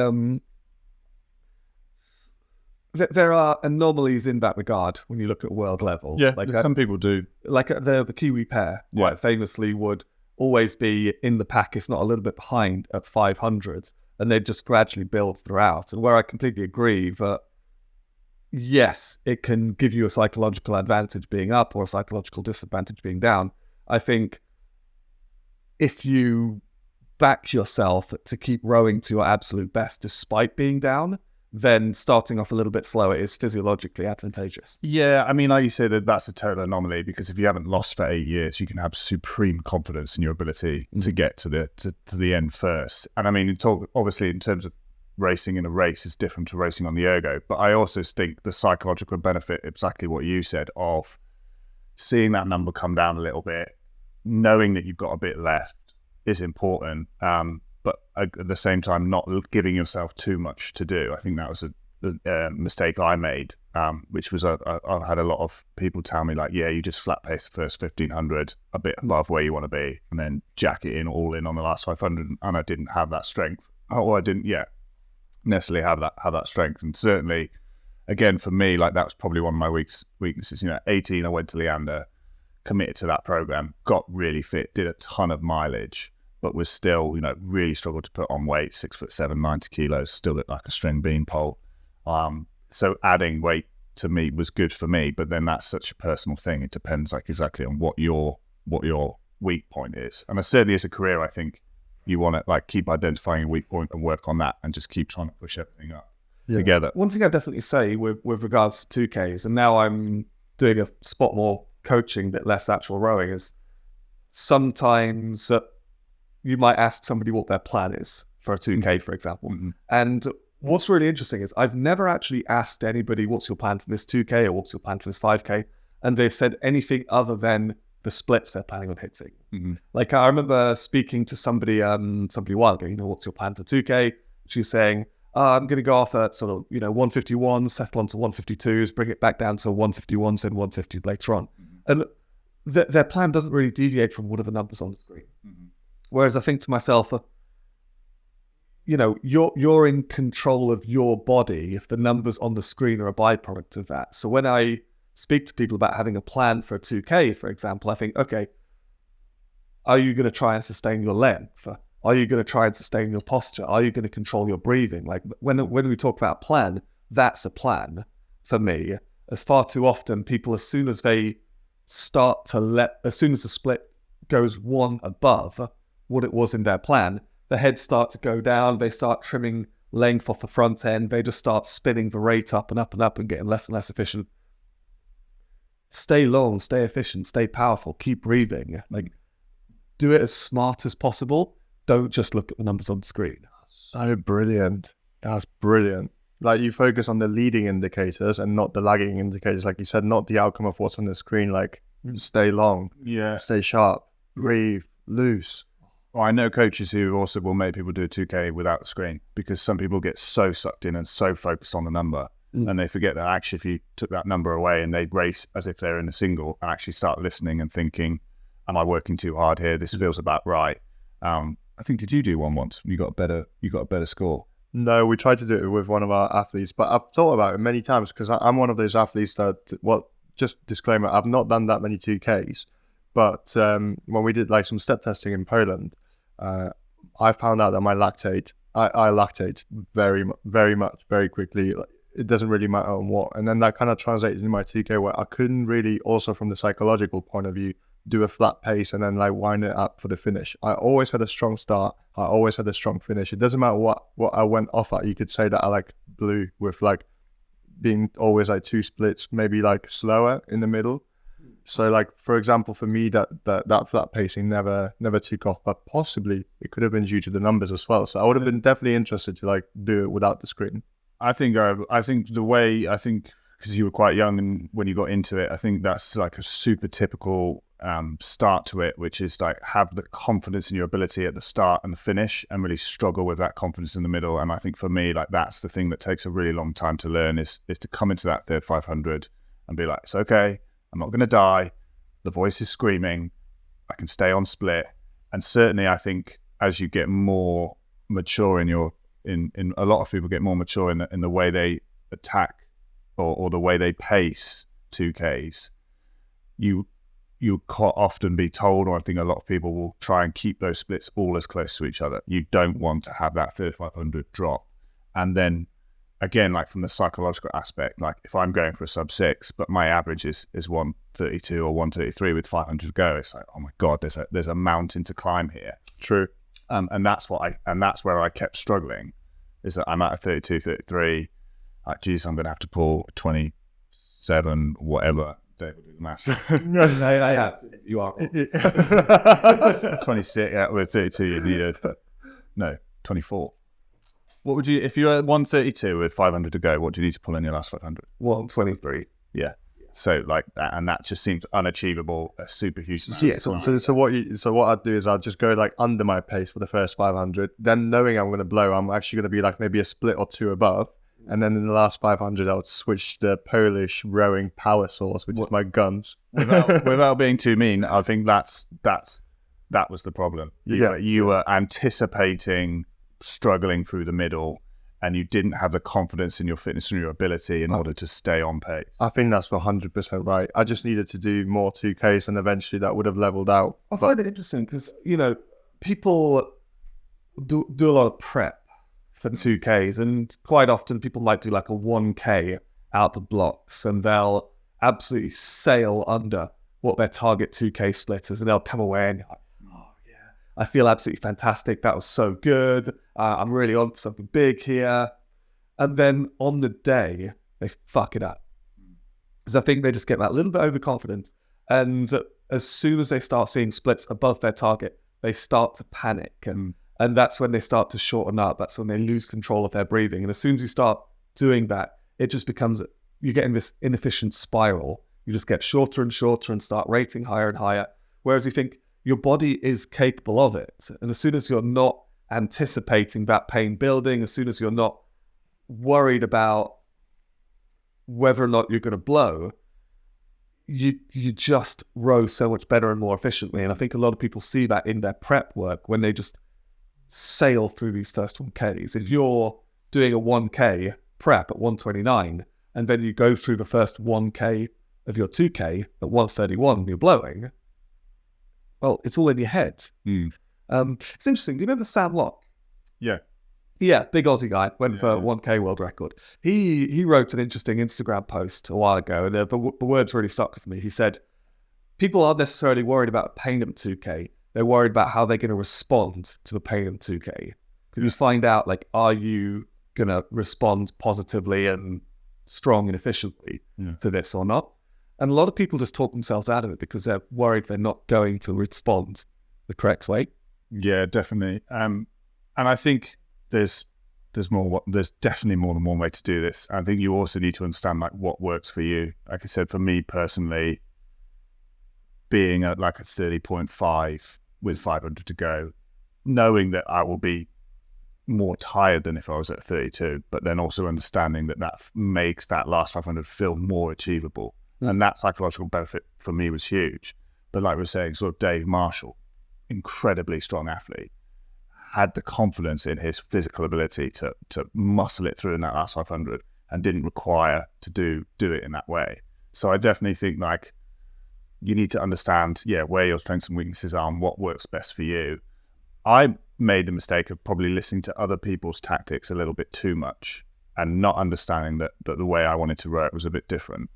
Speaker 1: There are anomalies in that regard when you look at world level.
Speaker 3: Yeah,
Speaker 1: like
Speaker 3: some people do.
Speaker 1: Like the Kiwi pair, quite famously, would always be in the pack, if not a little bit behind, at 500. And they just gradually build throughout. And where I completely agree that, yes, it can give you a psychological advantage being up or a psychological disadvantage being down. I think if you back yourself to keep rowing to your absolute best despite being down, then starting off a little bit slower is physiologically advantageous.
Speaker 3: Yeah, I mean, like you say, that's a total anomaly, because if you haven't lost for 8 years, you can have supreme confidence in your ability to get to the end first. And I mean, obviously, in terms of racing in a race is different to racing on the Ergo. But I also think the psychological benefit, exactly what you said, of seeing that number come down a little bit, knowing that you've got a bit left is important. But at the same time, not giving yourself too much to do. I think that was a mistake I made, which was I've had a lot of people tell me, like, yeah, you just flat pace the first 1,500 a bit above where you want to be, and then jack it in all in on the last 500. And I didn't have that strength. I didn't necessarily have that strength. And certainly, again, for me, like, that was probably one of my weaknesses. 18, I went to Leander, committed to that program, got really fit, did a ton of mileage, but was still, really struggled to put on weight, 6'7", 90 kilos, still looked like a string beanpole. So adding weight to me was good for me, but then that's such a personal thing. It depends, like, exactly on what your weak point is. And certainly as a career, I think you want to, like, keep identifying a weak point and work on that, and just keep trying to push everything up together.
Speaker 1: One thing I definitely say with regards to 2Ks, and now I'm doing a spot more coaching, bit less actual rowing, is sometimes you might ask somebody what their plan is for a 2K, for example. Mm-hmm. And what's really interesting is I've never actually asked anybody, what's your plan for this 2K or what's your plan for this 5K? And they've said anything other than the splits they're planning on hitting. Mm-hmm. Like, I remember speaking to somebody a while ago, what's your plan for 2K? She was saying, I'm going to go off at sort of, 151, settle onto 152s, bring it back down to 151s and 150s later on. Mm-hmm. And their plan doesn't really deviate from what are the numbers on the screen. Mm-hmm. Whereas I think to myself, you're in control of your body if the numbers on the screen are a byproduct of that. So when I speak to people about having a plan for a 2K, for example, I think, okay, are you going to try and sustain your length? Are you going to try and sustain your posture? Are you going to control your breathing? Like, when we talk about plan, that's a plan for me. As far too often, people, as soon as the split goes one above what it was in their plan, the heads start to go down, they start trimming length off the front end, they just start spinning the rate up and up and up and getting less and less efficient. Stay long, stay efficient, stay powerful, keep breathing. Like, do it as smart as possible. Don't just look at the numbers on the screen.
Speaker 2: So brilliant. That's brilliant. Like, you focus on the leading indicators and not the lagging indicators. Like you said, not the outcome of what's on the screen. Like, stay long, stay sharp, breathe, loose.
Speaker 3: Well, I know coaches who also will make people do a 2K without the screen, because some people get so sucked in and so focused on the number, and they forget that actually if you took that number away and they'd race as if they're in a single and actually start listening and thinking, am I working too hard here? This feels about right. I think, did you do one once? You got a better score.
Speaker 2: No, we tried to do it with one of our athletes, but I've thought about it many times, because I'm one of those athletes that, just disclaimer, I've not done that many 2Ks, but when we did like some step testing in Poland, I found out that my lactate, I lactate very, very much, very quickly. It doesn't really matter on what. And then that kind of translated into my 2K, where I couldn't really, also from the psychological point of view, do a flat pace and then like wind it up for the finish. I always had a strong start. I always had a strong finish. It doesn't matter what I went off at. You could say that I like blew with like being always like 2 splits, maybe like slower in the middle. So like, for example, for me, that flat pacing never took off, but possibly it could have been due to the numbers as well. So I would have been definitely interested to like do it without the screen.
Speaker 3: I think because you were quite young and when you got into it, I think that's like a super typical start to it, which is like have the confidence in your ability at the start and the finish and really struggle with that confidence in the middle. And I think for me, like that's the thing that takes a really long time to learn is to come into that third 500 and be like, it's okay, I'm not going to die. The voice is screaming. I can stay on split. And certainly I think as you get more mature in a lot of people get more mature in the way they attack or the way they pace 2Ks, you quite often be told, or I think a lot of people will try and keep those splits all as close to each other. You don't want to have that 3500 drop. And then again, like from the psychological aspect, like if I'm going for a sub 6, but my average is 132 or 133 with 500 to go, it's like, oh my God, there's a mountain to climb here.
Speaker 2: True.
Speaker 3: And that's where I kept struggling, is that I'm at a 32, 33. Like, geez, I'm going to have to pull 27, whatever. Dave will do the maths.
Speaker 1: I have. You are.
Speaker 3: 26, yeah, with 32, you need 24. What would you, if you're at 132 with 500 to go, what do you need to pull in your last 500?
Speaker 1: 123.
Speaker 3: Yeah. So like that, and that just seems unachievable, a super huge amount.
Speaker 2: Yeah. So what I'd do is I'd just go like under my pace for the first 500. Then knowing I'm going to blow, I'm actually going to be like maybe a split or 2 above. And then in the last 500, I would switch the Polish rowing power source, which is my guns.
Speaker 3: Without being too mean, I think that was the problem. You were anticipating struggling through the middle, and you didn't have the confidence in your fitness and your ability in order to stay on pace.
Speaker 2: I think that's 100% right. I just needed to do more 2Ks, and eventually that would have leveled out.
Speaker 1: I find it interesting because, people do a lot of prep for 2Ks, and quite often people might do like a 1K out the blocks, and they'll absolutely sail under what their target 2K split is, and they'll come away and like, oh yeah, I feel absolutely fantastic. That was so good. I'm really on for something big here. And then on the day, they fuck it up. Because I think they just get that little bit overconfident. And as soon as they start seeing splits above their target, they start to panic. And that's when they start to shorten up. That's when they lose control of their breathing. And as soon as you start doing that, it just becomes, you get in this inefficient spiral. You just get shorter and shorter and start rating higher and higher. Whereas you think your body is capable of it. And as soon as you're not anticipating that pain building, as soon as you're not worried about whether or not you're going to blow, you just row so much better and more efficiently. And I think a lot of people see that in their prep work when they just sail through these first 1Ks. If you're doing a 1K prep at 129 and then you go through the first 1K of your 2K at 131 and you're blowing, well, it's all in your head. It's interesting. Do you remember Sam Locke?
Speaker 3: Yeah.
Speaker 1: Yeah, big Aussie guy, went for 1K world record. He wrote an interesting Instagram post a while ago, and the words really stuck with me. He said, people aren't necessarily worried about pain at 2K. They're worried about how they're going to respond to the pain at 2K. Because you find out, like, are you going to respond positively and strong and efficiently to this or not? And a lot of people just talk themselves out of it because they're worried they're not going to respond the correct way.
Speaker 3: Yeah, definitely. And I think there's definitely more than one way to do this. I think you also need to understand like what works for you. Like I said, for me personally, being at like a 30.5 with 500 to go, knowing that I will be more tired than if I was at 32, but then also understanding that makes that last 500 feel more achievable. And that psychological benefit for me was huge. But like we were saying, sort of Dave Marshall, incredibly strong athlete, had the confidence in his physical ability to muscle it through in that last 500 and didn't require to do it in that way. So I definitely think like you need to understand, where your strengths and weaknesses are and what works best for you. I made the mistake of probably listening to other people's tactics a little bit too much and not understanding that the way I wanted to row it was a bit different.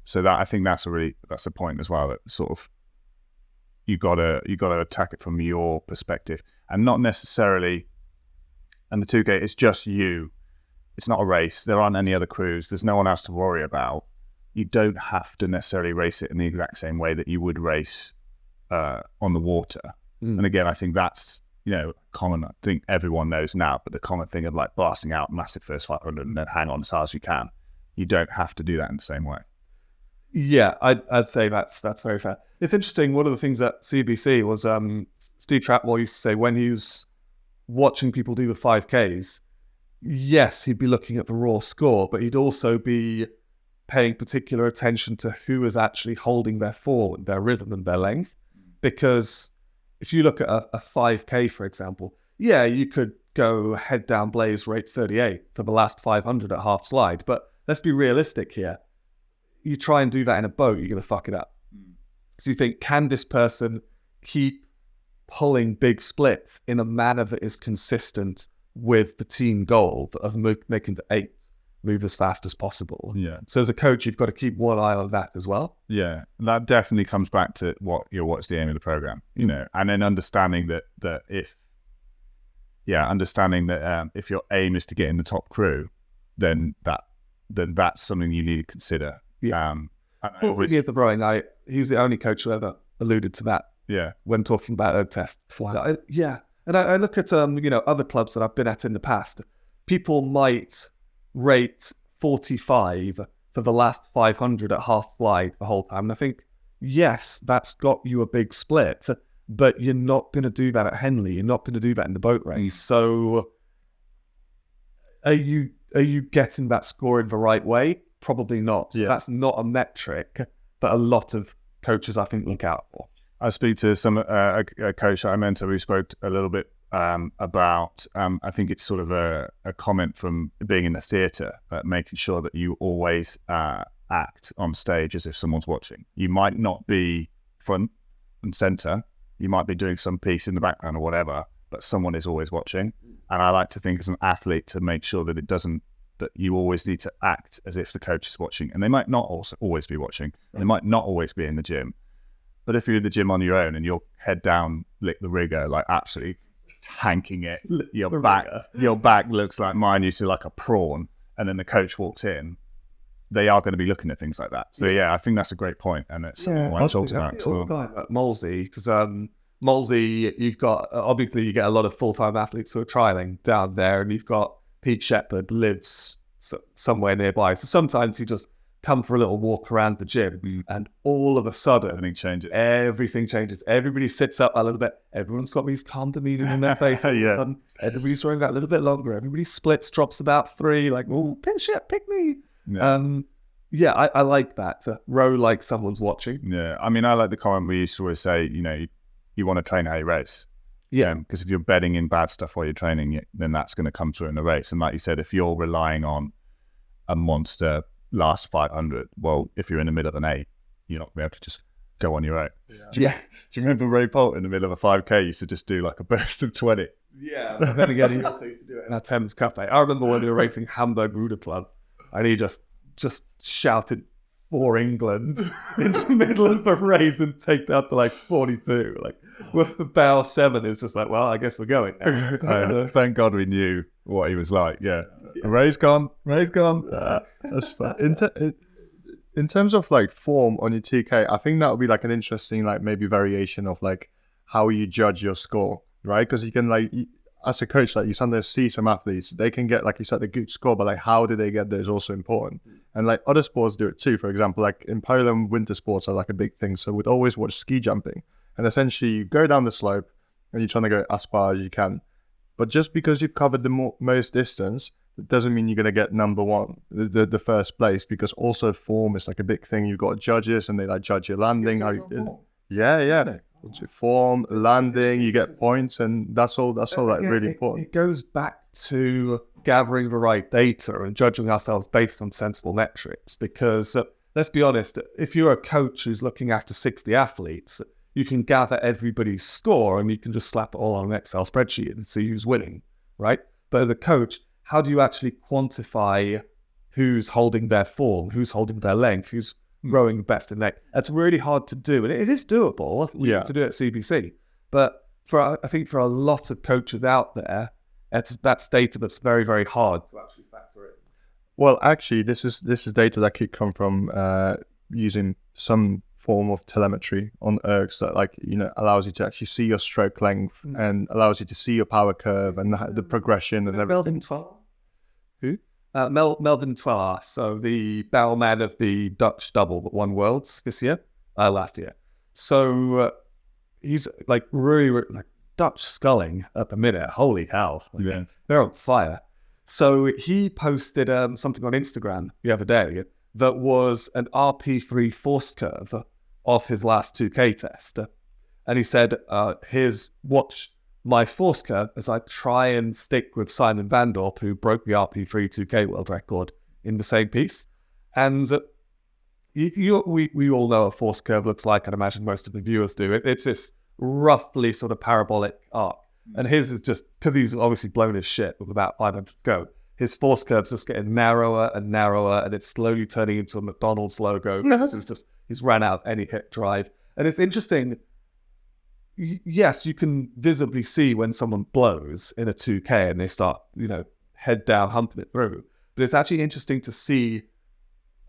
Speaker 3: So that I think that's a point as well, that sort of you gotta attack it from your perspective, and not necessarily. And the 2K, it's just you. It's not a race. There aren't any other crews. There's no one else to worry about. You don't have to necessarily race it in the exact same way that you would race on the water. And again, I think that's, common. I think everyone knows now, but the common thing of like blasting out massive first 500 and then hang on as hard as you can. You don't have to do that in the same way.
Speaker 1: Yeah, I'd say that's very fair. It's interesting. One of the things at CBC was Steve Trapmore used to say when he was watching people do the 5Ks, yes, he'd be looking at the raw score, but he'd also be paying particular attention to who is actually holding their form, their rhythm and their length. Because if you look at a 5K, for example, yeah, you could go head down blaze rate 38 for the last 500 at half slide. But let's be realistic here. You try and do that in a boat, you're going to fuck it up. So you think, can this person keep pulling big splits in a manner that is consistent with the team goal of making the 8 move as fast as possible?
Speaker 3: Yeah.
Speaker 1: So as a coach, you've got to keep one eye on that as well.
Speaker 3: Yeah, that definitely comes back to what's the aim of the program, and then understanding that if your aim is to get in the top crew, then that's something you need to consider.
Speaker 1: Yeah. 14 years of rowing, he's the only coach who ever alluded to that.
Speaker 3: Yeah.
Speaker 1: When talking about erg tests. And I look at other clubs that I've been at in the past. People might rate 45 for the last 500 at half slide the whole time. And I think, yes, that's got you a big split, but you're not going to do that at Henley. You're not going to do that in the boat race. So are you getting that score in the right way? Probably not. Yeah. That's not a metric that a lot of coaches, I think, look out for.
Speaker 3: I speak to a coach that I mentor who spoke a little bit about, I think it's sort of a comment from being in the theatre, making sure that you always act on stage as if someone's watching. You might not be front and centre, you might be doing some piece in the background or whatever, but someone is always watching. And I like to think as an athlete to make sure that that you always need to act as if the coach is watching. And they might not also always be watching. They might not always be in the gym. But if you're in the gym on your own and you're head down, lick the rigger, like absolutely tanking it, your back looks like mine used to, like a prawn, and then the coach walks in, they are going to be looking at things like that. So yeah, I think that's a great point, and it's what I talked about as well.
Speaker 1: Time at Molesey, because Molesey, you've got obviously you get a lot of full-time athletes who are trialing down there, and you've got Pete Shepherd lives somewhere nearby, so sometimes you just come for a little walk around the gym, and all of a sudden everything changes. Everybody sits up a little bit. Everyone's got these calm demeanor in their face. All of a sudden, everybody's running that a little bit longer. Everybody splits, drops about 3, like, oh, pick me. Yeah. I like that. To row like someone's watching.
Speaker 3: Yeah, I mean, I like the comment we used to always say, you want to train how you race. Yeah, because if you're betting in bad stuff while you're training, then that's going to come through in the race. And like you said, if you're relying on a monster last 500, well, if you're in the middle of an 8, you're not going to be able to just go on your own. Do you remember Ray Polt in the middle of a 5K used to just do like a burst of 20?
Speaker 1: Yeah, but then again, he also used to do it in our Thames Cup. I remember when we were racing Hamburg Ruder Club, and he just shouted for England in the middle of a race and take that to like 42. Like with the bow 7, it's just like, well, I guess we're going now.
Speaker 3: Thank God we knew what he was like. Yeah. Ray's gone.
Speaker 2: That's fun. In terms of like form on your TK, I think that would be like an interesting like maybe variation of like how you judge your score, right? Because you can like as a coach, like you sometimes see some athletes, they can get, like you said, a good score, but like how did they get there is also important. And like other sports do it too. For example, like in Poland, winter sports are like a big thing. So we'd always watch ski jumping, and essentially you go down the slope and you're trying to go as far as you can. But just because you've covered the most distance, it doesn't mean you're going to get number one, the first place, because also form is like a big thing. You've got judges and they like judge your landing. Form, landing, you get points, and that's all like really important.
Speaker 1: It goes back to gathering the right data and judging ourselves based on sensible metrics, because let's be honest, if you're a coach who's looking after 60 athletes, you can gather everybody's score and you can just slap it all on an Excel spreadsheet and see who's winning, right? But as a coach, how do you actually quantify who's holding their form, who's holding their length, who's rowing the best innate. That's really hard to do, and it is doable. We used to do it at CBC, but I think for a lot of coaches out there, that's data that's very, very hard to actually factor in.
Speaker 2: Well, actually, this is data that could come from using some form of telemetry on Ergo that allows you to actually see your stroke length and allows you to see your power curve and the progression and everything.
Speaker 1: Melvin Twaar? Who? Melvin Twaar, so the bellman of the Dutch double that won Worlds last year. So he's really Dutch sculling at the minute. Holy hell. They're on fire. So he posted something on Instagram the other day that was an RP3 force curve of his last 2K test. And he said, watch my force curve as I try and stick with Simon Van Dorp, who broke the RP3 2K world record in the same piece. And we all know what a force curve looks like. I'd imagine most of the viewers do. It's this roughly sort of parabolic arc. And his is just, because he's obviously blown his shit with about 500 to go, his force curve's just getting narrower and narrower, and it's slowly turning into a McDonald's logo. He's ran out of any hip drive. And it's interesting. Yes, you can visibly see when someone blows in a 2K and they start, head down, humping it through. But it's actually interesting to see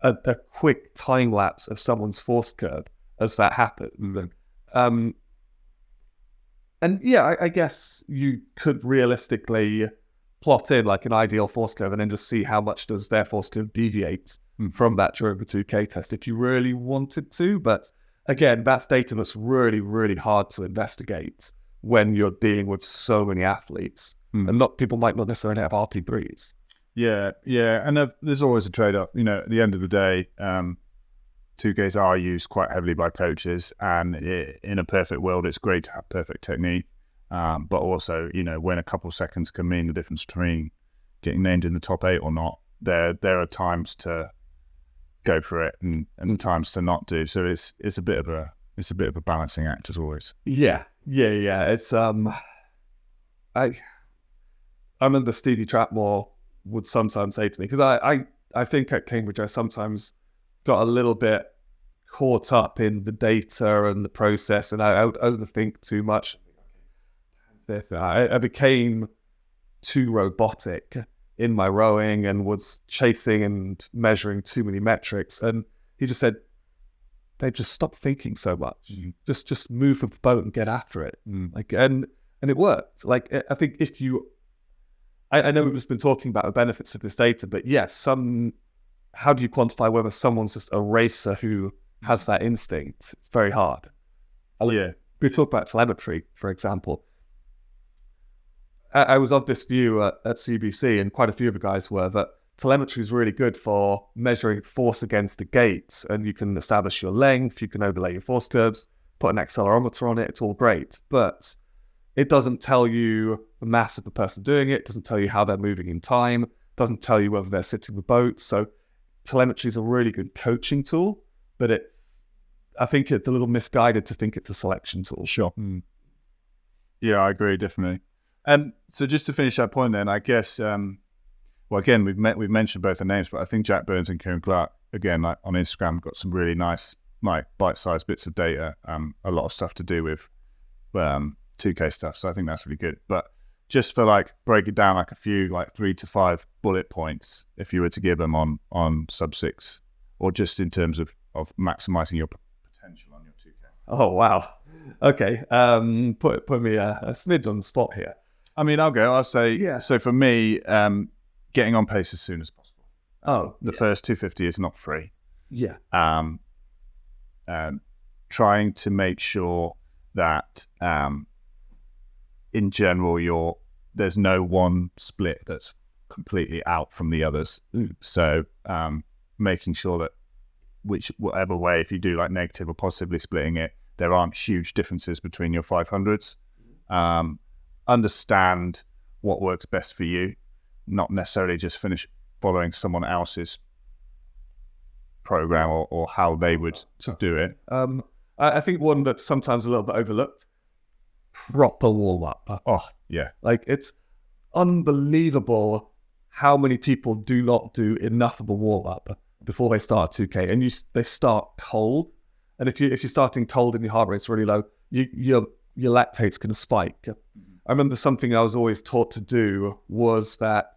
Speaker 1: a quick time lapse of someone's force curve as that happens. I guess you could realistically plot in like an ideal force curve and then just see how much does their force curve deviate from that during the 2K test if you really wanted to. But again, that's data that's really, really hard to investigate when you're dealing with so many athletes. And people might not necessarily have RP3s.
Speaker 3: Yeah. And there's always a trade-off. At the end of the day, 2Ks are used quite heavily by coaches, and in a perfect world, it's great to have perfect technique. But also, when a couple of seconds can mean the difference between getting named in the top 8 or not, there are times to go for it and times to not do. So it's a bit of a balancing act as always.
Speaker 1: Yeah. It's I remember Stevie Trapmore would sometimes say to me, because I think at Cambridge I sometimes got a little bit caught up in the data and the process, and I would overthink too much. I became too robotic in my rowing and was chasing and measuring too many metrics. And he just said, Dave, just stop thinking so much. Just move with the boat and get after it. And it worked. I think if you, I know we've just been talking about the benefits of this data, but yes, how do you quantify whether someone's just a racer who has that instinct? It's very hard. We talk about telemetry, for example. I was of this view at CBC, and quite a few of the guys were, that telemetry is really good for measuring force against the gate, and you can establish your length, you can overlay your force curves, put an accelerometer on it, it's all great. But it doesn't tell you the mass of the person doing it, doesn't tell you how they're moving in time, doesn't tell you whether they're sitting the boat. So telemetry is a really good coaching tool, but I think it's a little misguided to think it's a selection tool.
Speaker 3: Sure. Yeah, I agree, definitely. So just to finish that point then, I guess, again, we've mentioned both the names, but I think Jack Burns and Kieran Clark, again, on Instagram, got some really nice, bite-sized bits of data, a lot of stuff to do with 2K stuff. So I think that's really good. But just for break it down a few 3 to 5 bullet points, if you were to give them on sub 6, or just in terms of maximizing your potential on your 2K.
Speaker 1: Oh, wow. Okay. Put me a smidge on the spot here.
Speaker 3: I mean, I'll say, So for me, getting on pace as soon as possible. The first 250 is not free.
Speaker 1: Yeah.
Speaker 3: Trying to make sure that in general there's no one split that's completely out from the others. So making sure that whatever way, if you do negative or positively splitting it, there aren't huge differences between your 500s. Understand what works best for you, not necessarily just finish following someone else's program or how they would do it.
Speaker 1: I think one that's sometimes a little bit overlooked, proper warm-up.
Speaker 3: Oh, yeah.
Speaker 1: It's unbelievable how many people do not do enough of a warm-up. before they start 2K, and they start cold. And if you're starting cold and your heart rate's really low, your lactate's going to spike. I remember something I was always taught to do was that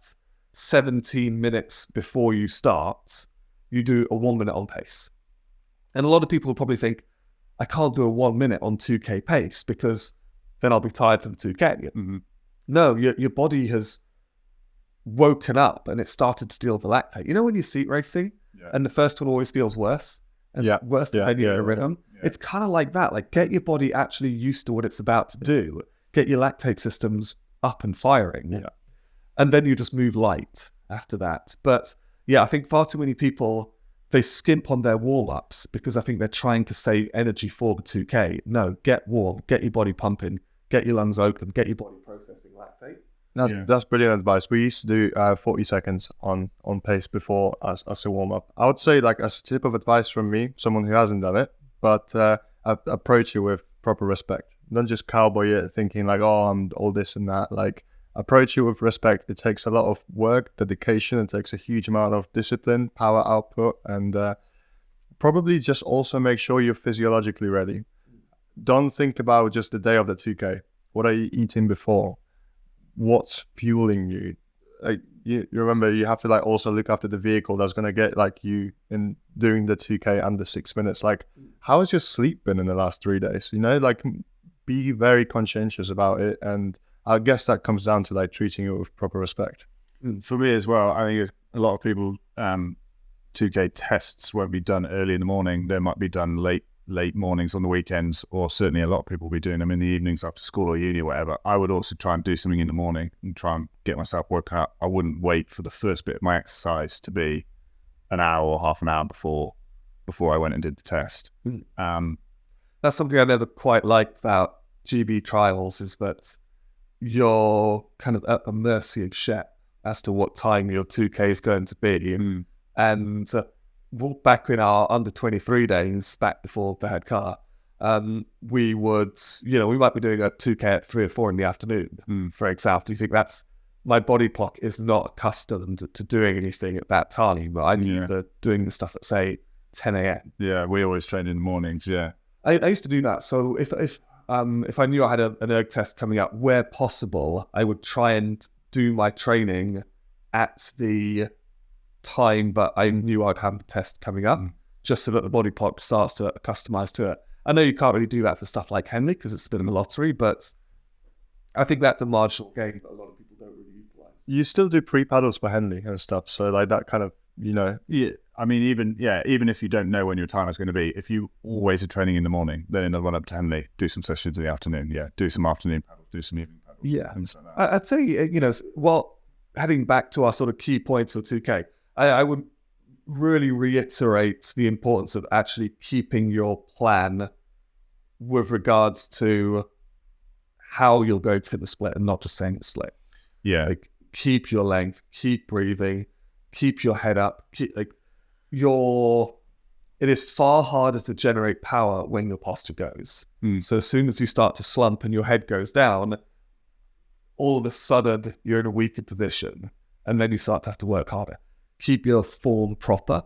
Speaker 1: 17 minutes before you start, you do a 1 minute on pace. And a lot of people will probably think, I can't do a 1 minute on 2K pace because then I'll be tired for the 2K. No, your body has woken up and it started to deal with the lactate. You know when you're seat racing and the first one always feels worse and worse depending on your rhythm? It's kind of like that. Like, get your body actually used to what it's about to do. Get your lactate systems up and firing. And then you just move light after that. But yeah, I think far too many people, they skimp on their warm-ups because I think they're trying to save energy for the 2K. No, get warm, get your body pumping, get your lungs open, get your body processing lactate.
Speaker 2: That's brilliant advice. We used to do 40 seconds on pace before as a warm-up. I would say, like, as a tip of advice from me, someone who hasn't done it, but approach it with proper respect. Don't just cowboy it thinking like, oh, I'm all this and that. Like, approach it with respect. It takes a lot of work, dedication. It takes a huge amount of discipline, power output, and probably just also make sure you're physiologically ready. Don't think about just the day of the 2K. What are you eating before? What's fueling you? Like, you remember, you have to like also look after the vehicle that's going to get like you in doing the 2K under 6 minutes. Like, how has your sleep been in the last 3 days? You know, like, be very conscientious about it. And I guess that comes down to like treating it with proper respect.
Speaker 3: For me as well, I think a lot of people, 2K tests won't be done early in the morning. They might be done late mornings on the weekends, or certainly a lot of people will be doing them in the evenings after school or uni or whatever. I would also try and do something in the morning and try and get myself worked out. I wouldn't wait for the first bit of my exercise to be an hour or half an hour before I went and did the test.
Speaker 1: That's something I never quite liked about GB trials, is that you're kind of at the mercy of Shep as to what time your 2K is going to be. And back in our under 23 days, back before the head car, we would, we might be doing a 2K at 3 or 4 in the afternoon, for example. You think my body clock is not accustomed to doing anything at that time, but I'm used to doing the stuff at, say, 10 a.m.
Speaker 3: Yeah, we always train in the mornings,
Speaker 1: I used to do that. So if I knew I had an erg test coming up, where possible, I would try and do my training at the time that I knew I'd have the test coming up, just so that the body clock starts to customize to it. I know you can't really do that for stuff like Henley because it's still in the lottery, but I think that's a marginal gain that a lot of people don't really utilize.
Speaker 2: You still do pre-paddles for Henley and stuff, so like that kind of,
Speaker 3: Yeah, I mean, even if you don't know when your time is going to be, if you always are training in the morning, then in the run up to Henley, do some sessions in the afternoon. Yeah, do some afternoon paddles, do some evening paddles.
Speaker 1: Yeah,
Speaker 3: things like that.
Speaker 1: I'd say, heading back to our sort of key points of 2K, I would really reiterate the importance of actually keeping your plan with regards to how you're going to hit the split and not just saying it's split.
Speaker 3: Yeah.
Speaker 1: Like, keep your length, keep breathing, keep your head up. It is far harder to generate power when your posture goes. So as soon as you start to slump and your head goes down, all of a sudden you're in a weaker position and then you start to have to work harder. Keep your form proper,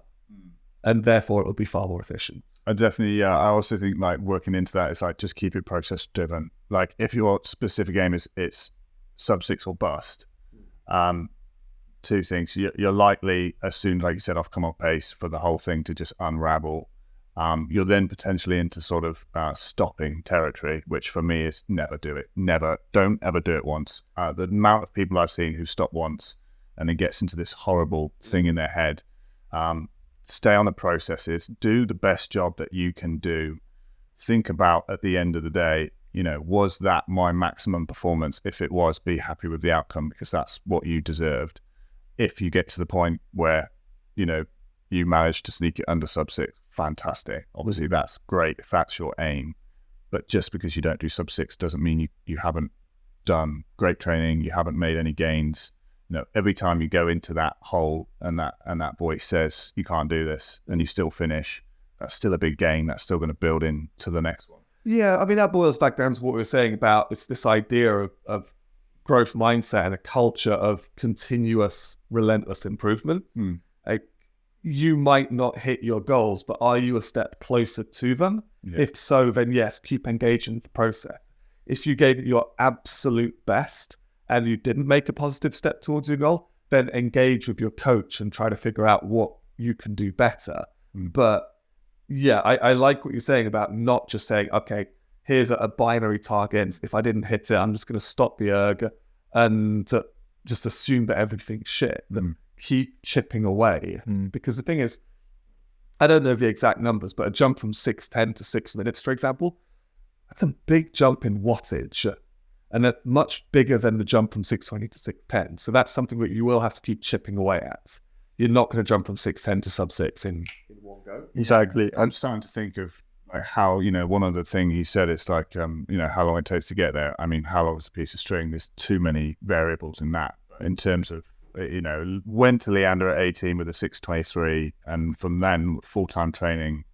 Speaker 1: and therefore it will be far more efficient.
Speaker 3: I definitely, I also think like working into that is like just keep it process driven. Like if your specific aim is it's sub 6 or bust, two things. You're likely, as soon as, like you said, I've come off pace for the whole thing to just unravel. You're then potentially into sort of stopping territory, which for me is never do it. Never, don't ever do it once. The amount of people I've seen who stop once and it gets into this horrible thing in their head. Stay on the processes, do the best job that you can do. Think about at the end of the day, was that my maximum performance? If it was, be happy with the outcome because that's what you deserved. If you get to the point where, you manage to sneak it under sub 6, fantastic. Obviously that's great if that's your aim, but just because you don't do sub 6 doesn't mean you haven't done great training, you haven't made any gains. Every time you go into that hole and that voice says you can't do this and you still finish, that's still a big gain. That's still going to build into the next one.
Speaker 1: Yeah, I mean, that boils back down to what we were saying about this idea of growth mindset and a culture of continuous, relentless improvement. Like, you might not hit your goals, but are you a step closer to them?
Speaker 3: Yeah.
Speaker 1: If so, then yes, keep engaging with the process. If you gave it your absolute best and you didn't make a positive step towards your goal, then engage with your coach and try to figure out what you can do better. But yeah, I like what you're saying about not just saying, okay, here's a binary target. If I didn't hit it, I'm just going to stop the erg and just assume that everything's shit. Keep chipping away. Because the thing is, I don't know the exact numbers, but a jump from 6:10 to 6 minutes, for example, that's a big jump in wattage. And that's much bigger than the jump from 6:20 to 6:10. So that's something that you will have to keep chipping away at. You're not going to jump from 6:10 to sub 6 in one go.
Speaker 2: Exactly.
Speaker 3: I'm starting to think of like how, one of the things he said is like, how long it takes to get there. I mean, how long is a piece of string? There's too many variables in that. In terms of, went to Leander at 18 with a 6:23, and from then full-time training,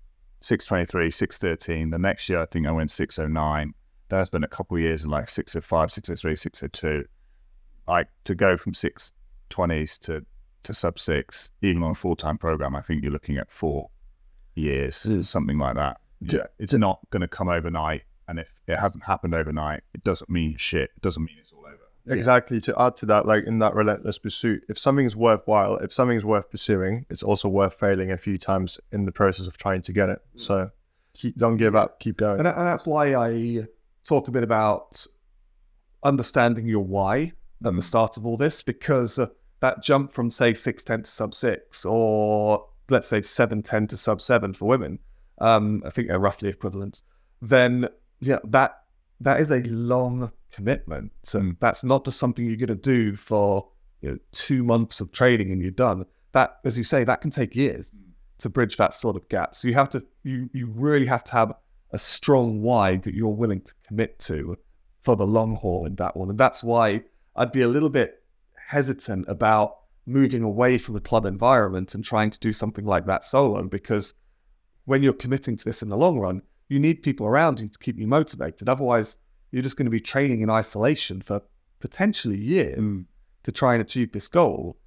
Speaker 3: 6:23, 6:13. The next year, I think I went 6:09. There's been a couple of years of like 6:05, 6:03, 6:02. Like to go from 6:20s to sub 6, even on a full-time program, I think you're looking at 4 years, something like that. Yeah, it's not going to come overnight, and if it hasn't happened overnight, it doesn't mean shit. It doesn't mean it's all over.
Speaker 2: Exactly. To add to that, like in that relentless pursuit, if something's worthwhile, if something's worth pursuing, it's also worth failing a few times in the process of trying to get it. So don't give up, keep going.
Speaker 1: And that's why I talk a bit about understanding your why at the start of all this, because that jump from, say, 6:10 to sub 6, or let's say 7:10 to sub 7 for women, I think they're roughly equivalent, then yeah, that is a long commitment. And that's not just something you're going to do for 2 months of training and you're done. That, as you say, that can take years to bridge that sort of gap. So you really have to have a strong why that you're willing to commit to for the long haul in that one. And that's why I'd be a little bit hesitant about moving away from the club environment and trying to do something like that solo, because when you're committing to this in the long run, you need people around you to keep you motivated. Otherwise, you're just going to be training in isolation for potentially years to try and achieve this goal.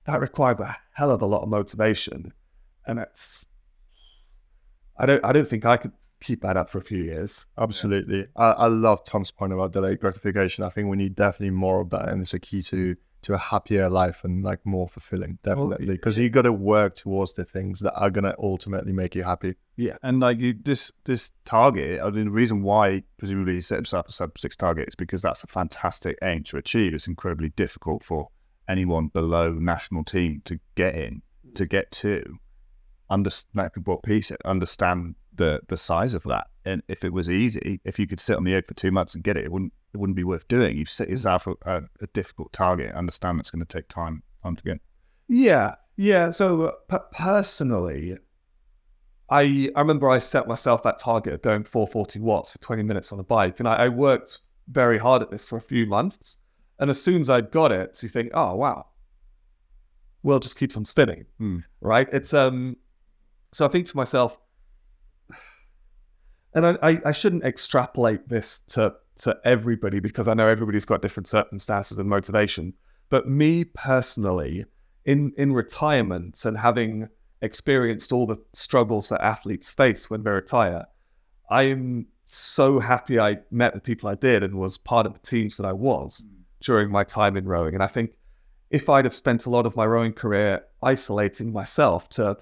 Speaker 1: That requires a hell of a lot of motivation. And I don't think I could keep that up for a few years.
Speaker 2: Absolutely. I love Tom's point about delayed gratification. I think we need definitely more of that, and it's a key to a happier life and like more fulfilling, definitely, because you got to work towards the things that are going to ultimately make you happy.
Speaker 3: Yeah, and like this target, I mean, the reason why presumably he set himself a sub 6 target is because that's a fantastic aim to achieve. It's incredibly difficult for anyone below national team to get to. Understand what piece it, understand the size of that. And if it was easy, if you could sit on the egg for 2 months and get it, it wouldn't be worth doing. You've set yourself a difficult target. Understand that's going to take time to get.
Speaker 1: Yeah. So personally, I remember I set myself that target of going 440 watts for 20 minutes on the bike, and I worked very hard at this for a few months. And as soon as I got it, you think, oh wow, world just keeps on spinning, right? It's so I think to myself, and I shouldn't extrapolate this to everybody, because I know everybody's got different circumstances and motivations. But me personally, in retirement and having experienced all the struggles that athletes face when they retire, I am so happy I met the people I did and was part of the teams that I was during my time in rowing. And I think if I'd have spent a lot of my rowing career isolating myself to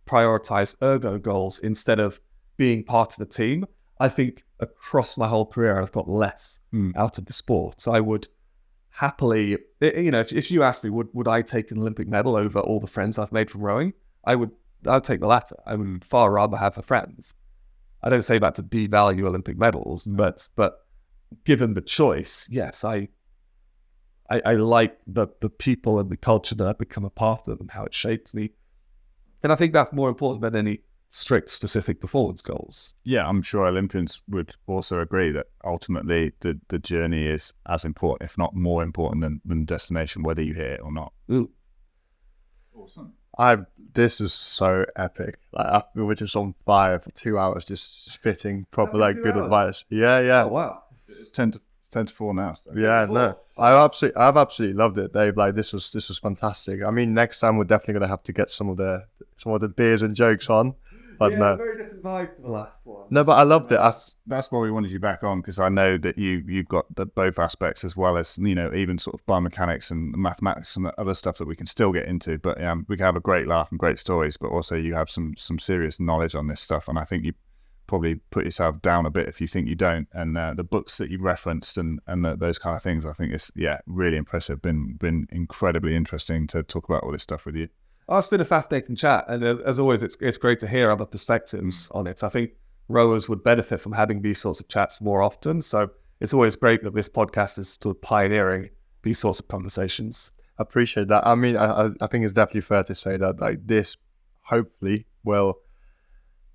Speaker 1: prioritize ergo goals instead of being part of the team, I think across my whole career I've got less out of the sport. So I would happily, if you asked me, would I take an Olympic medal over all the friends I've made from rowing? I'd take the latter. I would far rather have the friends. I don't say that to devalue Olympic medals, but given the choice, yes, I like the people and the culture that I've become a part of and how it shaped me. And I think that's more important than any strict specific performance goals.
Speaker 3: Yeah, I'm sure Olympians would also agree that ultimately the journey is as important, if not more important than destination, whether you hit it or not.
Speaker 1: Ooh.
Speaker 3: Awesome.
Speaker 2: This is so epic. Like we were just on fire for 2 hours, just spitting proper like good advice. Yeah.
Speaker 1: Oh, wow.
Speaker 3: It's 10 It's 10 to 4 now. So.
Speaker 2: Yeah, no, I've absolutely loved it, Dave. Like this was fantastic. I mean, next time we're definitely gonna have to get some of the beers and jokes on. But
Speaker 1: yeah,
Speaker 2: no,
Speaker 1: it's a very different vibe to the last one.
Speaker 2: no, but I loved it.
Speaker 3: That's why we wanted you back on, because I know that you've got both aspects, as well as, you know, even sort of biomechanics and mathematics and other stuff that we can still get into. But we can have a great laugh and great stories. But also you have some serious knowledge on this stuff, and I think you probably put yourself down a bit if you think you don't. And the books that you referenced and those kind of things, I think it's really impressive. Been incredibly interesting to talk about all this stuff with you.
Speaker 1: Oh, it's been a fascinating chat, and as always, it's great to hear other perspectives on it. I think rowers would benefit from having these sorts of chats more often, so it's always great that this podcast is sort of pioneering these sorts of conversations.
Speaker 2: I appreciate that. I mean, I think it's definitely fair to say that like this hopefully will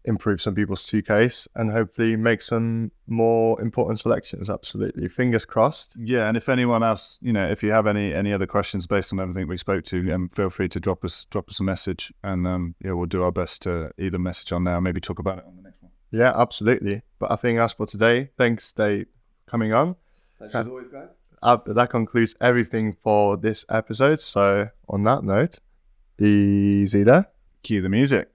Speaker 2: improve some people's 2Ks and hopefully make some more important selections. Absolutely. Fingers crossed.
Speaker 3: Yeah, and if anyone else, you know, if you have any other questions based on everything we spoke to, feel free to drop us a message, and we'll do our best to either message on there or maybe talk about it on the next one.
Speaker 2: Yeah, absolutely. But I think that's for today. Thanks, Dave, for coming on.
Speaker 1: Pleasure as always, guys.
Speaker 2: That concludes everything for this episode. So on that note, easy there.
Speaker 3: Cue the music.